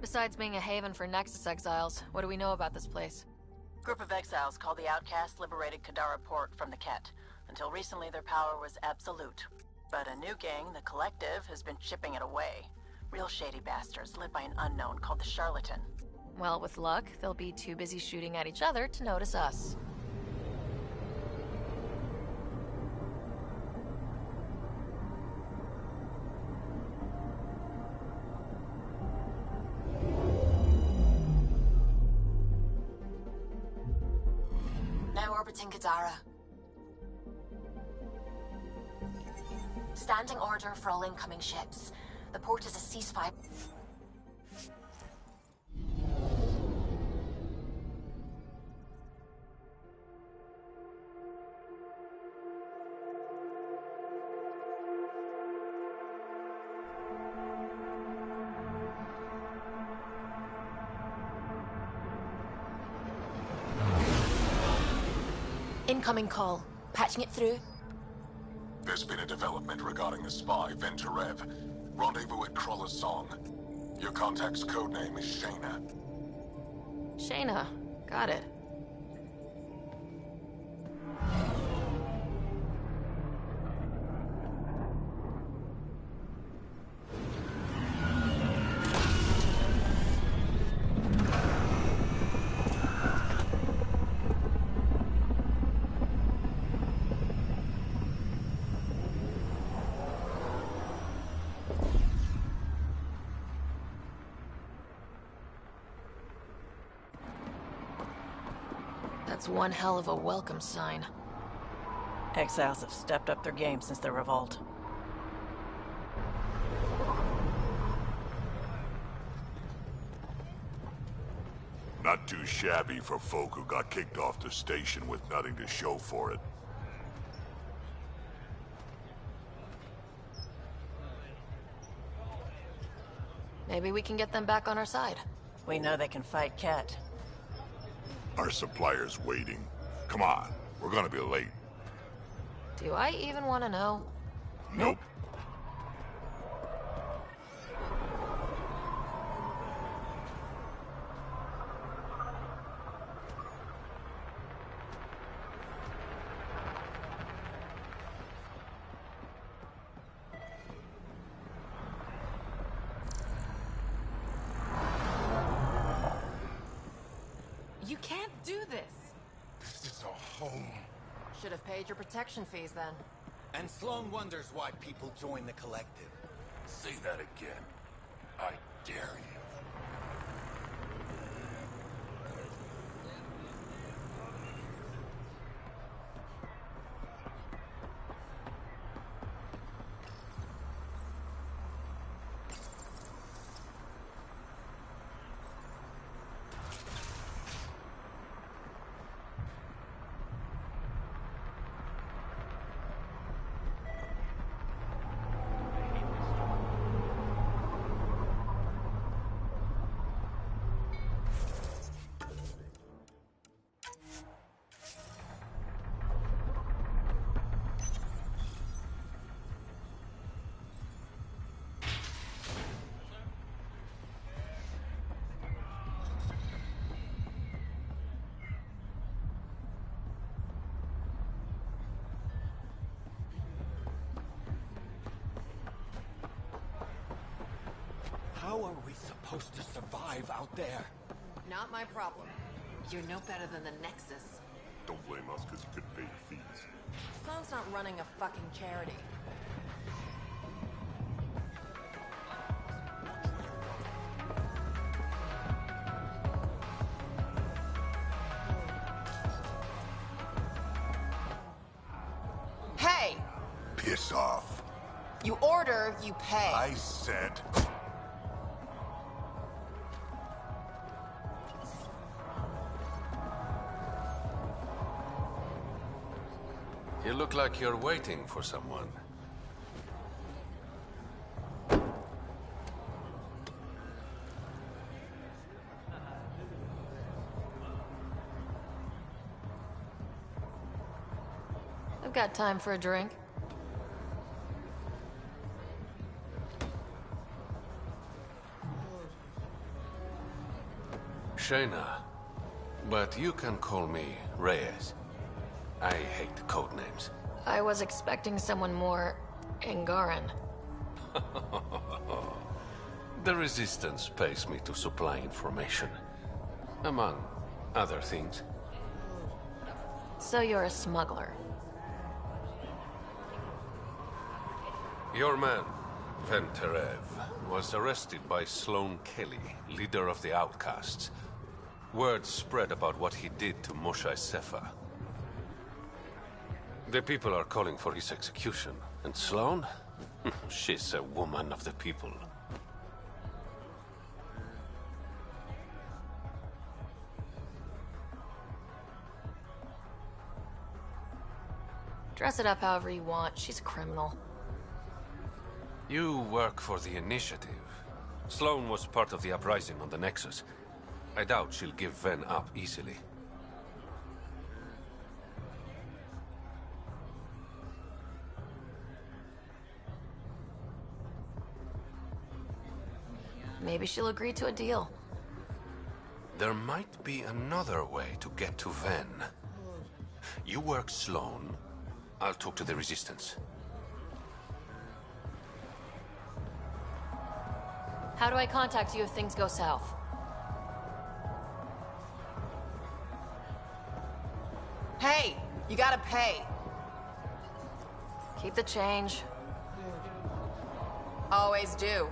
Besides being a haven for Nexus exiles, what do we know about this place? Group of exiles called the Outcasts liberated Kadara Port from the Ket. Until recently, their power was absolute. But a new gang, the Collective, has been chipping it away. Real shady bastards led by an unknown called the Charlatan. Well, with luck, they'll be too busy shooting at each other to notice us. Now orbiting Kadara. Standing order for all incoming ships. The port is a ceasefire. Incoming call. Patching it through. There's been a development regarding the spy, Venturev. Rendezvous at Crawler's Song. Your contact's codename is Shayna. Shayna. Got it. That's one hell of a welcome sign. Exiles have stepped up their game since their revolt. Not too shabby for folk who got kicked off the station with nothing to show for it. Maybe we can get them back on our side. We know they can fight Ket. Our supplier's waiting. Come on, we're gonna be late. Do I even want to know? Nope. You can't do this! This is a home. Should have paid your protection fees then. And Sloan wonders why people join the Collective. Say that again. I dare you. How are we supposed to survive out there? Not my problem. You're no better than the Nexus. Don't blame us because you couldn't pay your fees. Sloan's not running a fucking charity. Hey! Piss off. You order, you pay. I said... You look like you're waiting for someone. I've got time for a drink. Shayna, but you can call me Reyes. I hate code names. I was expecting someone more Angaran. The Resistance pays me to supply information, among other things. So you're a smuggler. Your man, Venterev, was arrested by Sloan Kelly, leader of the Outcasts. Word spread about what he did to Moshe Sefa. The people are calling for his execution. And Sloan? She's a woman of the people. Dress it up however you want. She's a criminal. You work for the Initiative. Sloan was part of the uprising on the Nexus. I doubt she'll give Ven up easily. Maybe she'll agree to a deal. There might be another way to get to Ven. You work Sloan. I'll talk to the Resistance. How do I contact you if things go south? Hey, you gotta pay. Keep the change. Always do.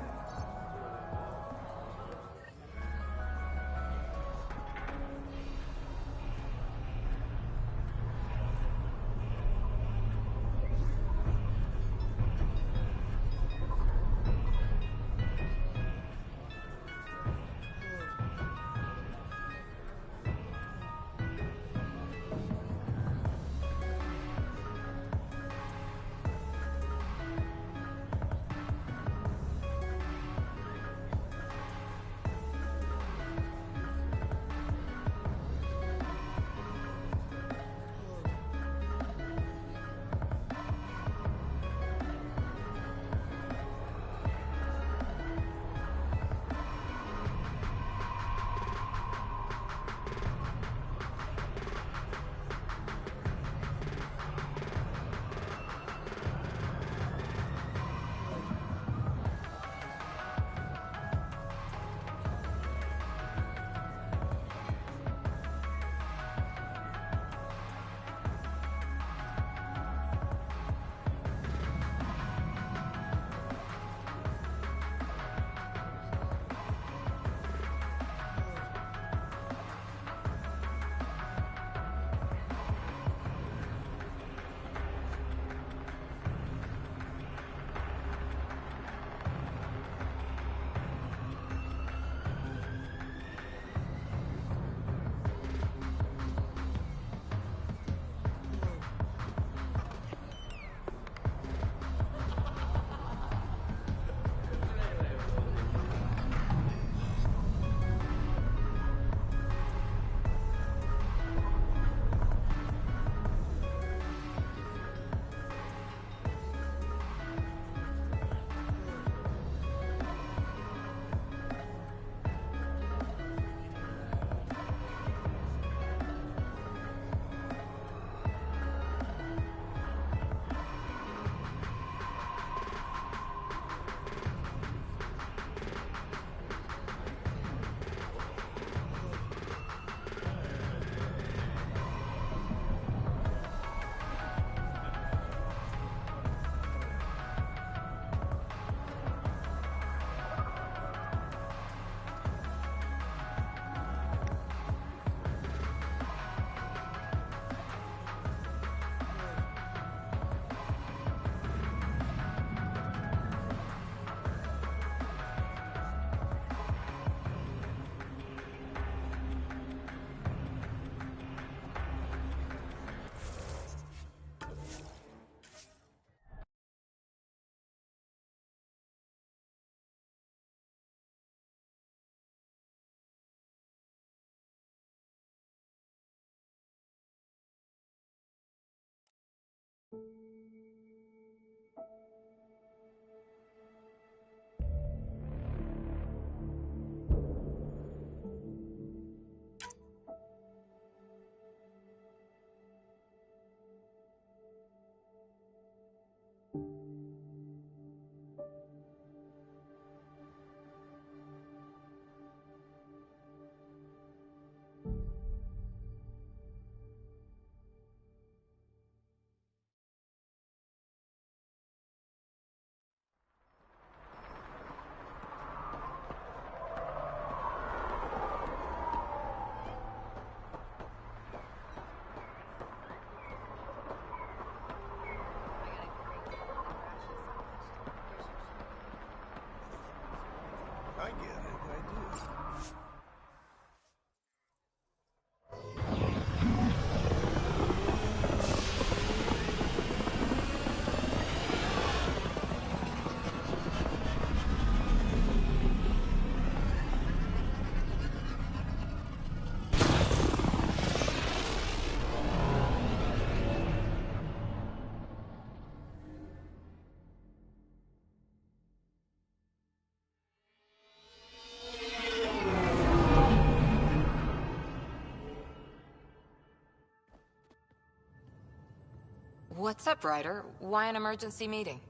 What's up, Ryder? Why an emergency meeting?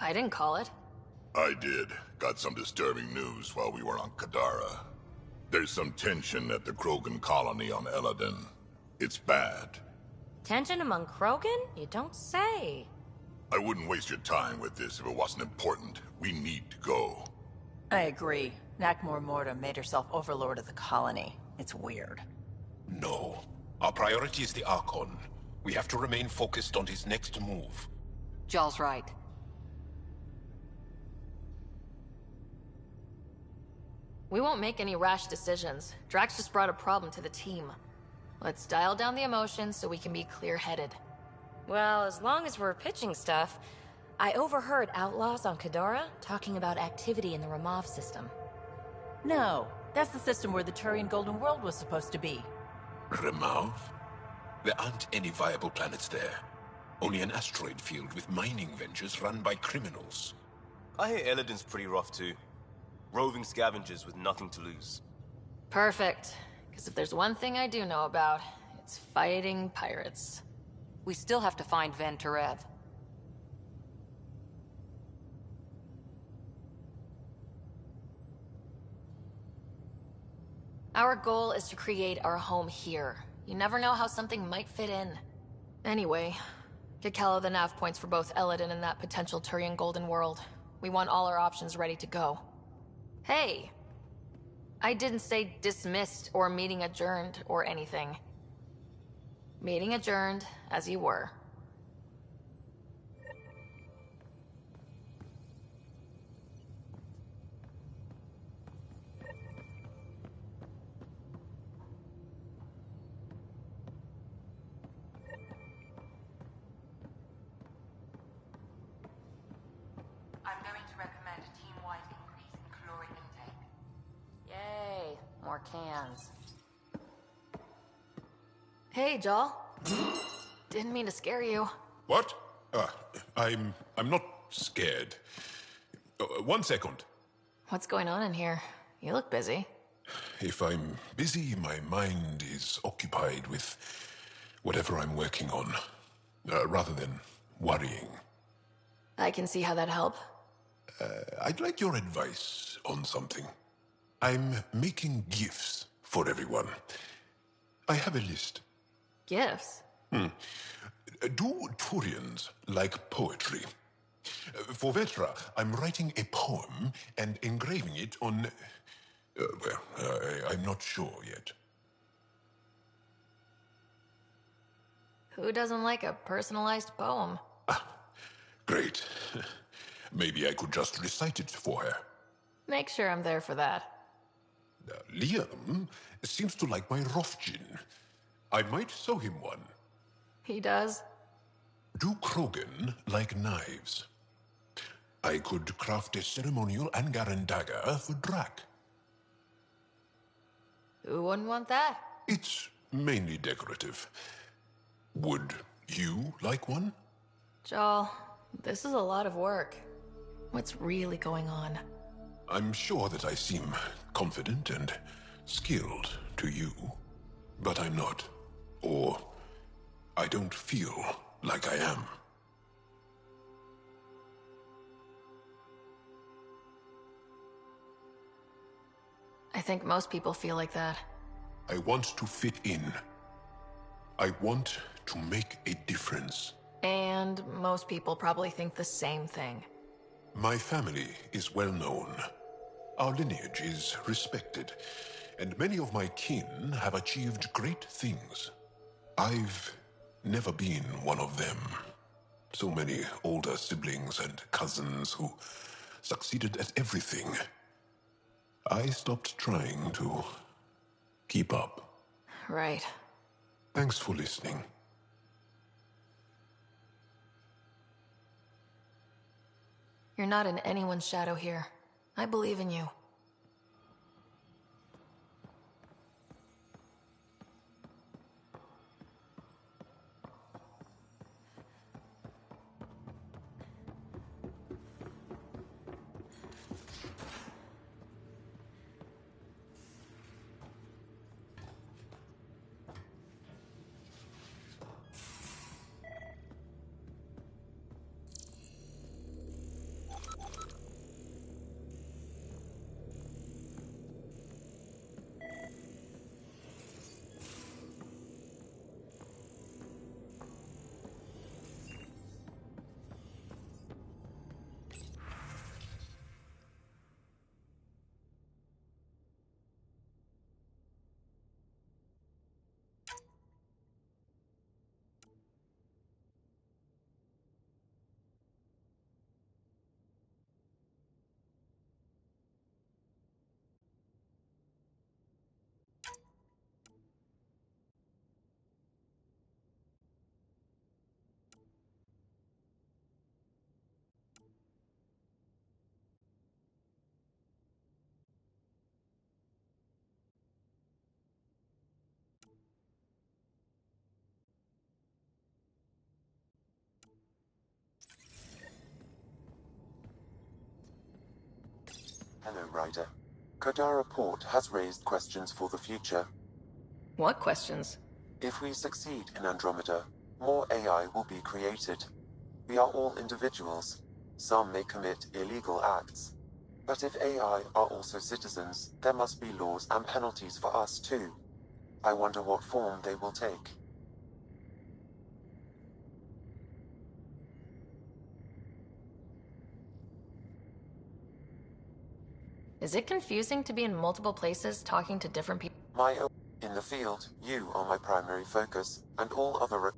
I didn't call it. I did. Got some disturbing news while we were on Kadara. There's some tension at the Krogan colony on Eladin. It's bad. Tension among Krogan? You don't say. I wouldn't waste your time with this if it wasn't important. We need to go. I agree. Nakmor Morta made herself overlord of the colony. It's weird. No. Our priority is the Archon. We have to remain focused on his next move. Jaal's right. We won't make any rash decisions. Drax just brought a problem to the team. Let's dial down the emotions so we can be clear-headed. Well, as long as we're pitching stuff, I overheard outlaws on Kadara talking about activity in the Ramov system. No, that's the system where the Turian Golden World was supposed to be. Ramov? There aren't any viable planets there. Only an asteroid field with mining ventures run by criminals. I hear Eladin's pretty rough too. Roving scavengers with nothing to lose. Perfect. Because if there's one thing I do know about, it's fighting pirates. We still have to find Venturev. Our goal is to create our home here. You never know how something might fit in. Anyway, get Kello the nav points for both Eladin and that potential Turian Golden World. We want all our options ready to go. Hey! I didn't say dismissed or meeting adjourned or anything. Meeting adjourned, as you were. I'm going to recommend a team-wide increase in caloric intake. Yay, more cans. Hey, Jaal. Didn't mean to scare you. What? I'm not scared. 1 second. What's going on in here? You look busy. If I'm busy, my mind is occupied with whatever I'm working on, rather than worrying. I can see how that'd help. I'd like your advice on something. I'm making gifts for everyone. I have a list. Gifts? Do Turians like poetry? For Vetra, I'm writing a poem and engraving it on... I'm not sure yet. Who doesn't like a personalized poem? Great. Maybe I could just recite it for her. Make sure I'm there for that. Liam seems to like my Rofjin. I might sew him one. He does? Do Krogan like knives? I could craft a ceremonial Angaran dagger for Drak. Who wouldn't want that? It's mainly decorative. Would you like one? Jaal, this is a lot of work. What's really going on? I'm sure that I seem confident and skilled to you, but I'm not. Or I don't feel like I am. I think most people feel like that. I want to fit in. I want to make a difference. And most people probably think the same thing. My family is well known. Our lineage is respected, and many of my kin have achieved great things. I've never been one of them. So many older siblings and cousins who succeeded at everything. I stopped trying to keep up. Right. Thanks for listening. You're not in anyone's shadow here. I believe in you. Hello, Ryder. Kodara Port has raised questions for the future. What questions? If we succeed in Andromeda, more AI will be created. We are all individuals. Some may commit illegal acts. But if AI are also citizens, there must be laws and penalties for us too. I wonder what form they will take. Is it confusing to be in multiple places talking to different people? In the field, you are my primary focus, and all other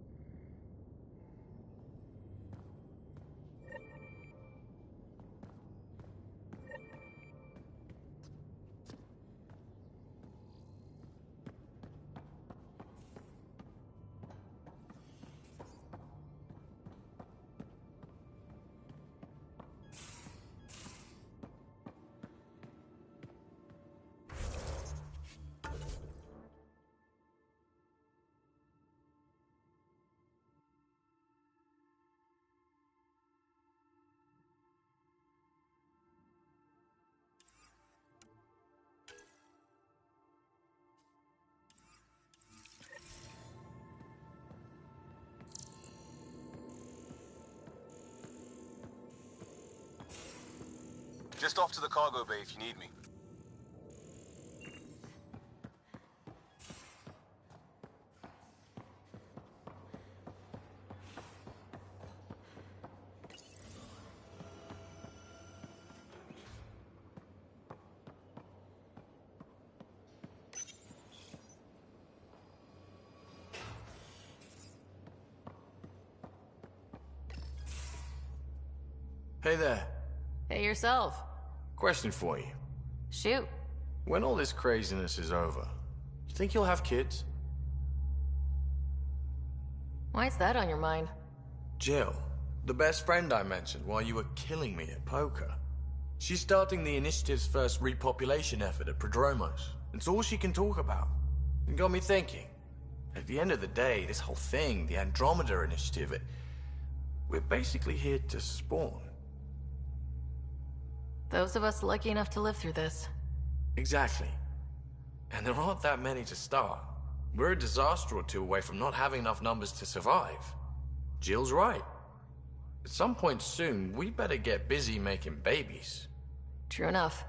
Just off to the cargo bay if you need me. Hey there. Hey yourself. Question for you. Shoot. When all this craziness is over, you think you'll have kids? Why is that on your mind? Jill, the best friend I mentioned while you were killing me at poker. She's starting the initiative's first repopulation effort at Prodromos. It's all she can talk about. It got me thinking. At the end of the day, this whole thing, the Andromeda Initiative, we're basically here to spawn. Those of us lucky enough to live through this. Exactly. And there aren't that many to start. We're a disaster or two away from not having enough numbers to survive. Jill's right. At some point soon, we better get busy making babies. True enough.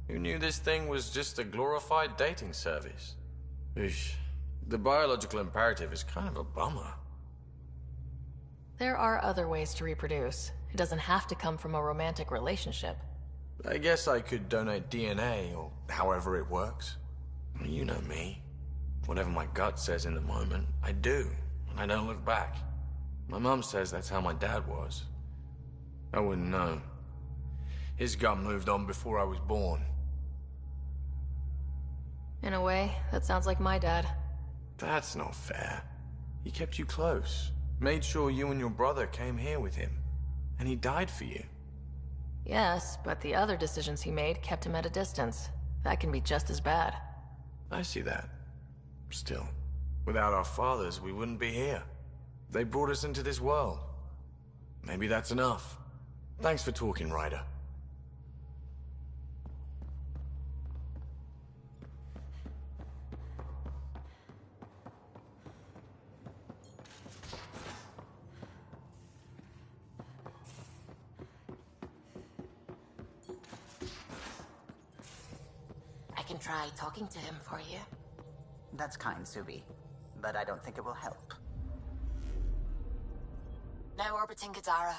Who knew this thing was just a glorified dating service? Eesh. The biological imperative is kind of a bummer. There are other ways to reproduce. It doesn't have to come from a romantic relationship. I guess I could donate DNA, or however it works. You know me. Whatever my gut says in the moment, I do, and I don't look back. My mum says that's how my dad was. I wouldn't know. His gut moved on before I was born. In a way, that sounds like my dad. That's not fair. He kept you close, made sure you and your brother came here with him, and he died for you. Yes, but the other decisions he made kept him at a distance. That can be just as bad. I see that. Still, without our fathers, we wouldn't be here. They brought us into this world. Maybe that's enough. Thanks for talking, Ryder. I can try talking to him for you. That's kind, Subi, but I don't think it will help. Now orbiting Gadara.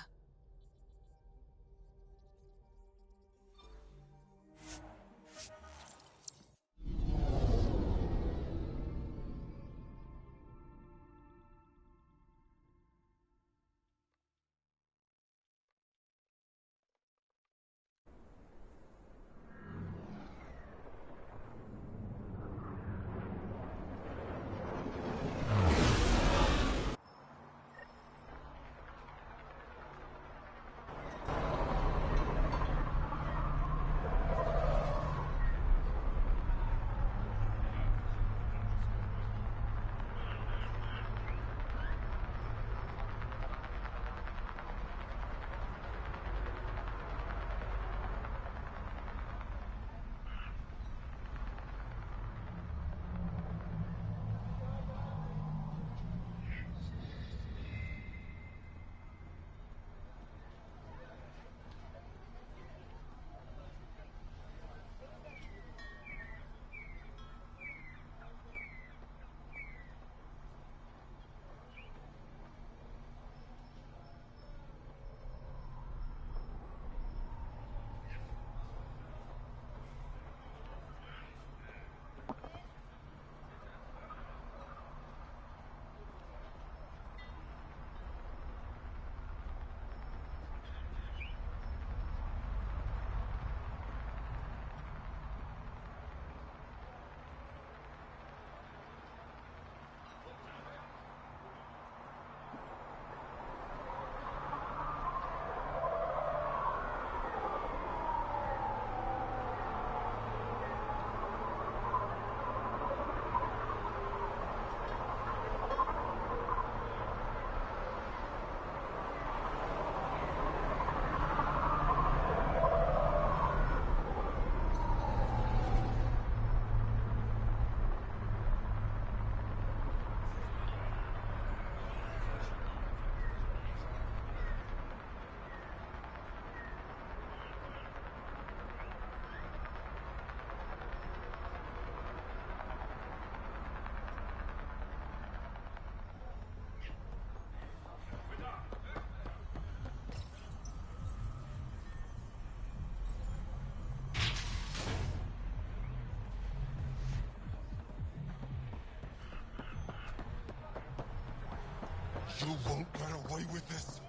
You won't get away with this.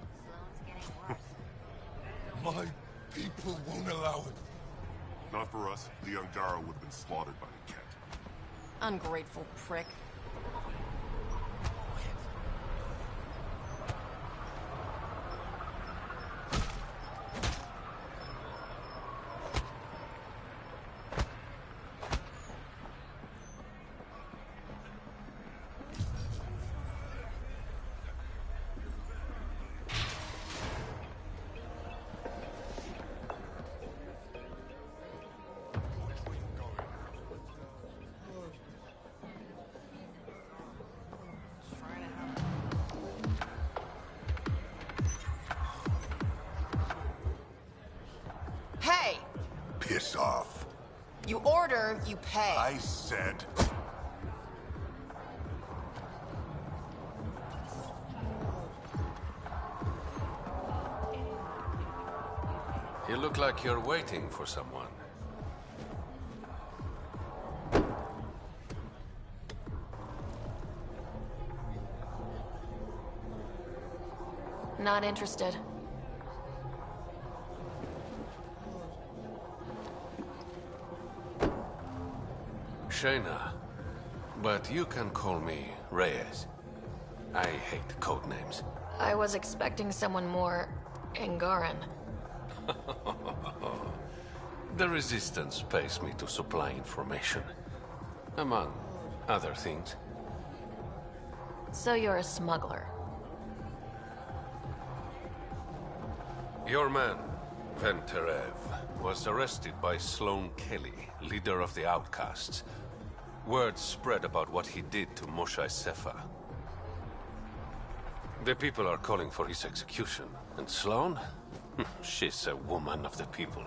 My people won't allow it. Not for us. The Ungara would have been slaughtered by the Ket. Ungrateful prick. Hey! Piss off. You order, you pay. I said... You look like you're waiting for someone. Not interested. Shayna, but you can call me Reyes. I hate code names. I was expecting someone more Angaran. The Resistance pays me to supply information, among other things. So you're a smuggler. Your man, Venterev, was arrested by Sloane Kelly, leader of the Outcasts. Word spread about what he did to Moshe Sefa. The people are calling for his execution. And Sloane? She's a woman of the people.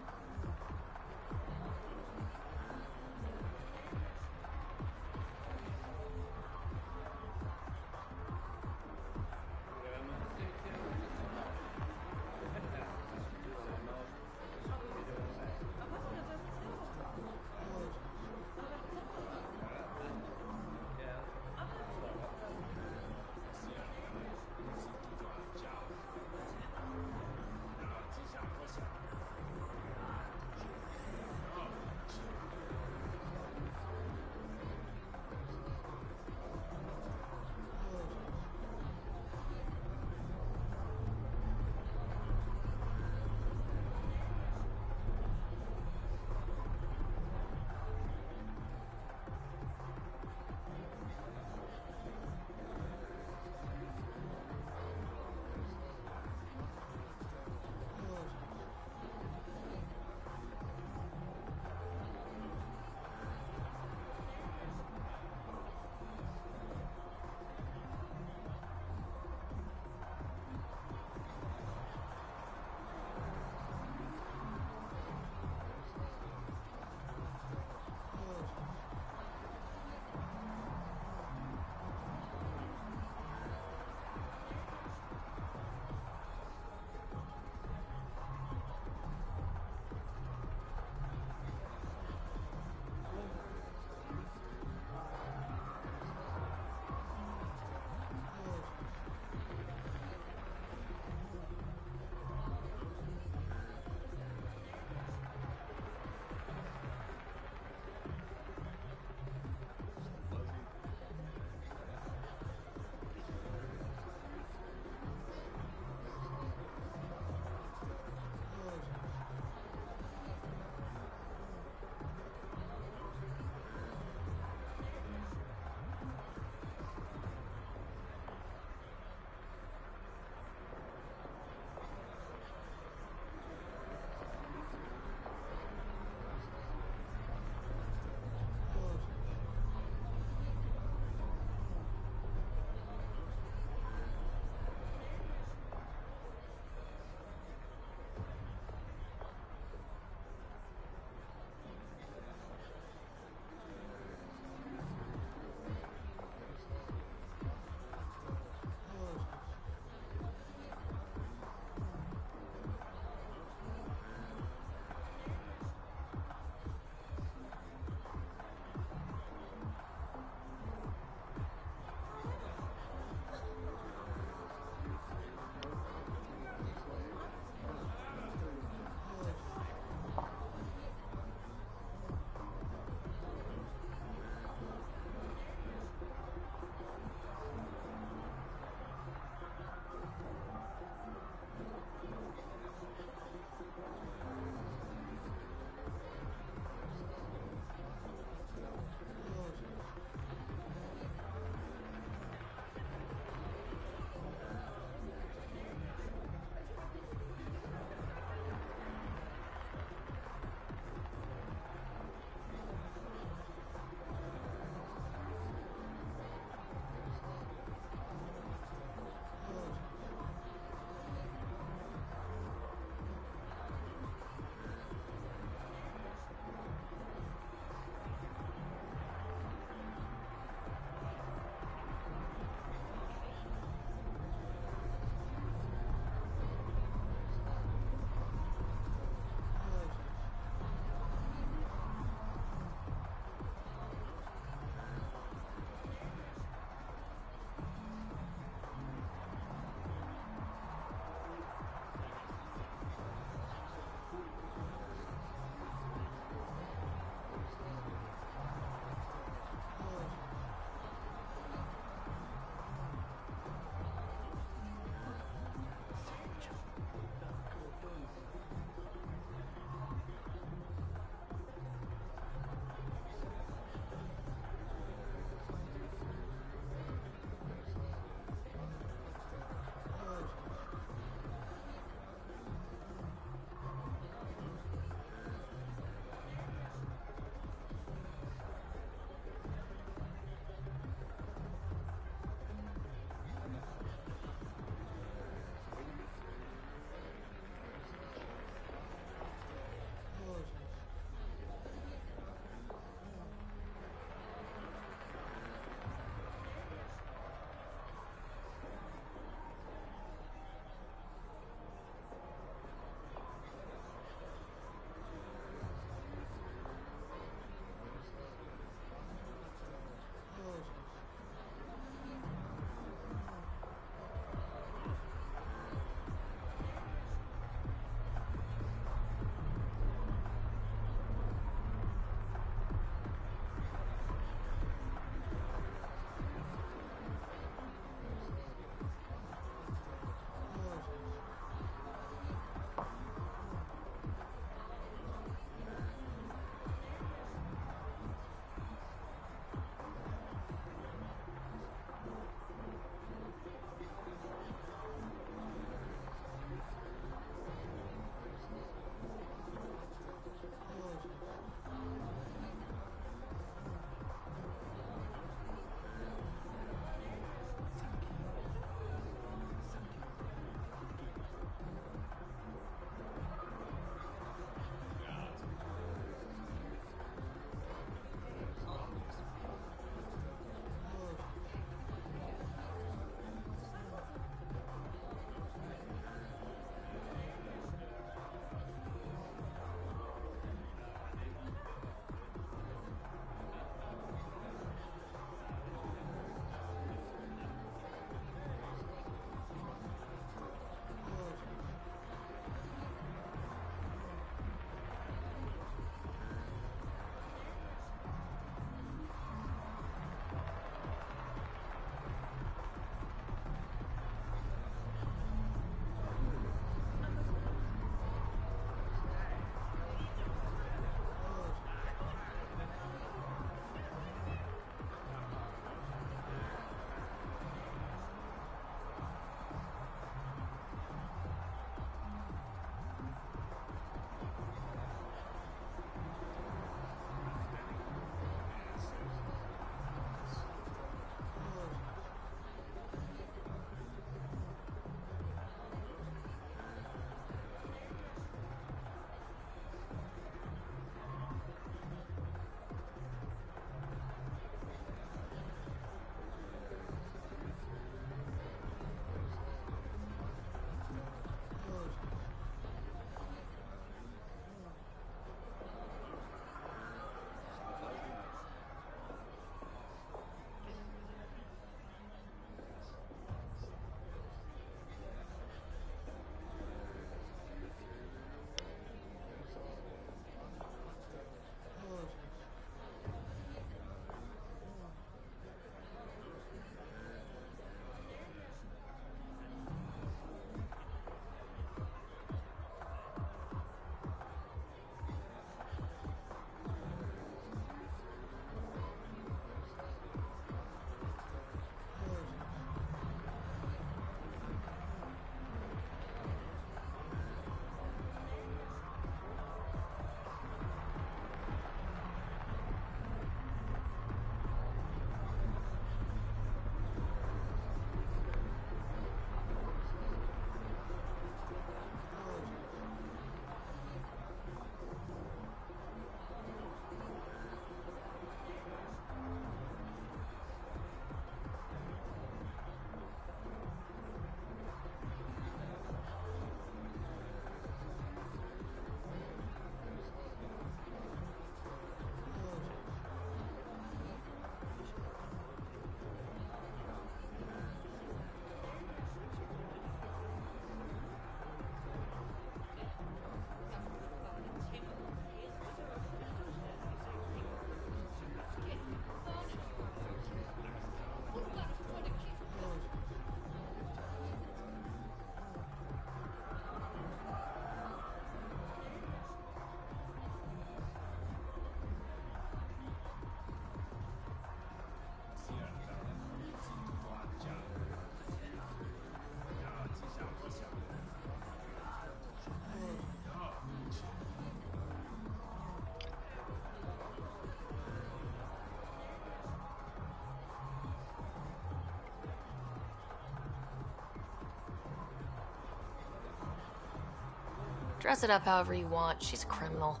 Dress it up however you want. She's a criminal.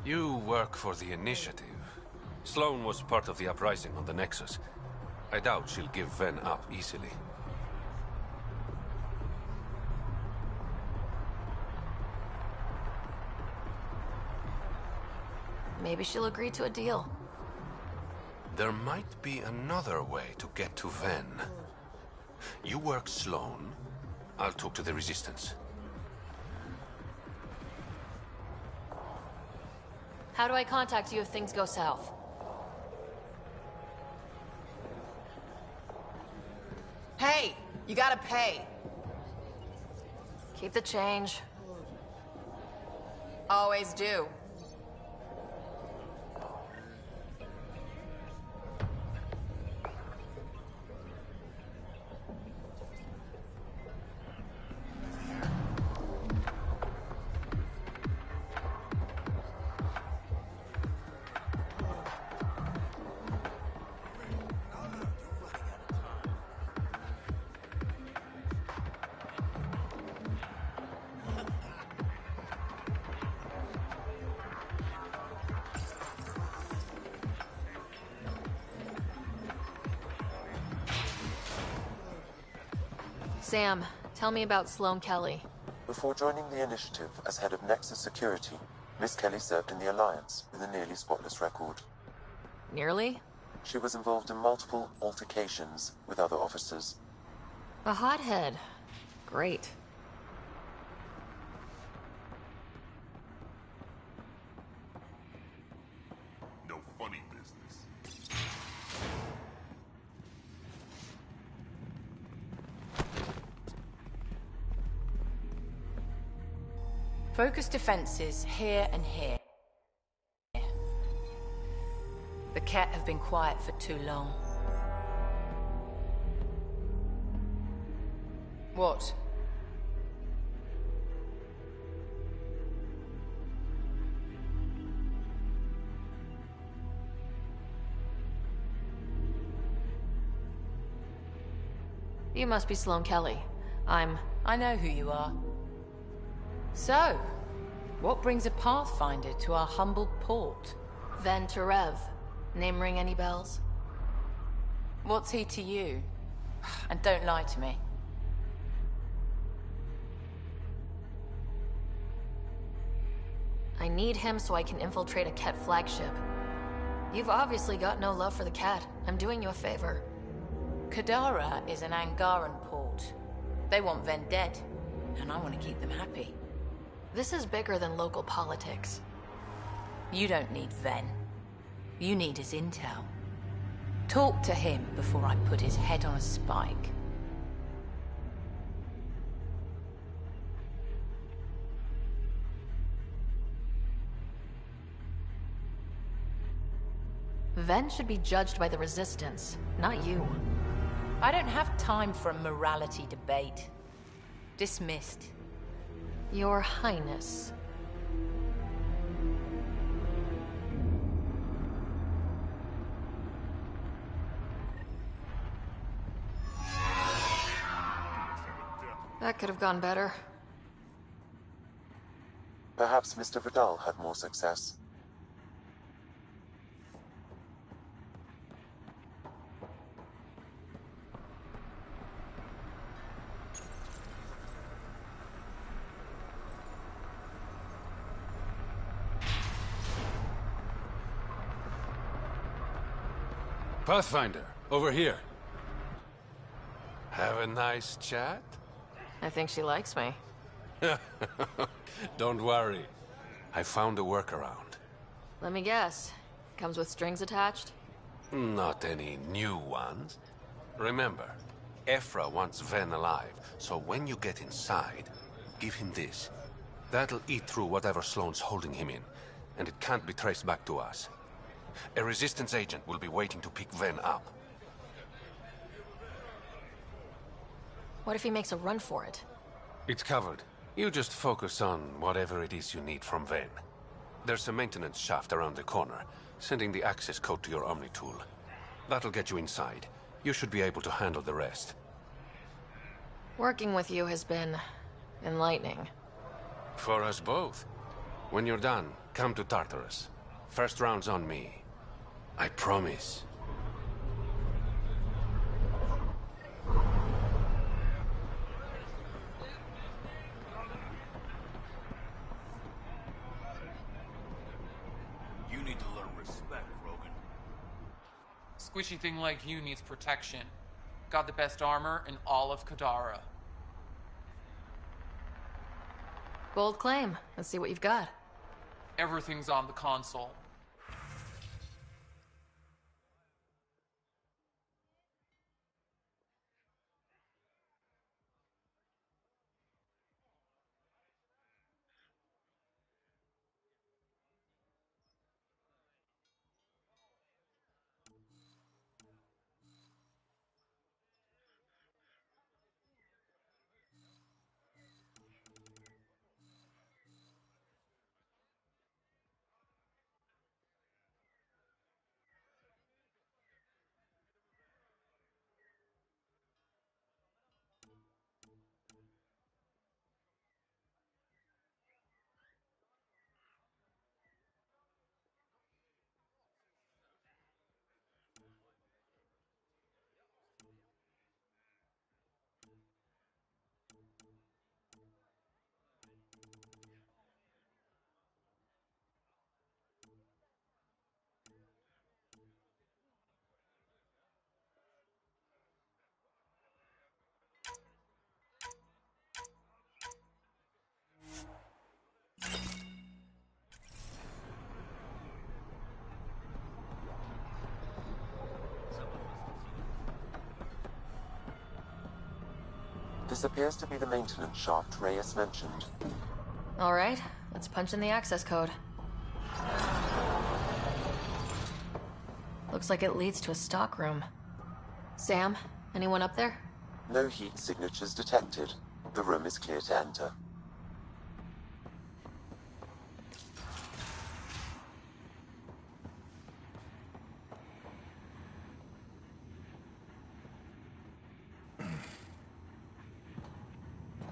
You work for the Initiative. Sloane was part of the uprising on the Nexus. I doubt she'll give Ven up easily. Maybe she'll agree to a deal. There might be another way to get to Ven. You work Sloane. I'll talk to the Resistance. How do I contact you if things go south? Hey, you gotta pay. Keep the change. Always do. Sam, tell me about Sloane Kelly. Before joining the Initiative as head of Nexus Security, Miss Kelly served in the Alliance with a nearly spotless record. Nearly? She was involved in multiple altercations with other officers. A hothead. Great. No funny business. Focus defenses here and here. The Ket have been quiet for too long. What? You must be Sloane Kelly. I know who you are. So, what brings a Pathfinder to our humble port? Ven Terev. Name ring any bells? What's he to you? And don't lie to me. I need him so I can infiltrate a Ket flagship. You've obviously got no love for the Ket. I'm doing you a favor. Kadara is an Angaran port. They want Ven dead, and I want to keep them happy. This is bigger than local politics. You don't need Ven. You need his intel. Talk to him before I put his head on a spike. Ven should be judged by the Resistance, not you. I don't have time for a morality debate. Dismissed. Your Highness. That could have gone better. Perhaps Mr. Vidal had more success. Pathfinder, over here. Have a nice chat? I think she likes me. Don't worry. I found a workaround. Let me guess. Comes with strings attached? Not any new ones. Remember, Ephra wants Ven alive, so when you get inside, give him this. That'll eat through whatever Sloane's holding him in, and it can't be traced back to us. A Resistance agent will be waiting to pick Ven up. What if he makes a run for it? It's covered. You just focus on whatever it is you need from Ven. There's a maintenance shaft around the corner, sending the access code to your Omni tool. That'll get you inside. You should be able to handle the rest. Working with you has been enlightening. For us both. When you're done, come to Tartarus. First round's on me. I promise. You need to learn respect, Rogan. Squishy thing like you needs protection. Got the best armor in all of Kadara. Bold claim. Let's see what you've got. Everything's on the console. This appears to be the maintenance shaft Reyes mentioned. All right, let's punch in the access code. Looks like it leads to a stockroom. Sam, anyone up there? No heat signatures detected. The room is clear to enter.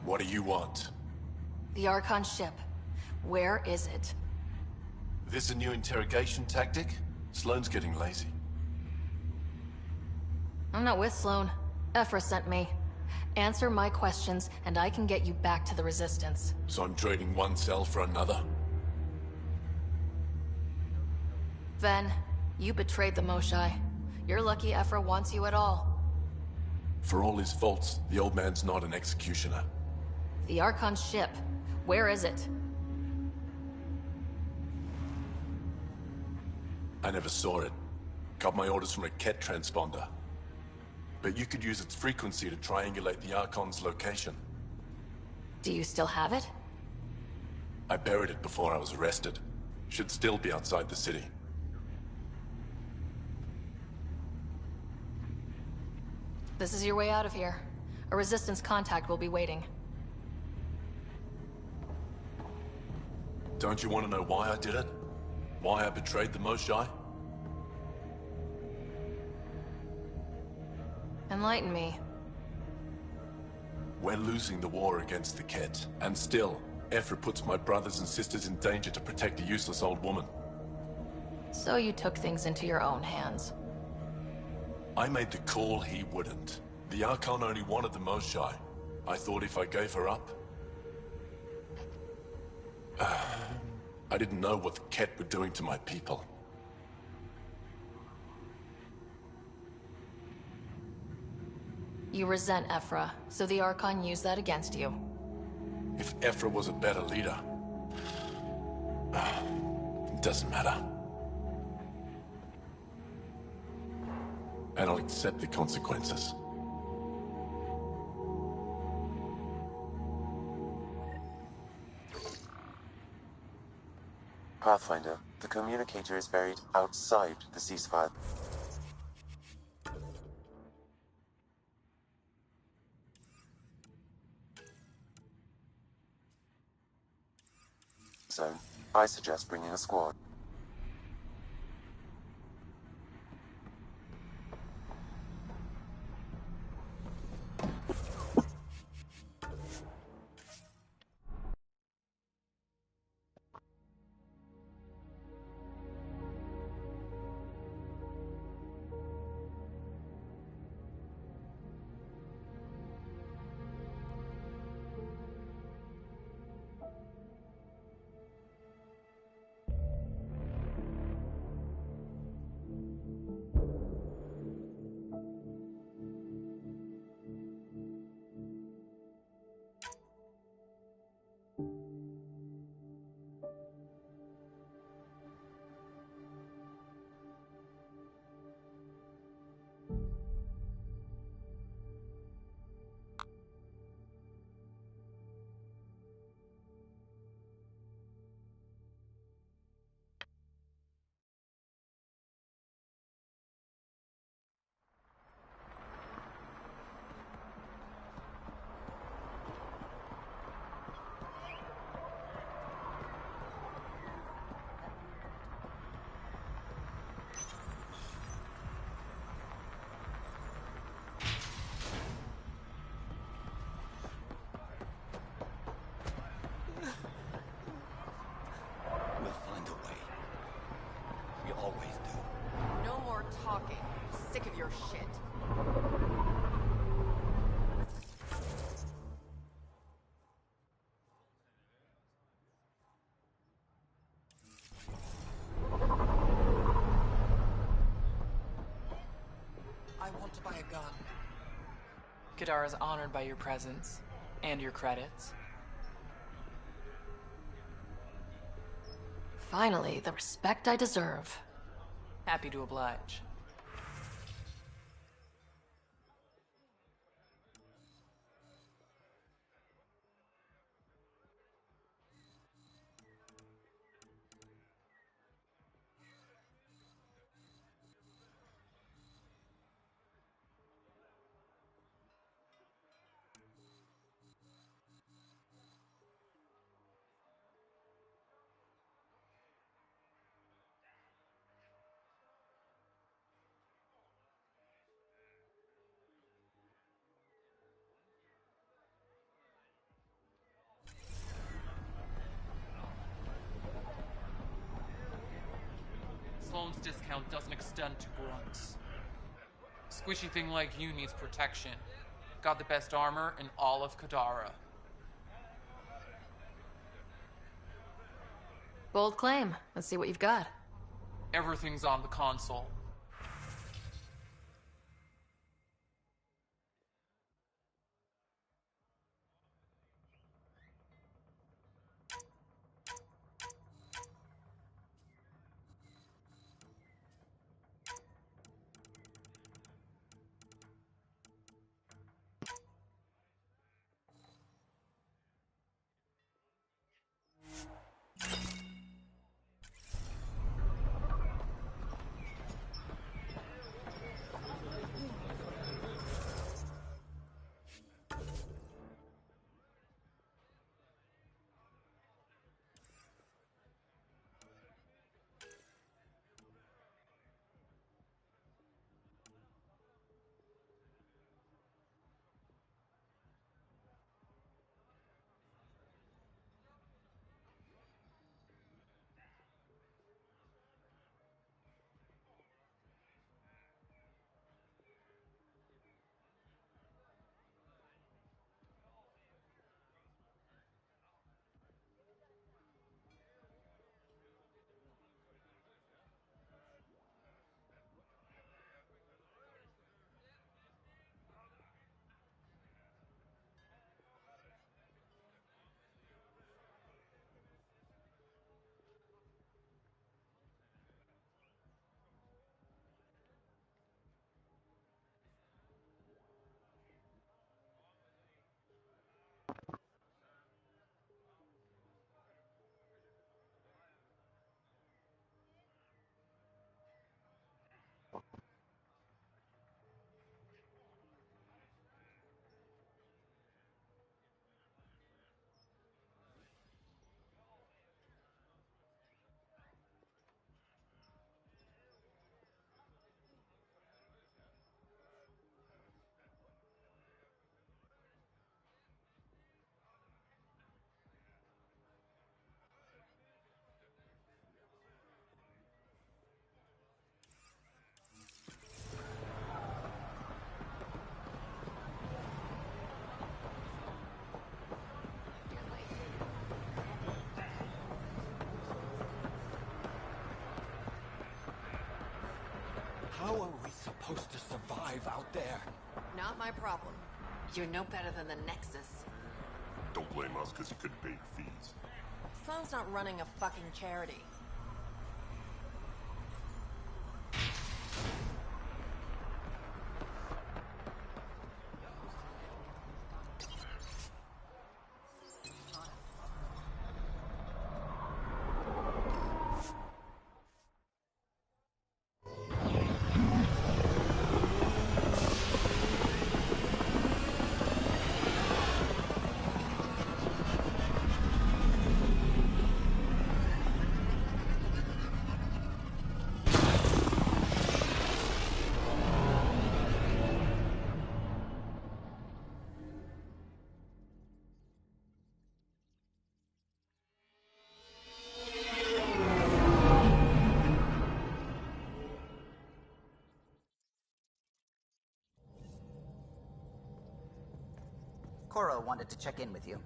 What do you want? The Archon ship. Where is it? This a new interrogation tactic? Sloane's getting lazy. I'm not with Sloane. Ephra sent me. Answer my questions, and I can get you back to the Resistance. So I'm trading one cell for another? Ven, you betrayed the Moshae. You're lucky Ephra wants you at all. For all his faults, the old man's not an executioner. The Archon ship. Where is it? I never saw it. Got my orders from a Ket transponder. But you could use its frequency to triangulate the Archon's location. Do you still have it? I buried it before I was arrested. Should still be outside the city. This is your way out of here. A Resistance contact will be waiting. Don't you want to know why I did it? Why I betrayed the Moshae? Enlighten me. We're losing the war against the Ket, and still, Ephra puts my brothers and sisters in danger to protect a useless old woman. So you took things into your own hands. I made the call he wouldn't. The Archon only wanted the Moshae. I thought if I gave her up... I didn't know what the Ket were doing to my people. You resent Ephra, so the Archon used that against you. If Ephra was a better leader... it doesn't matter. And I'll accept the consequences. Pathfinder, the communicator is buried outside the ceasefire zone. I suggest bringing a squad. always do. No more talking. I'm sick of your shit. I want to buy a gun. Kadara's honored by your presence and your credits. Finally, the respect I deserve. Happy to oblige. Sloane's discount doesn't extend to grunts. Squishy thing like you needs protection. Got the best armor in all of Kadara. Bold claim. Let's see what you've got. Everything's on the console. How are we supposed to survive out there? Not my problem. You're no better than the Nexus. Don't blame us because you couldn't pay your fees. Sloane's not running a fucking charity. Cora wanted to check in with you.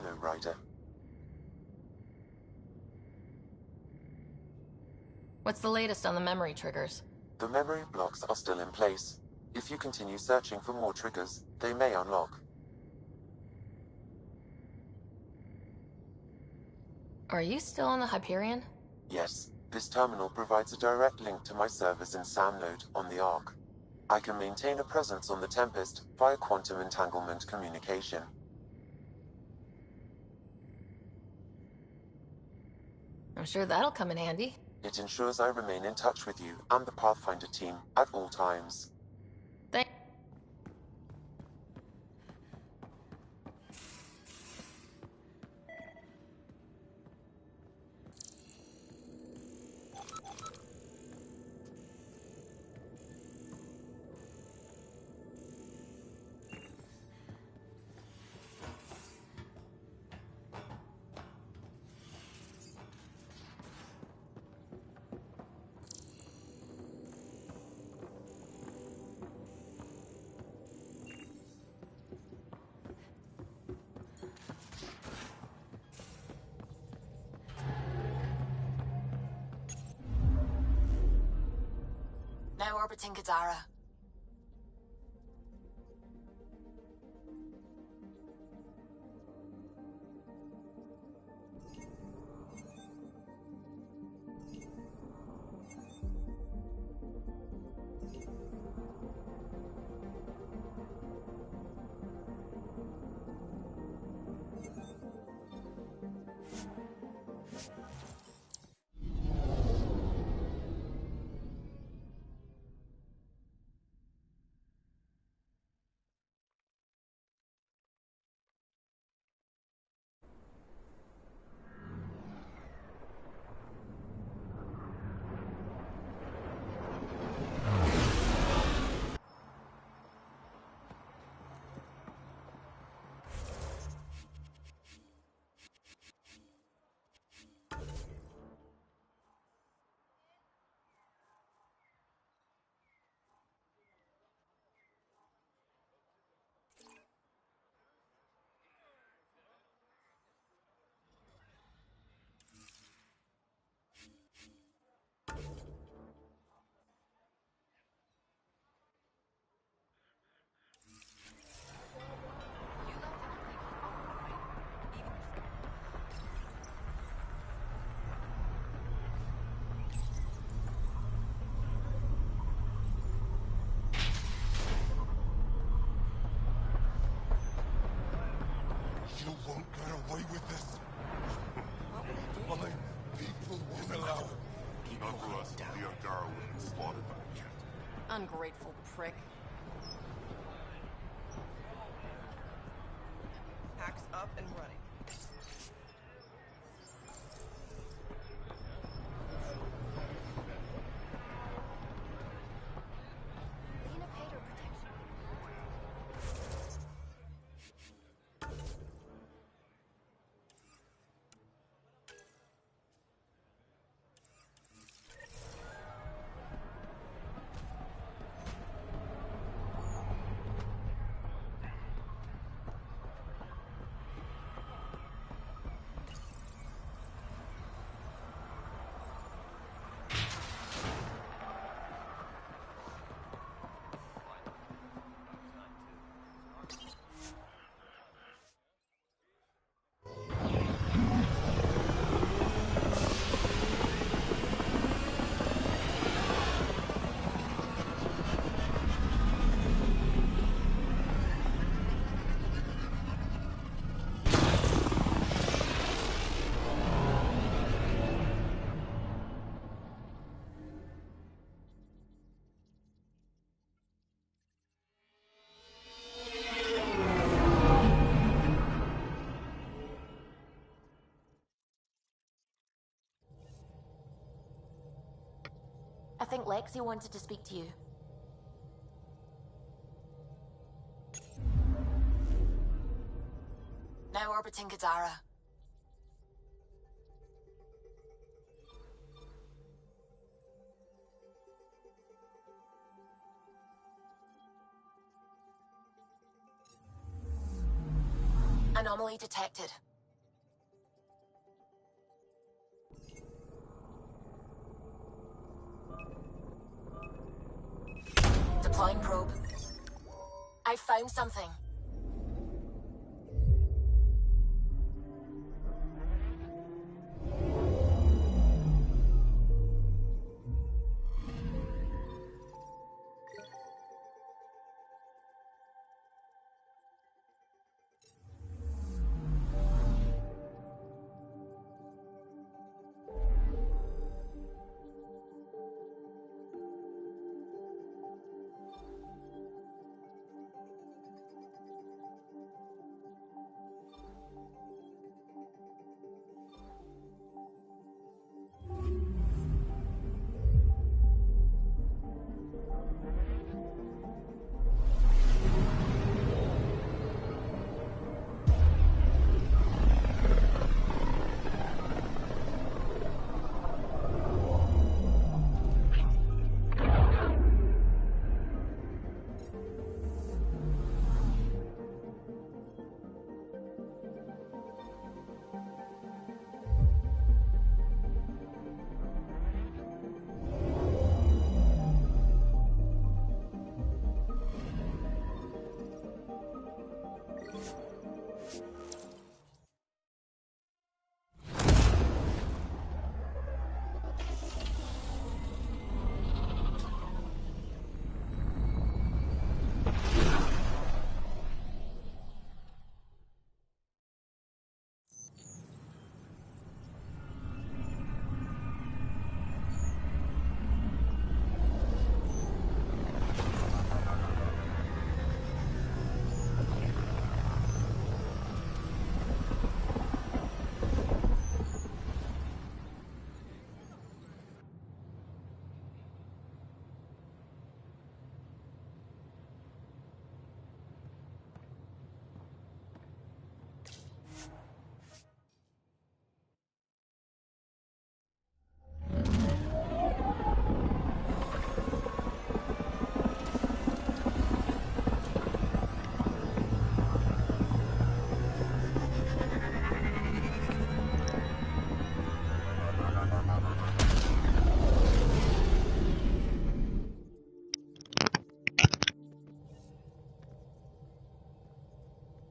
Hello, Ryder. What's the latest on the memory triggers? The memory blocks are still in place. If you continue searching for more triggers, they may unlock. Are you still on the Hyperion? Yes, this terminal provides a direct link to my servers in SAM node on the Ark. I can maintain a presence on the Tempest via quantum entanglement communication. I'm sure that'll come in handy. It ensures I remain in touch with you and the Pathfinder team at all times. Now orbiting Gadara. You won't get away with this. My people won't allow it. Not to us. The Angara would have been slaughtered by the cat. Ungrateful prick. Packs up and running. I think Lexi wanted to speak to you. Now orbiting Gadara. Anomaly detected. Deploying probe. I found something.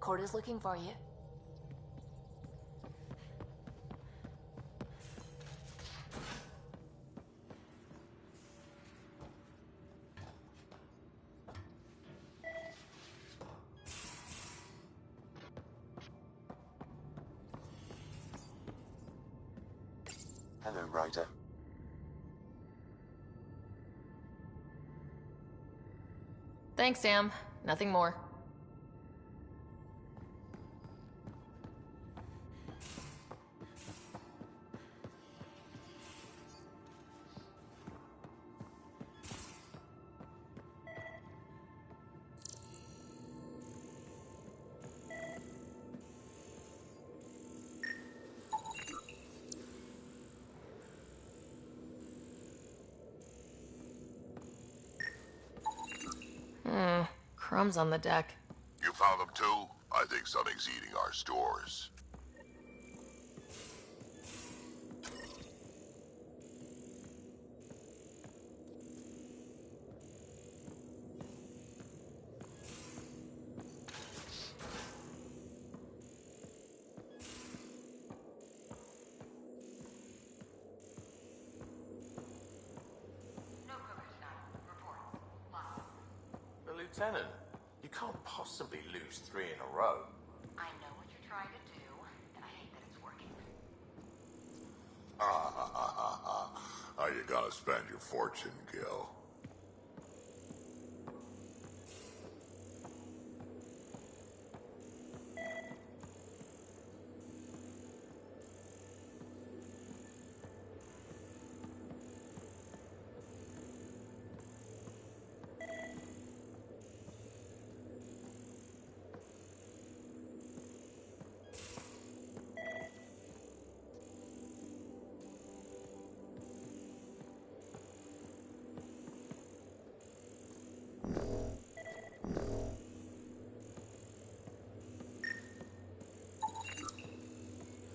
Corda's looking for you. Hello, Ryder. Thanks, Sam. Nothing more. Crumbs on the deck. You found them too? I think something's eating our stores. But Lieutenant, you can't possibly lose 3 in a row. I know what you're trying to do, and I hate that it's working. How you gonna spend your fortune, Gil?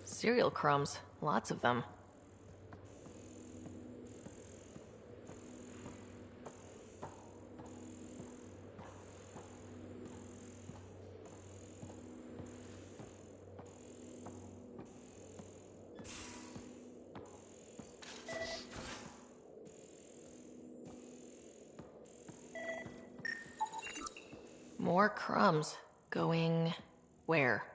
Cereal crumbs. Lots of them. More crumbs. Going where?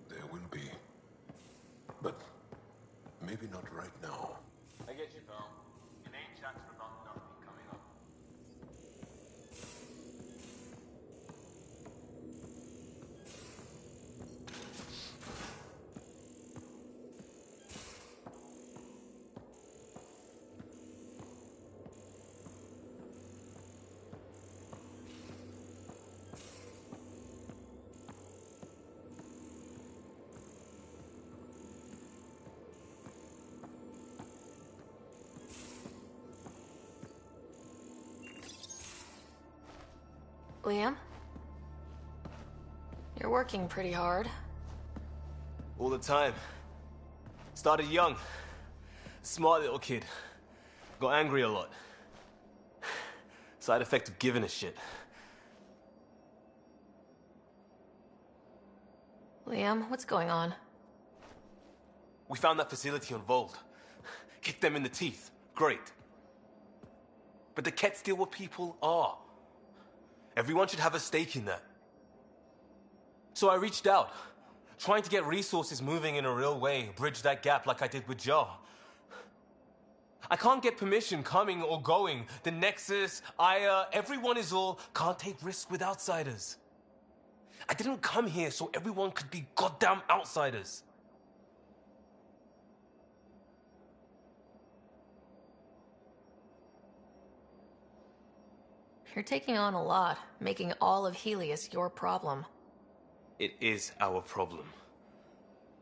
There will be. But maybe not right now. I get you, pal. Inane chats about nothing coming up. Liam? You're working pretty hard. All the time. Started young. Smart little kid. Got angry a lot. Side effect of giving a shit. Liam, what's going on? We found that facility on Vold. Kicked them in the teeth. Great. But the Ket's still what people are. Everyone should have a stake in that. So I reached out, trying to get resources moving in a real way, bridge that gap like I did with Jar. I can't get permission coming or going. The Nexus, Aya, everyone is all, can't take risks with outsiders. I didn't come here so everyone could be goddamn outsiders. You're taking on a lot, making all of Helios your problem. It is our problem.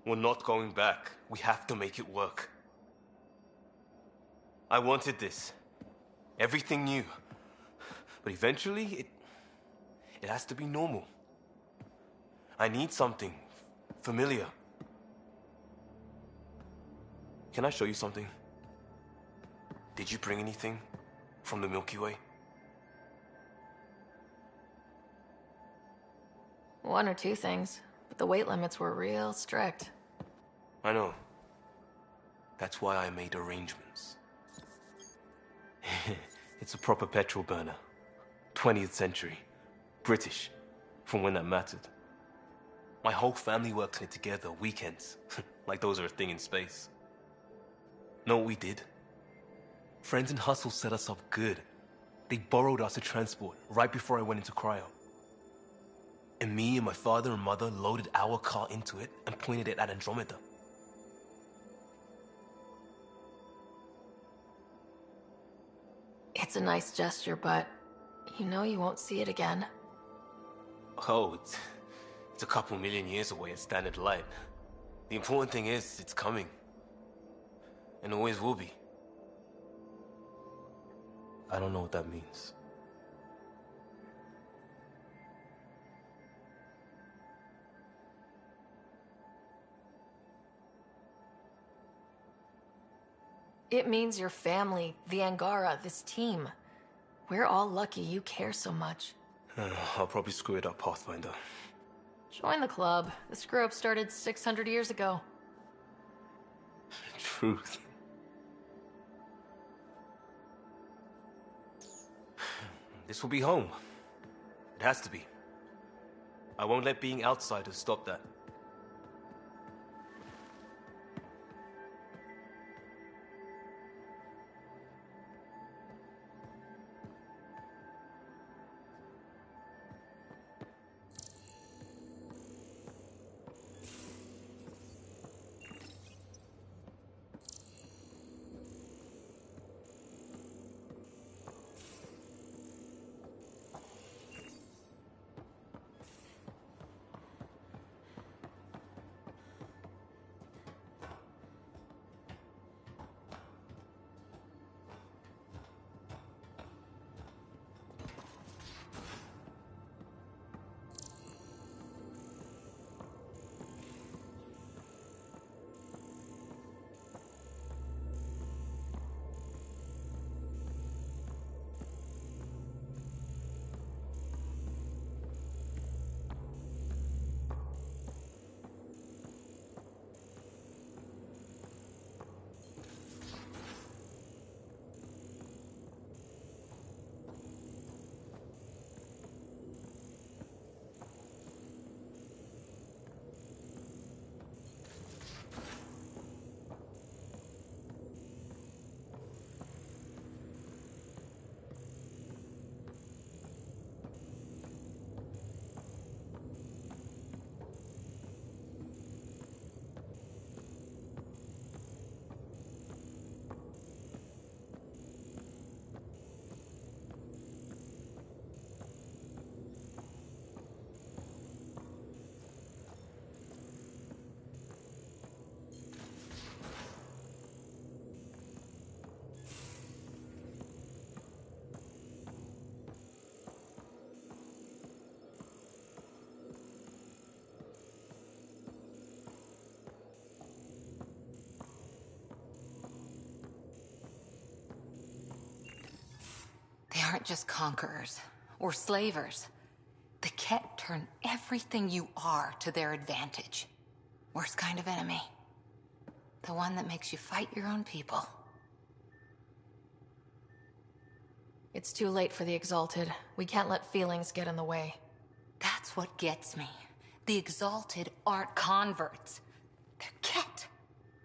We're not going back. We have to make it work. I wanted this. Everything new. But eventually, it has to be normal. I need something familiar. Can I show you something? Did you bring anything from the Milky Way? One or two things, but the weight limits were real strict. I know. That's why I made arrangements. It's a proper petrol burner. 20th century. British. From when that mattered. My whole family worked on it together, weekends. Like those are a thing in space. Know what we did? Friends and Hustle set us up good. They borrowed us to transport right before I went into cryo. And me and my father and mother loaded our car into it and pointed it at Andromeda. It's a nice gesture, but you know you won't see it again. Oh, it's a couple million years away at standard light. The important thing is, it's coming. And always will be. I don't know what that means. It means your family, the Angara, this team. We're all lucky you care so much. I'll probably screw it up, Pathfinder. Join the club. The screw-up started 600 years ago. Truth. This will be home. It has to be. I won't let being outsiders stop that. They aren't just conquerors or slavers. The Ket turn everything you are to their advantage. Worst kind of enemy. The one that makes you fight your own people. It's too late for the Exalted. We can't let feelings get in the way. That's what gets me. The Exalted aren't converts. They're Ket.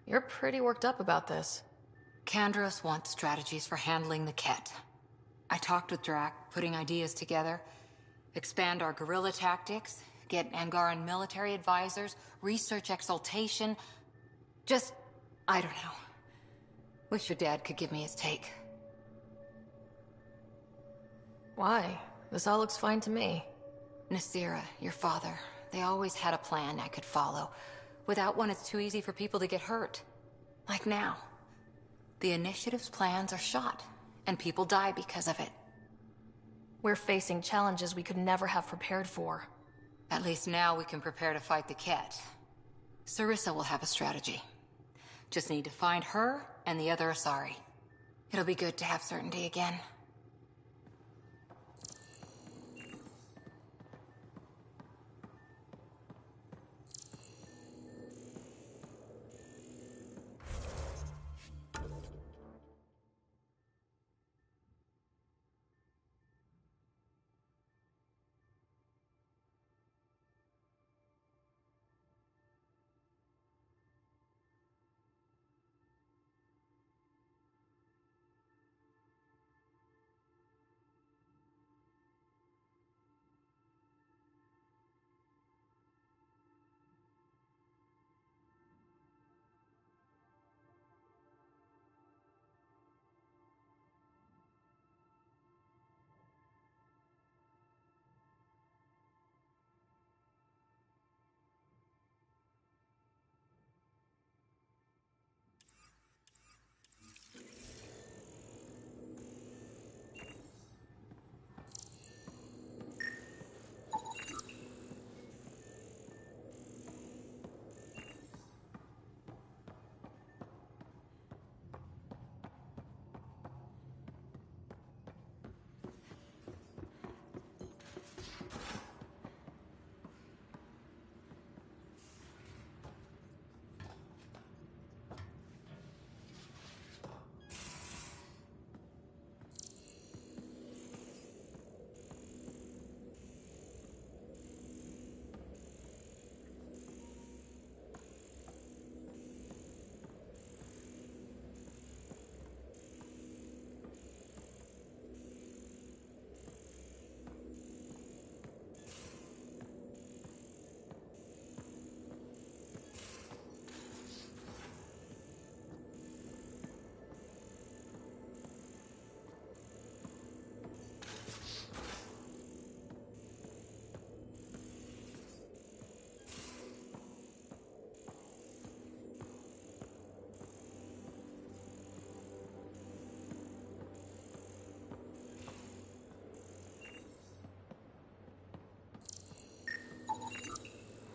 You're pretty worked up about this. Kandros wants strategies for handling the Ket. I talked with Drac, putting ideas together. Expand our guerrilla tactics, get Angaran military advisors, research exaltation. Just, I don't know. Wish your dad could give me his take. Why? This all looks fine to me. Nasira, your father, they always had a plan I could follow. Without one, it's too easy for people to get hurt. Like now. The Initiative's plans are shot, and people die because of it. We're facing challenges we could never have prepared for. At least now we can prepare to fight the Ket. Sarissa will have a strategy. Just need to find her and the other Asari. It'll be good to have certainty again.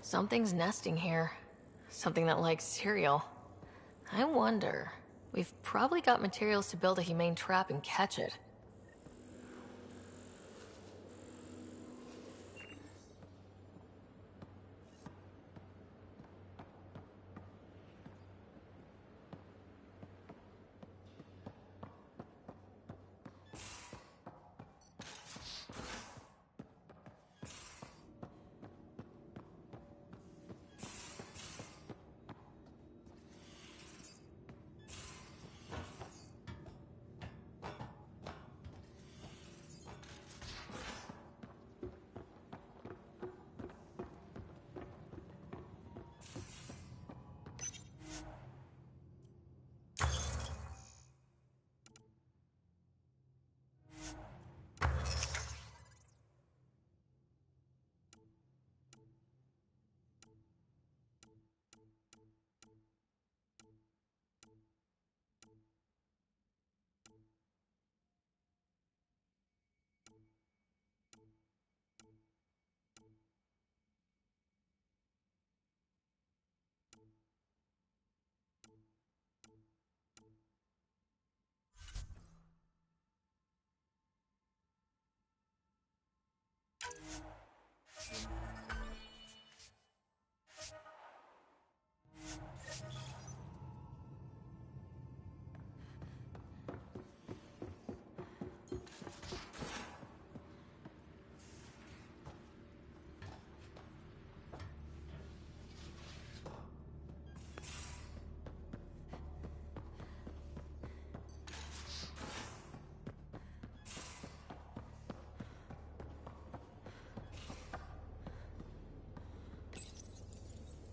Something's nesting here. Something that likes cereal. I wonder... We've probably got materials to build a humane trap and catch it.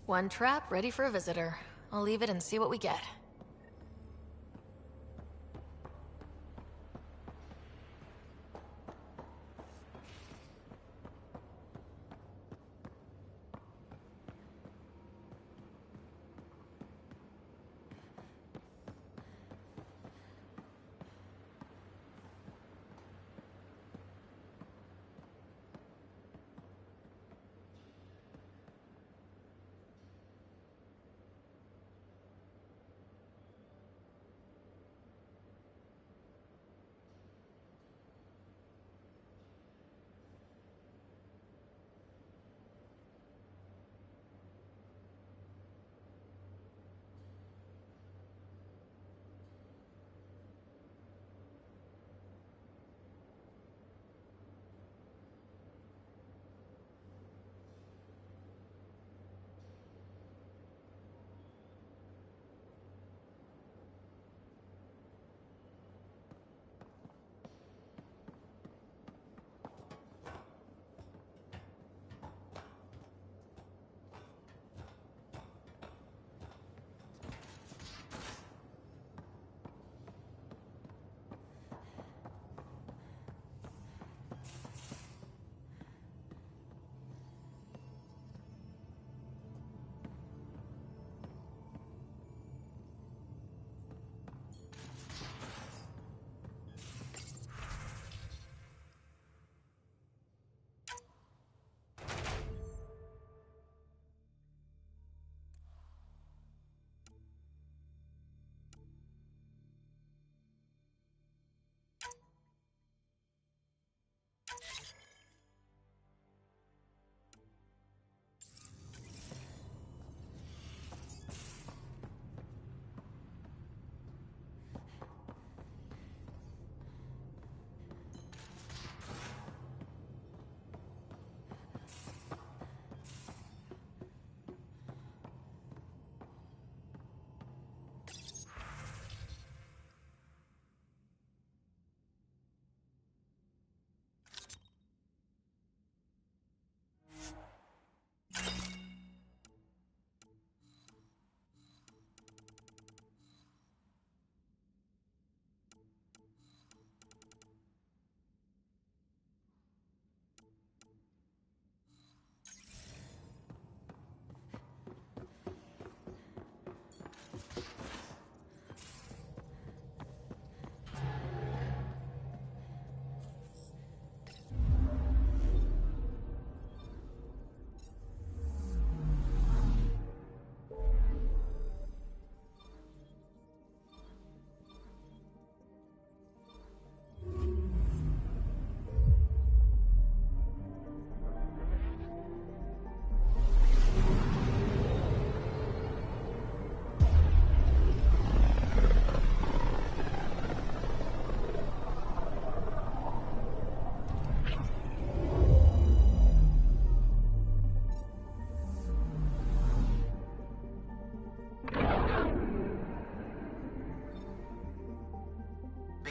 One trap ready for a visitor. I'll leave it and see what we get.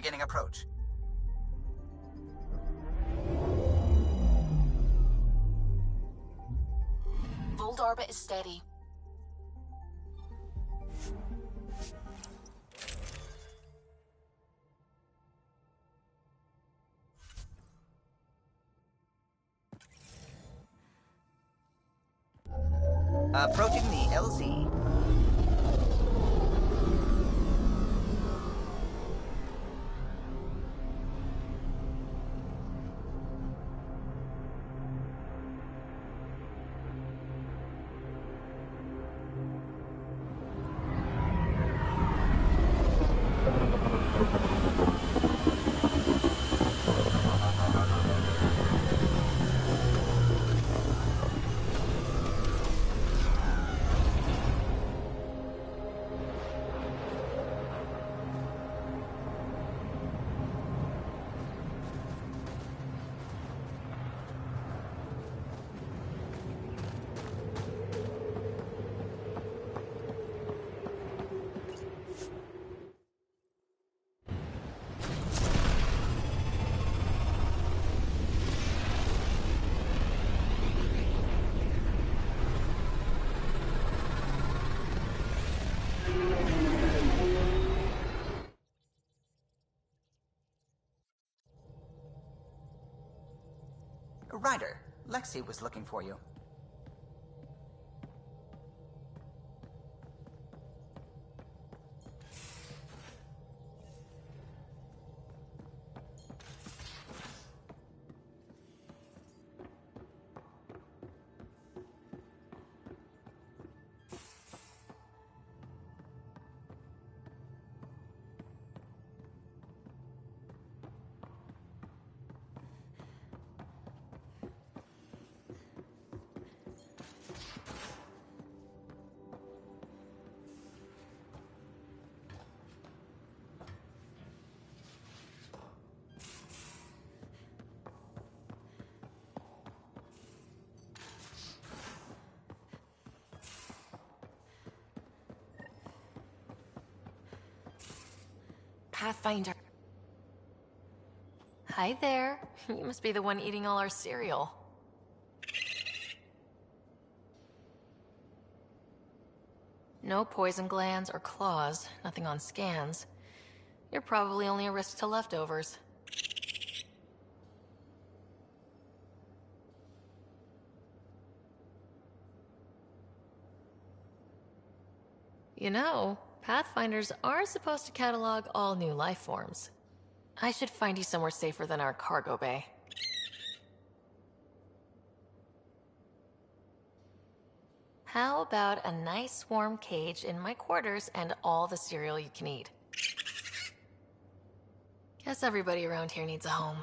Beginning approach. Volt orbit is steady. Approaching the LZ. Ryder, Lexi was looking for you. Pathfinder. Hi there. You must be the one eating all our cereal. No poison glands or claws, nothing on scans. You're probably only a risk to leftovers. You know, Pathfinders are supposed to catalog all new life forms. I should find you somewhere safer than our cargo bay. How about a nice warm cage in my quarters and all the cereal you can eat? Guess everybody around here needs a home.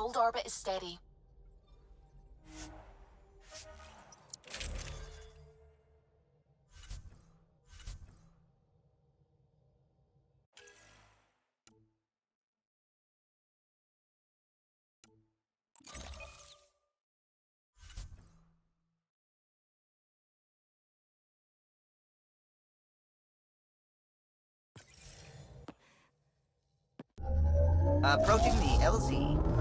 Hold orbit is steady. Approaching the LZ.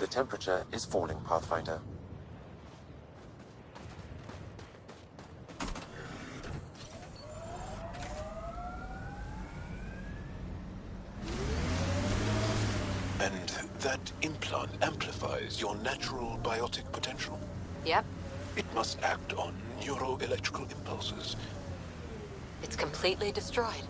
The temperature is falling, Pathfinder. And that implant amplifies your natural biotic potential? Yep. It must act on neuroelectrical impulses. It's completely destroyed.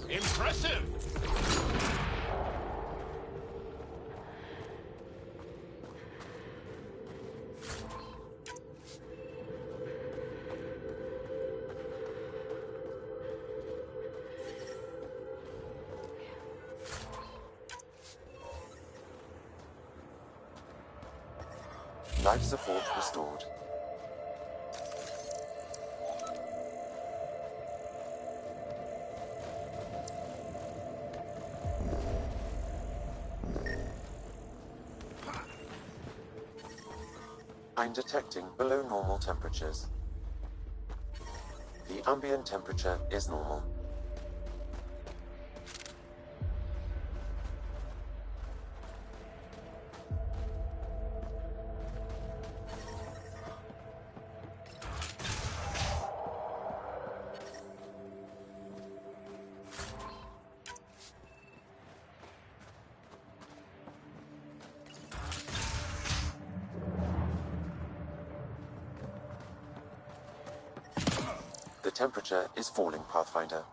Impressive! Life support restored. I'm detecting below normal temperatures. The ambient temperature is normal. The temperature is falling, Pathfinder.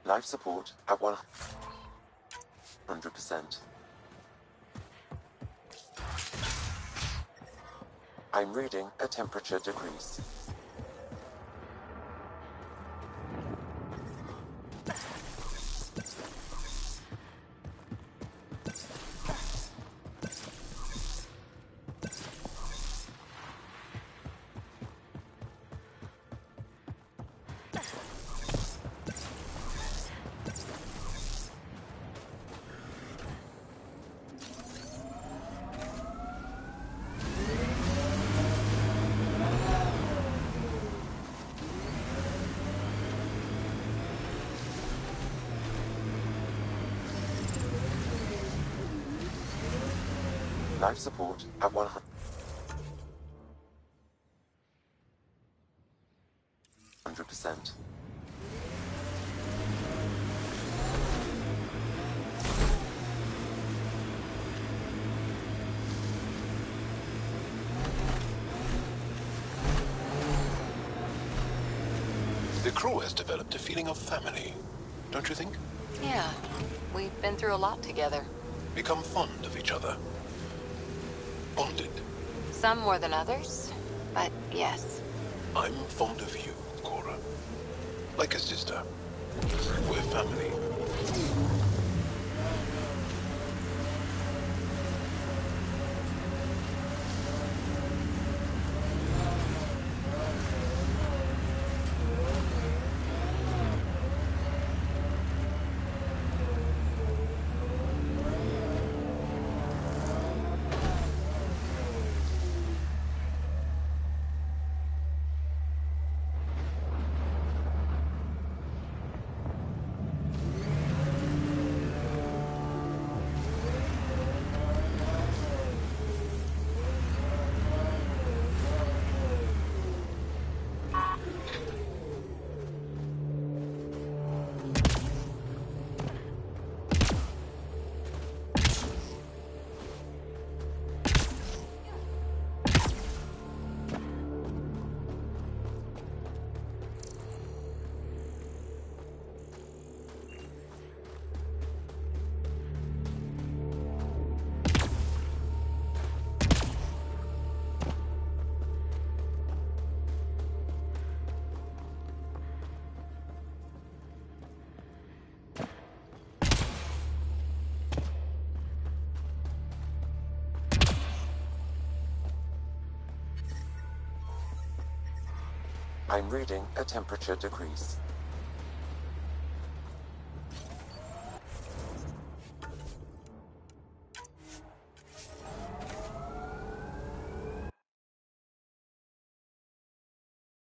Life support at 100%. I'm reading a temperature decrease. Life support at 100%. The crew has developed a feeling of family, don't you think? Yeah, we've been through a lot together. Become fond of each other. Bonded. Some more than others, but yes. I'm fond of you, Cora. Like a sister. We're family. I'm reading a temperature decrease.